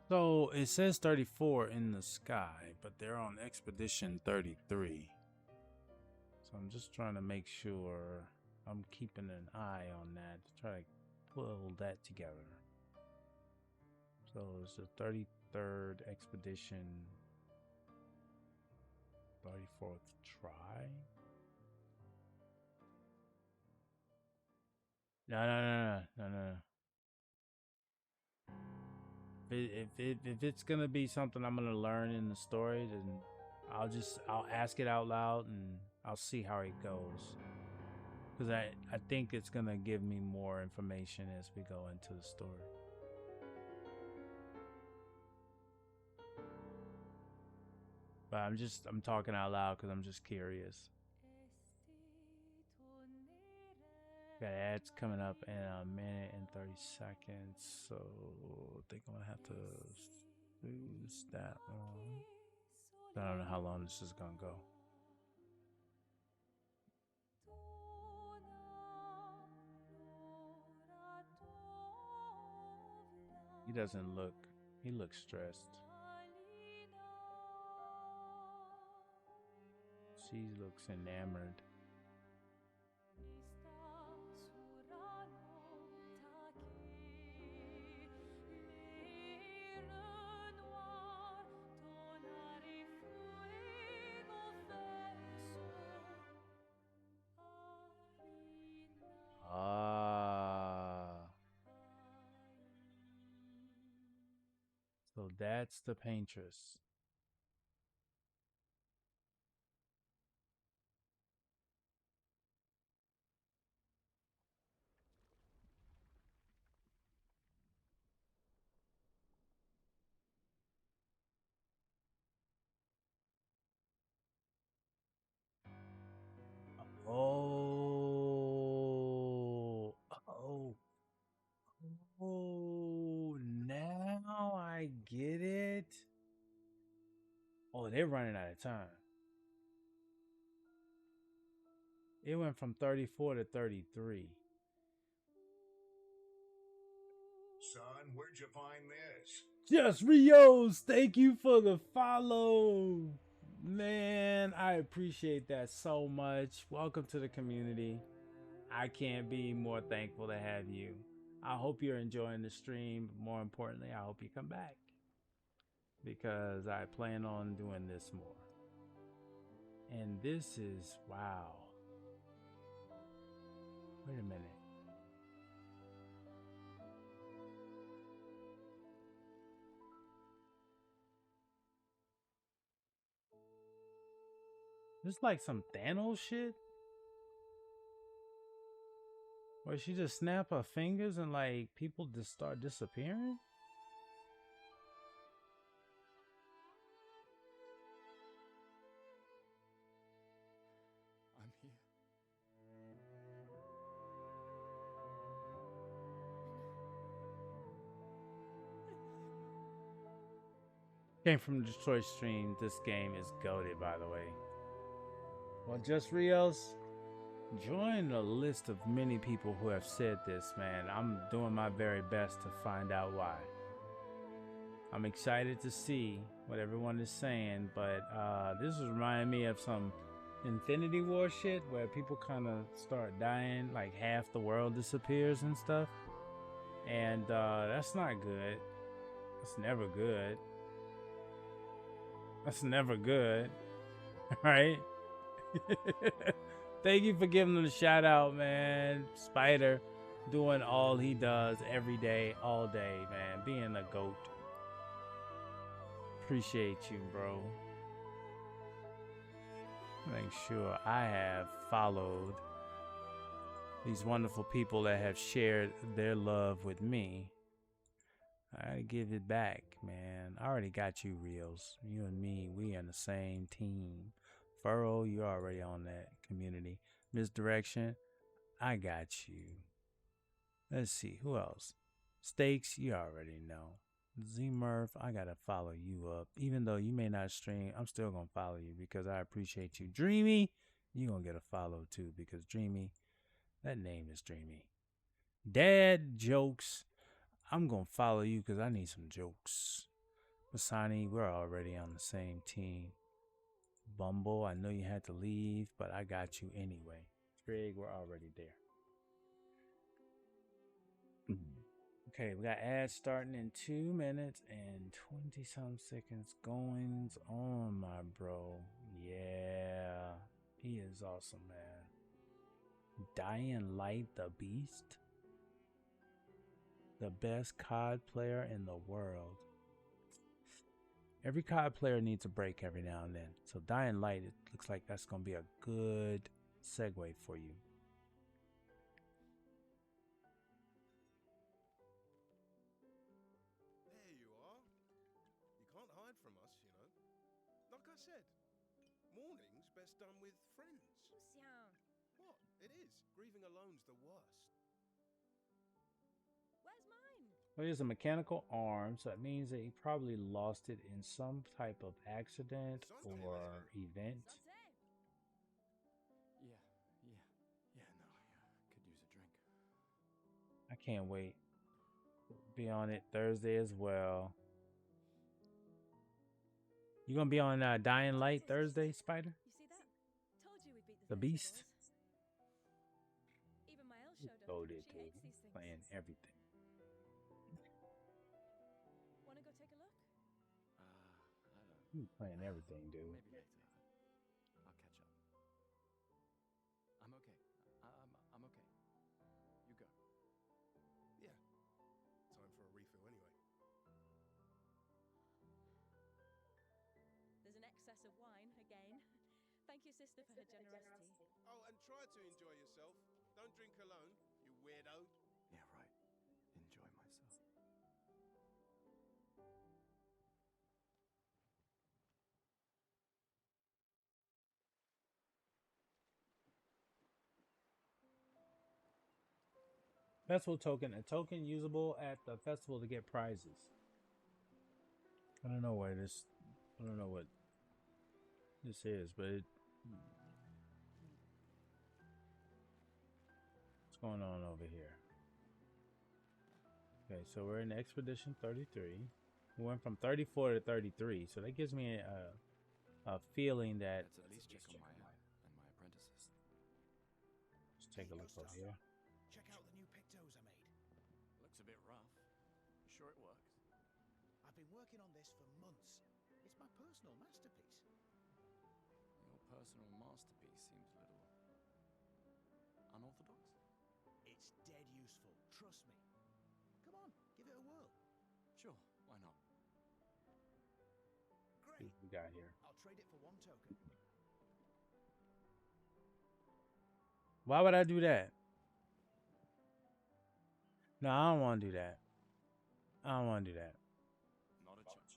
So it says 34 in the sky, but they're on expedition 33. So I'm just trying to make sure I'm keeping an eye on that to try to pull that together. So it's the 33rd expedition, 34th try. No. If it's gonna be something I'm gonna learn in the story, then I'll ask it out loud and I'll see how it goes. Because I think it's gonna give me more information as we go into the story. But I'm talking out loud because I'm just curious. Got ads coming up in a minute and 30 seconds, so I think I'm gonna have to use that one. I don't know how long this is gonna go. He looks stressed. She looks enamored. So that's the paintress. Oh, oh, oh, now I get it. Oh, they're running out of time. It went from 34 to 33. Son, where'd you find this? Just Rios, thank you for the follow. Man, I appreciate that so much. Welcome to the community. I can't be more thankful to have you. I hope you're enjoying the stream. More importantly, I hope you come back because I plan on doing this more. And this is, wow. Wait a minute. This is like some Thanos shit. Where she just snap her fingers and like people just start disappearing? I'm here. Came from the Detroit stream. This game is goated, by the way. Well, just Rios, join the list of many people who have said this, man. I'm doing my very best to find out why. I'm excited to see what everyone is saying, but this is reminding me of some Infinity War shit where people kind of start dying, like half the world disappears and stuff. And that's not good. That's never good. That's never good. Right? Thank you for giving him a shout out, man. Spider doing all he does every day, all day, man. Being a goat. Appreciate you, bro. Make sure I have followed these wonderful people that have shared their love with me. I give it back, man. I already got you, Reels. You and me, we on the same team. Furrow, you're already on that community. Misdirection, I got you. Let's see, who else? Stakes, you already know. Z-Murph, I gotta follow you up. Even though you may not stream, I'm still gonna follow you because I appreciate you. Dreamy, you gonna get a follow too because Dreamy, that name is Dreamy. Dad Jokes, I'm gonna follow you because I need some jokes. Masani, we're already on the same team. Bumble, I know you had to leave, but I got you anyway. Trig, we're already there. Okay, we got ads starting in 2 minutes and 20-some seconds. Goings on, my bro. Yeah, he is awesome, man. Dying Light the Beast, the best COD player in the world. Every COD player needs a break every now and then. So Dying Light, it looks like that's going to be a good segue for you. There you are. You can't hide from us, you know. Like I said, mourning's best done with friends. Lucien, What? It is. Grieving alone's the worst. where's mine? Well, he has a mechanical arm, so that means that he probably lost it in some type of accident or event. Santé. Yeah, no, I could use a drink. I can't wait. Be on it Thursday as well. You gonna be on Dying Light Thursday, Spider? You see that? Told you we'd beat The the Beast? Even my Elle showed up. Goated, She dude. hates these things. Playing everything. Wanna go take a look? I don't. He's playing everything, dude. Maybe later. I'll catch up. I'm okay. I'm okay. You go. Yeah. Time for a refill anyway. There's an excess of wine again. Thank you, sister, for her generosity. Oh, and try to enjoy yourself. Don't drink alone, you weirdo. Yeah, right. Enjoy myself. Festival token. A token usable at the festival to get prizes. I don't know what this. I don't know what this is, but what's going on over here? Okay, so we're in Expedition 33. We went from 34 to 33, so that gives me a feeling that. Let's at least check on my and my apprentices. Let's take a look over here. Check out the new pictos I made. Looks a bit rough. You sure it works? I've been working on this for months. It's my personal masterpiece. Your personal masterpiece seems a little unorthodox. It's dead useful, trust me. Come on, give it a whirl. Sure, why not? Great. What we got here? I'll trade it for one token. Why would I do that? No, I don't want to do that. I don't want to do that. Not a chance.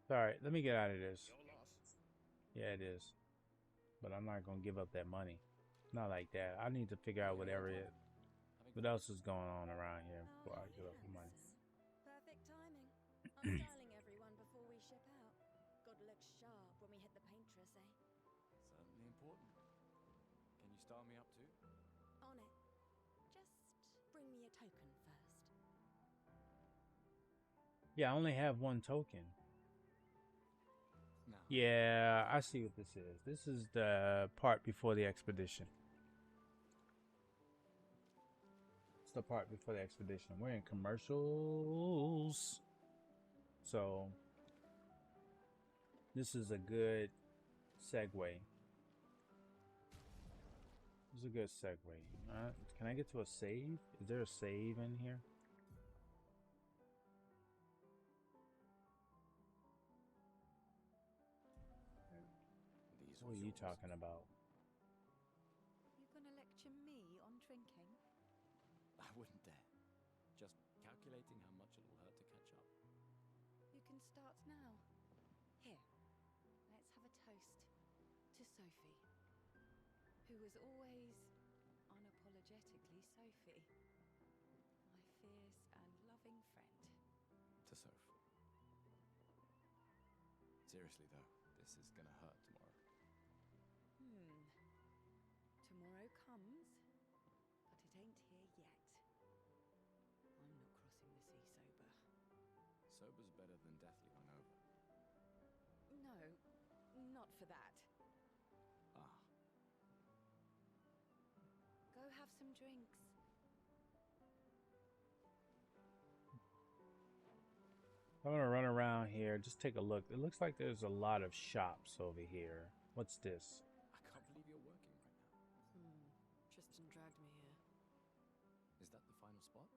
Sorry, let me get out of this. Your loss. Yeah, it is. But I'm not going to give up that money. Not like that. I need to figure out whatever it. What else is going on around here before I give up the money? Perfect timing. I'm styling everyone before we token first. Yeah, I only have one token. Now, Yeah, I see what this is. This is the part before the expedition. It's the part before the expedition. We're in commercials. So this is a good segue. This is a good segue. Can I get to a save? Is there a save in here? these What are you talking about? You gonna lecture me on drinking? I wouldn't dare. Just calculating how much it'll hurt to catch up. You can start now. Here, let's have a toast to Sophie, who was always unapologetically Sophie, my fierce and loving friend. To Soph. Seriously though, this is gonna hurt tomorrow. Tomorrow comes, but it ain't here yet. I'm not crossing the sea sober. Sober's better than deathly hungover. No, not for that. Ah, Go have some drinks. I'm gonna run around here. Just take a look. It looks like there's a lot of shops over here. What's this? I can't believe you're working right now. Tristan dragged me here. Is that the final spot?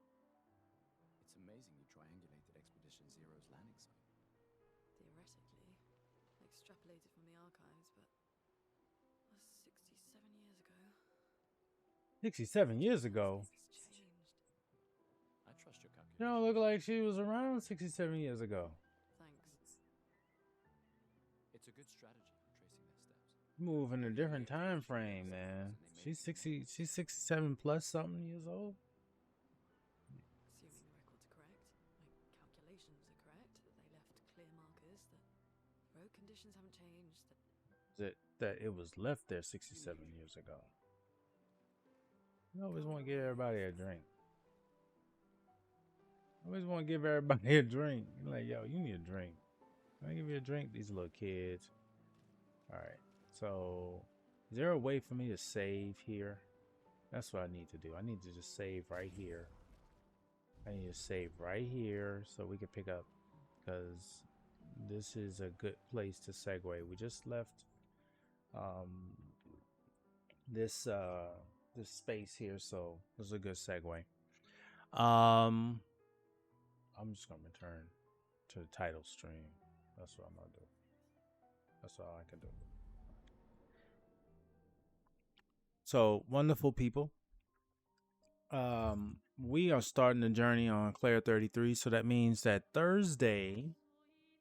It's amazing you triangulated Expedition Zero's landing site. Theoretically, extrapolated from the archives, but that's 67 years ago. 67 years ago. It's changed. I trust your calculations. You don't look like she was around 67 years ago. Thanks. It's a good strategy for tracing their steps. Move in a different time frame, man. She's 60. She's 67 plus something years old. Assuming the records are correct, my calculations are correct, that they left clear markers, that road conditions haven't changed, That it was left there 67 years ago. You always want to give everybody a drink. I always want to give everybody a drink. You're like, yo, you need a drink. Can I give you a drink? These little kids. All right. So, is there a way for me to save here? That's what I need to do. I need to just save right here. I need to save right here so we can pick up, because this is a good place to segue. We just left this space here, so this is a good segue. I'm just gonna return to the title stream. That's what I'm gonna do. That's all I can do. So, wonderful people. We are starting the journey on Claire 33, so that means that Thursday,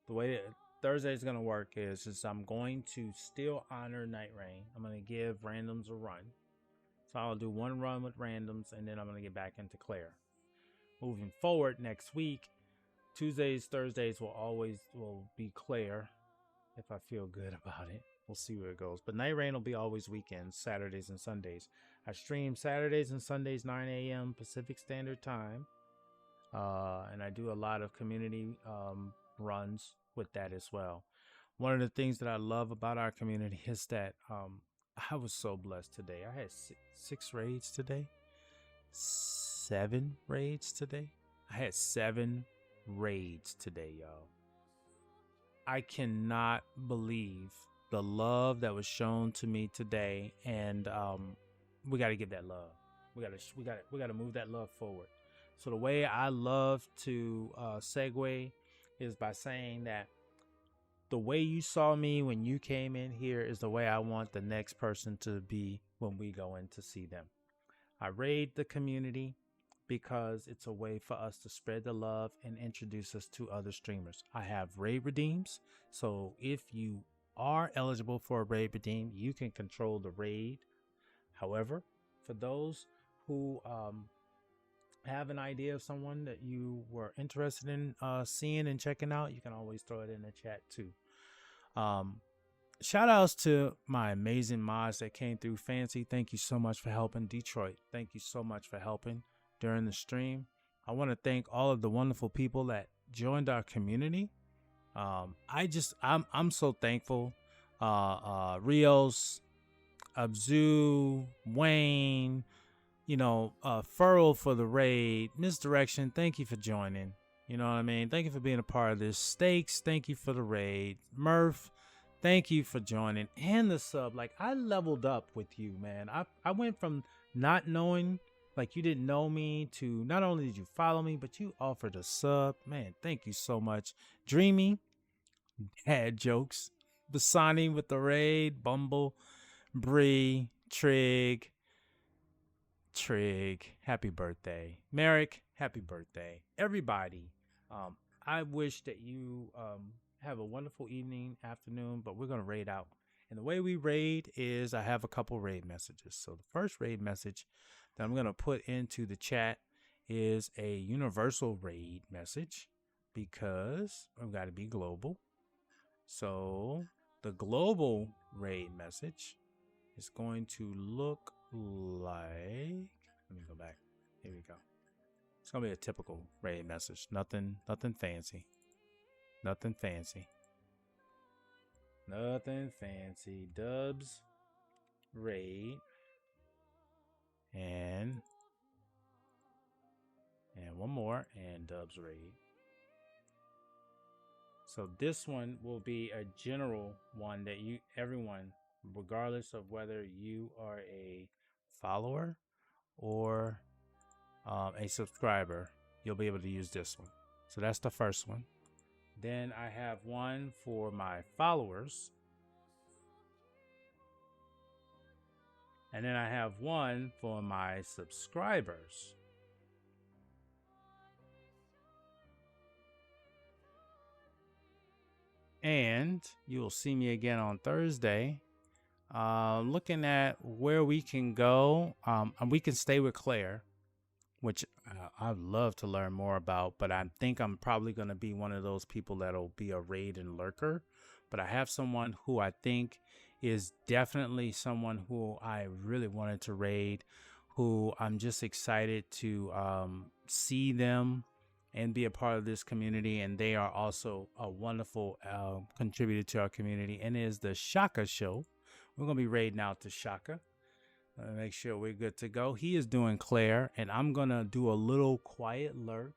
the way that Thursday is gonna work is I'm going to still honor Night Rain. I'm gonna give randoms a run. So I'll do one run with randoms, and then I'm gonna get back into Claire. Moving forward next week, Tuesdays, Thursdays will be Claire if I feel good about it. We'll see where it goes. But Night Rain will be always weekends, Saturdays and Sundays. I stream Saturdays and Sundays, 9 a.m. Pacific Standard Time. And I do a lot of community runs with that as well. One of the things that I love about our community is that I was so blessed today. I had six raids today. 7 raids today. I had 7 raids today, y'all. I cannot believe the love that was shown to me today, and we got to give that love. We got to move that love forward. So the way I love to segue is by saying that the way you saw me when you came in here is the way I want the next person to be when we go in to see them. I raid the community because it's a way for us to spread the love and introduce us to other streamers. I have raid redeems, so if you are eligible for a raid redeem, you can control the raid. However, for those who have an idea of someone that you were interested in seeing and checking out, you can always throw it in the chat too. Shout outs to my amazing mods that came through. Fancy, thank you so much for helping. Detroit, thank you so much for helping. during the stream. I want to thank all of the wonderful people that joined our community. I'm so thankful. Rios, Abzu, Wayne, Furl for the raid, Misdirection, thank you for joining. You know what I mean? Thank you for being a part of this. Stakes, thank you for the raid. Murph, thank you for joining. And the sub. Like, I leveled up with you, man. I went from not knowing, like you didn't know me, to not only did you follow me, but you offered a sub. Man, thank you so much. Dreamy, dad jokes. Basani with the raid. Bumble, Bree, Trig, happy birthday. Merrick, happy birthday. Everybody, I wish that you have a wonderful evening, afternoon, but we're going to raid out. And the way we raid is I have a couple raid messages. So the first raid message that I'm going to put into the chat is a universal raid message because I've got to be global. So the global raid message is going to look like, let me go back. Here we go. It's gonna be a typical raid message. Nothing fancy. Nothing fancy. Dubs raid and one more, and Dubs raid. So this one will be a general one that everyone, regardless of whether you are a follower or a subscriber, you'll be able to use this one. So that's the first one. Then I have one for my followers. And then I have one for my subscribers. And you will see me again on Thursday. Looking at where we can go. And we can stay with Claire, which I'd love to learn more about, but I think I'm probably going to be one of those people that'll be a raid and lurker. But I have someone who I think is definitely someone who I really wanted to raid, who I'm just excited to see them and be a part of this community. And they are also a wonderful contributor to our community, and is the Shaka Show. We're going to be raiding out to Shaka. Make sure we're good to go. He is doing Claire, and I'm going to do a little quiet lurk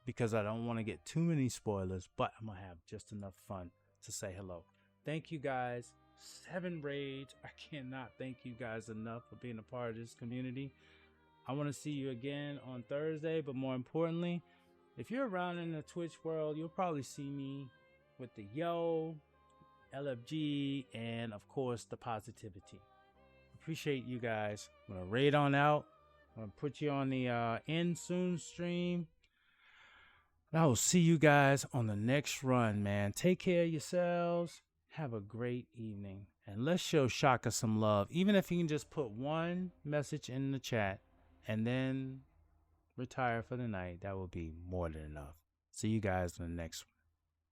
because I don't want to get too many spoilers, but I'm going to have just enough fun to say hello. Thank you guys. 7 raids. I cannot thank you guys enough for being a part of this community. I want to see you again on Thursday, but more importantly, if you're around in the Twitch world, you'll probably see me with the Yo, LFG, and of course the positivity. Appreciate you guys. I'm gonna raid on out. I'm gonna put you on the end soon stream. And I will see you guys on the next run, man. Take care of yourselves. Have a great evening. And let's show Shaka some love. Even if you can just put one message in the chat and then retire for the night, that will be more than enough. See you guys in the next one.